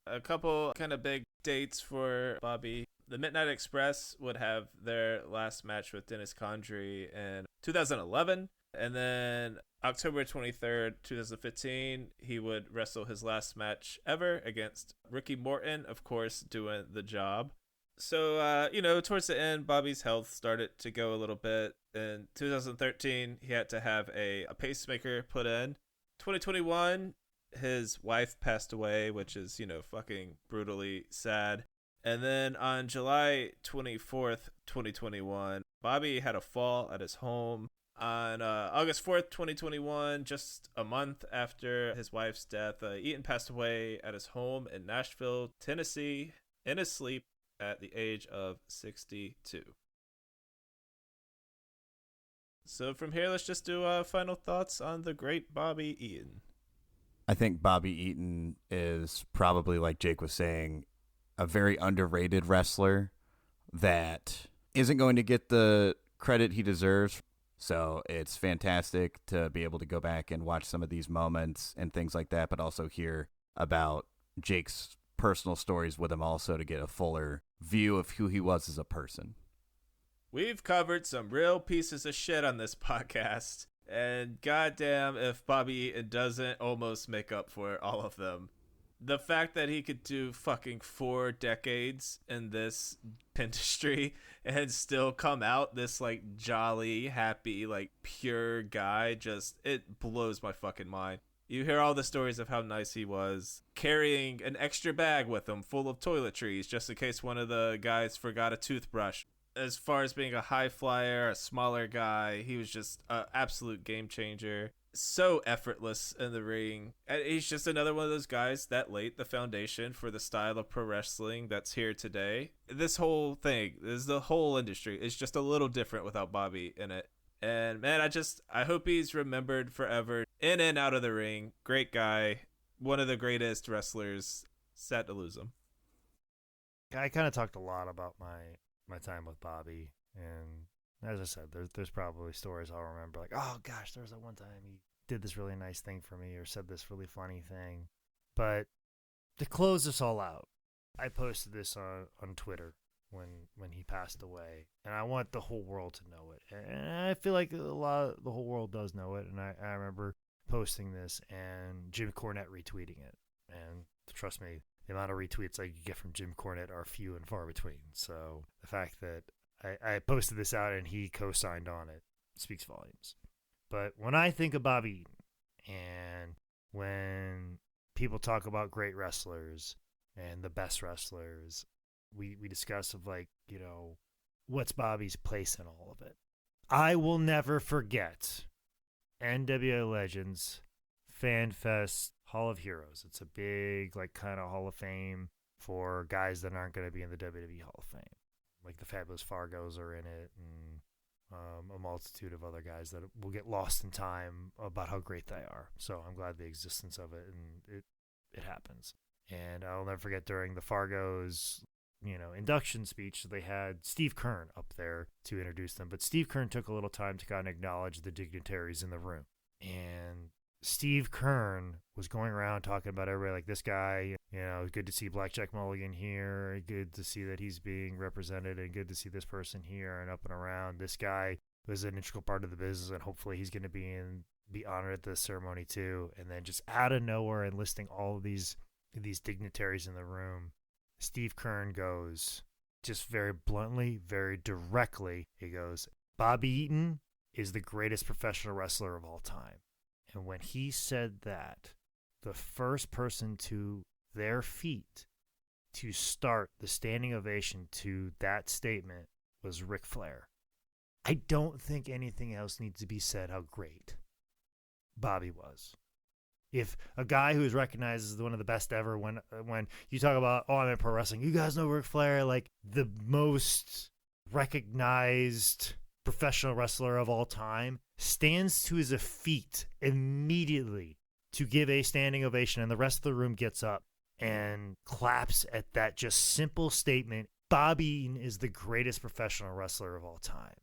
A couple kind of big dates for Bobby. The Midnight Express would have their last match with Dennis Condrey in 2011. And then October 23rd, 2015, he would wrestle his last match ever against Ricky Morton, of course, doing the job. So, towards the end, Bobby's health started to go a little bit. In 2013, he had to have a pacemaker put in. 2021, his wife passed away, which is, fucking brutally sad. And then on July 24th, 2021, Bobby had a fall at his home. On August 4th, 2021, just a month after his wife's death, Eaton passed away at his home in Nashville, Tennessee, in his sleep at the age of 62. So from here, let's just do final thoughts on the great Bobby Eaton. I think Bobby Eaton is probably, like Jake was saying, a very underrated wrestler that isn't going to get the credit he deserves. So it's fantastic to be able to go back and watch some of these moments and things like that, but also hear about Jake's personal stories with him also to get a fuller view of who he was as a person. We've covered some real pieces of shit on this podcast, and goddamn if Bobby Eaton doesn't almost make up for all of them. The fact that he could do fucking 4 decades in this industry and still come out this jolly, happy, pure guy, it blows my fucking mind. You hear all the stories of how nice he was, carrying an extra bag with him full of toiletries just in case one of the guys forgot a toothbrush. As far as being a high flyer, a smaller guy, he was just an absolute game changer. So effortless in the ring. And he's just another one of those guys that laid the foundation for the style of pro wrestling that's here today. This whole thing, the whole industry is just a little different without Bobby in it. And man, I hope he's remembered forever in and out of the ring. Great guy. One of the greatest wrestlers. Sad to lose him. I kind of talked a lot about my time with Bobby, and as I said, there's probably stories I'll remember, like, oh gosh, there was that one time he did this really nice thing for me or said this really funny thing. But to close this all out, I posted this on Twitter when he passed away, and I want the whole world to know it. And I feel like the whole world does know it, and I remember posting this and Jim Cornette retweeting it. And trust me, the amount of retweets I get from Jim Cornette are few and far between. So the fact that I posted this out and he co-signed on it speaks volumes. But when I think of Bobby Eaton, and when people talk about great wrestlers and the best wrestlers, we discuss of what's Bobby's place in all of it. I will never forget NWA Legends Fan Fest Hall of Heroes. It's a big kind of Hall of Fame for guys that aren't going to be in the WWE Hall of Fame. Like the Fabulous Fargos are in it, and a multitude of other guys that will get lost in time about how great they are. So I'm glad the existence of it, and it happens. And I'll never forget during the Fargos, induction speech, they had Steve Kern up there to introduce them. But Steve Kern took a little time to kind of acknowledge the dignitaries in the room. And Steve Kern was going around talking about everybody like this guy, good to see Blackjack Mulligan here, good to see that he's being represented, and good to see this person here and up and around. This guy was an integral part of the business, and hopefully he's going to be honored at the ceremony too. And then just out of nowhere, enlisting all of these dignitaries in the room, Steve Kern goes, just very bluntly, very directly, he goes, Bobby Eaton is the greatest professional wrestler of all time. And when he said that, the first person to their feet to start the standing ovation to that statement was Ric Flair. I don't think anything else needs to be said how great Bobby was. If a guy who is recognized as one of the best ever, when you talk about, I'm in pro wrestling, you guys know Ric Flair, like the most recognized professional wrestler of all time, stands to his feet immediately to give a standing ovation, and the rest of the room gets up and claps at that just simple statement, Bobby Eaton is the greatest professional wrestler of all time.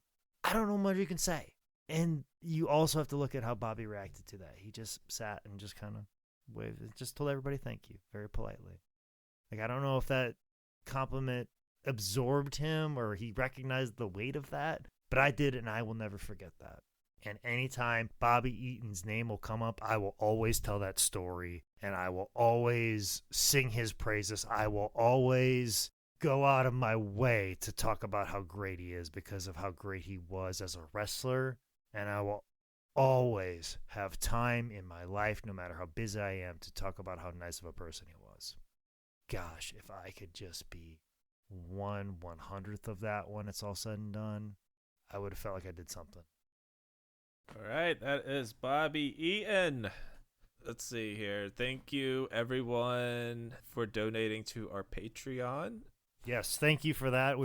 I don't know much you can say. And you also have to look at how Bobby reacted to that. He just sat and just kind of waved, just told everybody thank you very politely. Like, I don't know if that compliment absorbed him or he recognized the weight of that, but I did, and I will never forget that. And anytime Bobby Eaton's name will come up, I will always tell that story, and I will always sing his praises. I will always go out of my way to talk about how great he is because of how great he was as a wrestler. And I will always have time in my life, no matter how busy I am, to talk about how nice of a person he was. Gosh, if I could just be 1/100th of that when it's all said and done, I would have felt like I did something. All right, that is Bobby Eaton. Let's see here. Thank you, everyone, for donating to our Patreon. Yes, thank you for that.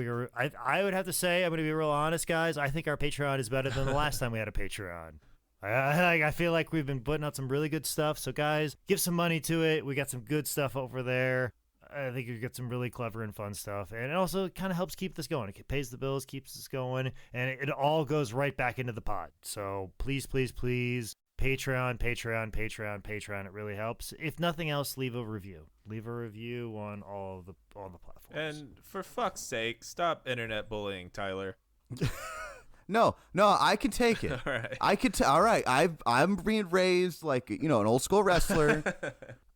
I would have to say, I'm going to be real honest, guys. I think our Patreon is better than the last time we had a Patreon. I feel like we've been putting out some really good stuff. So, guys, give some money to it. We got some good stuff over there. I think we got some really clever and fun stuff. And it also kind of helps keep this going. It pays the bills, keeps us going, and it all goes right back into the pot. So please, please, please, Patreon. It really helps. If nothing else, leave a review. Leave a review on all the platforms. And for fuck's sake, stop internet bullying, Tyler. No, I can take it. All right. All right. I'm being raised like, an old school wrestler.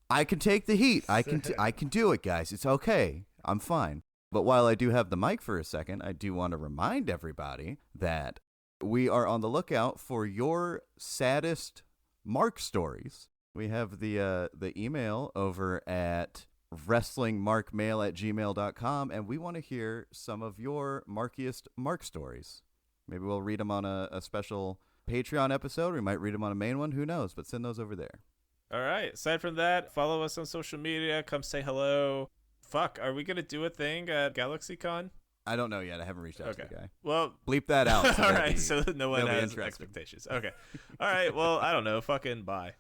I can take the heat. I can do it, guys. It's okay. I'm fine. But while I do have the mic for a second, I do want to remind everybody that we are on the lookout for your saddest Mark stories. We have the email over at wrestlingmarkmail@gmail.com, and we want to hear some of your markiest Mark stories. Maybe we'll read them on a special Patreon episode. We might read them on a main one. Who knows? But send those over there. All right. Aside from that, follow us on social media. Come say hello. Fuck, are we going to do a thing at GalaxyCon? I don't know yet. I haven't reached out to the guy. Well, bleep that out. So all right, so no one has interested. expectations. Okay. All right, well, I don't know. Fucking bye.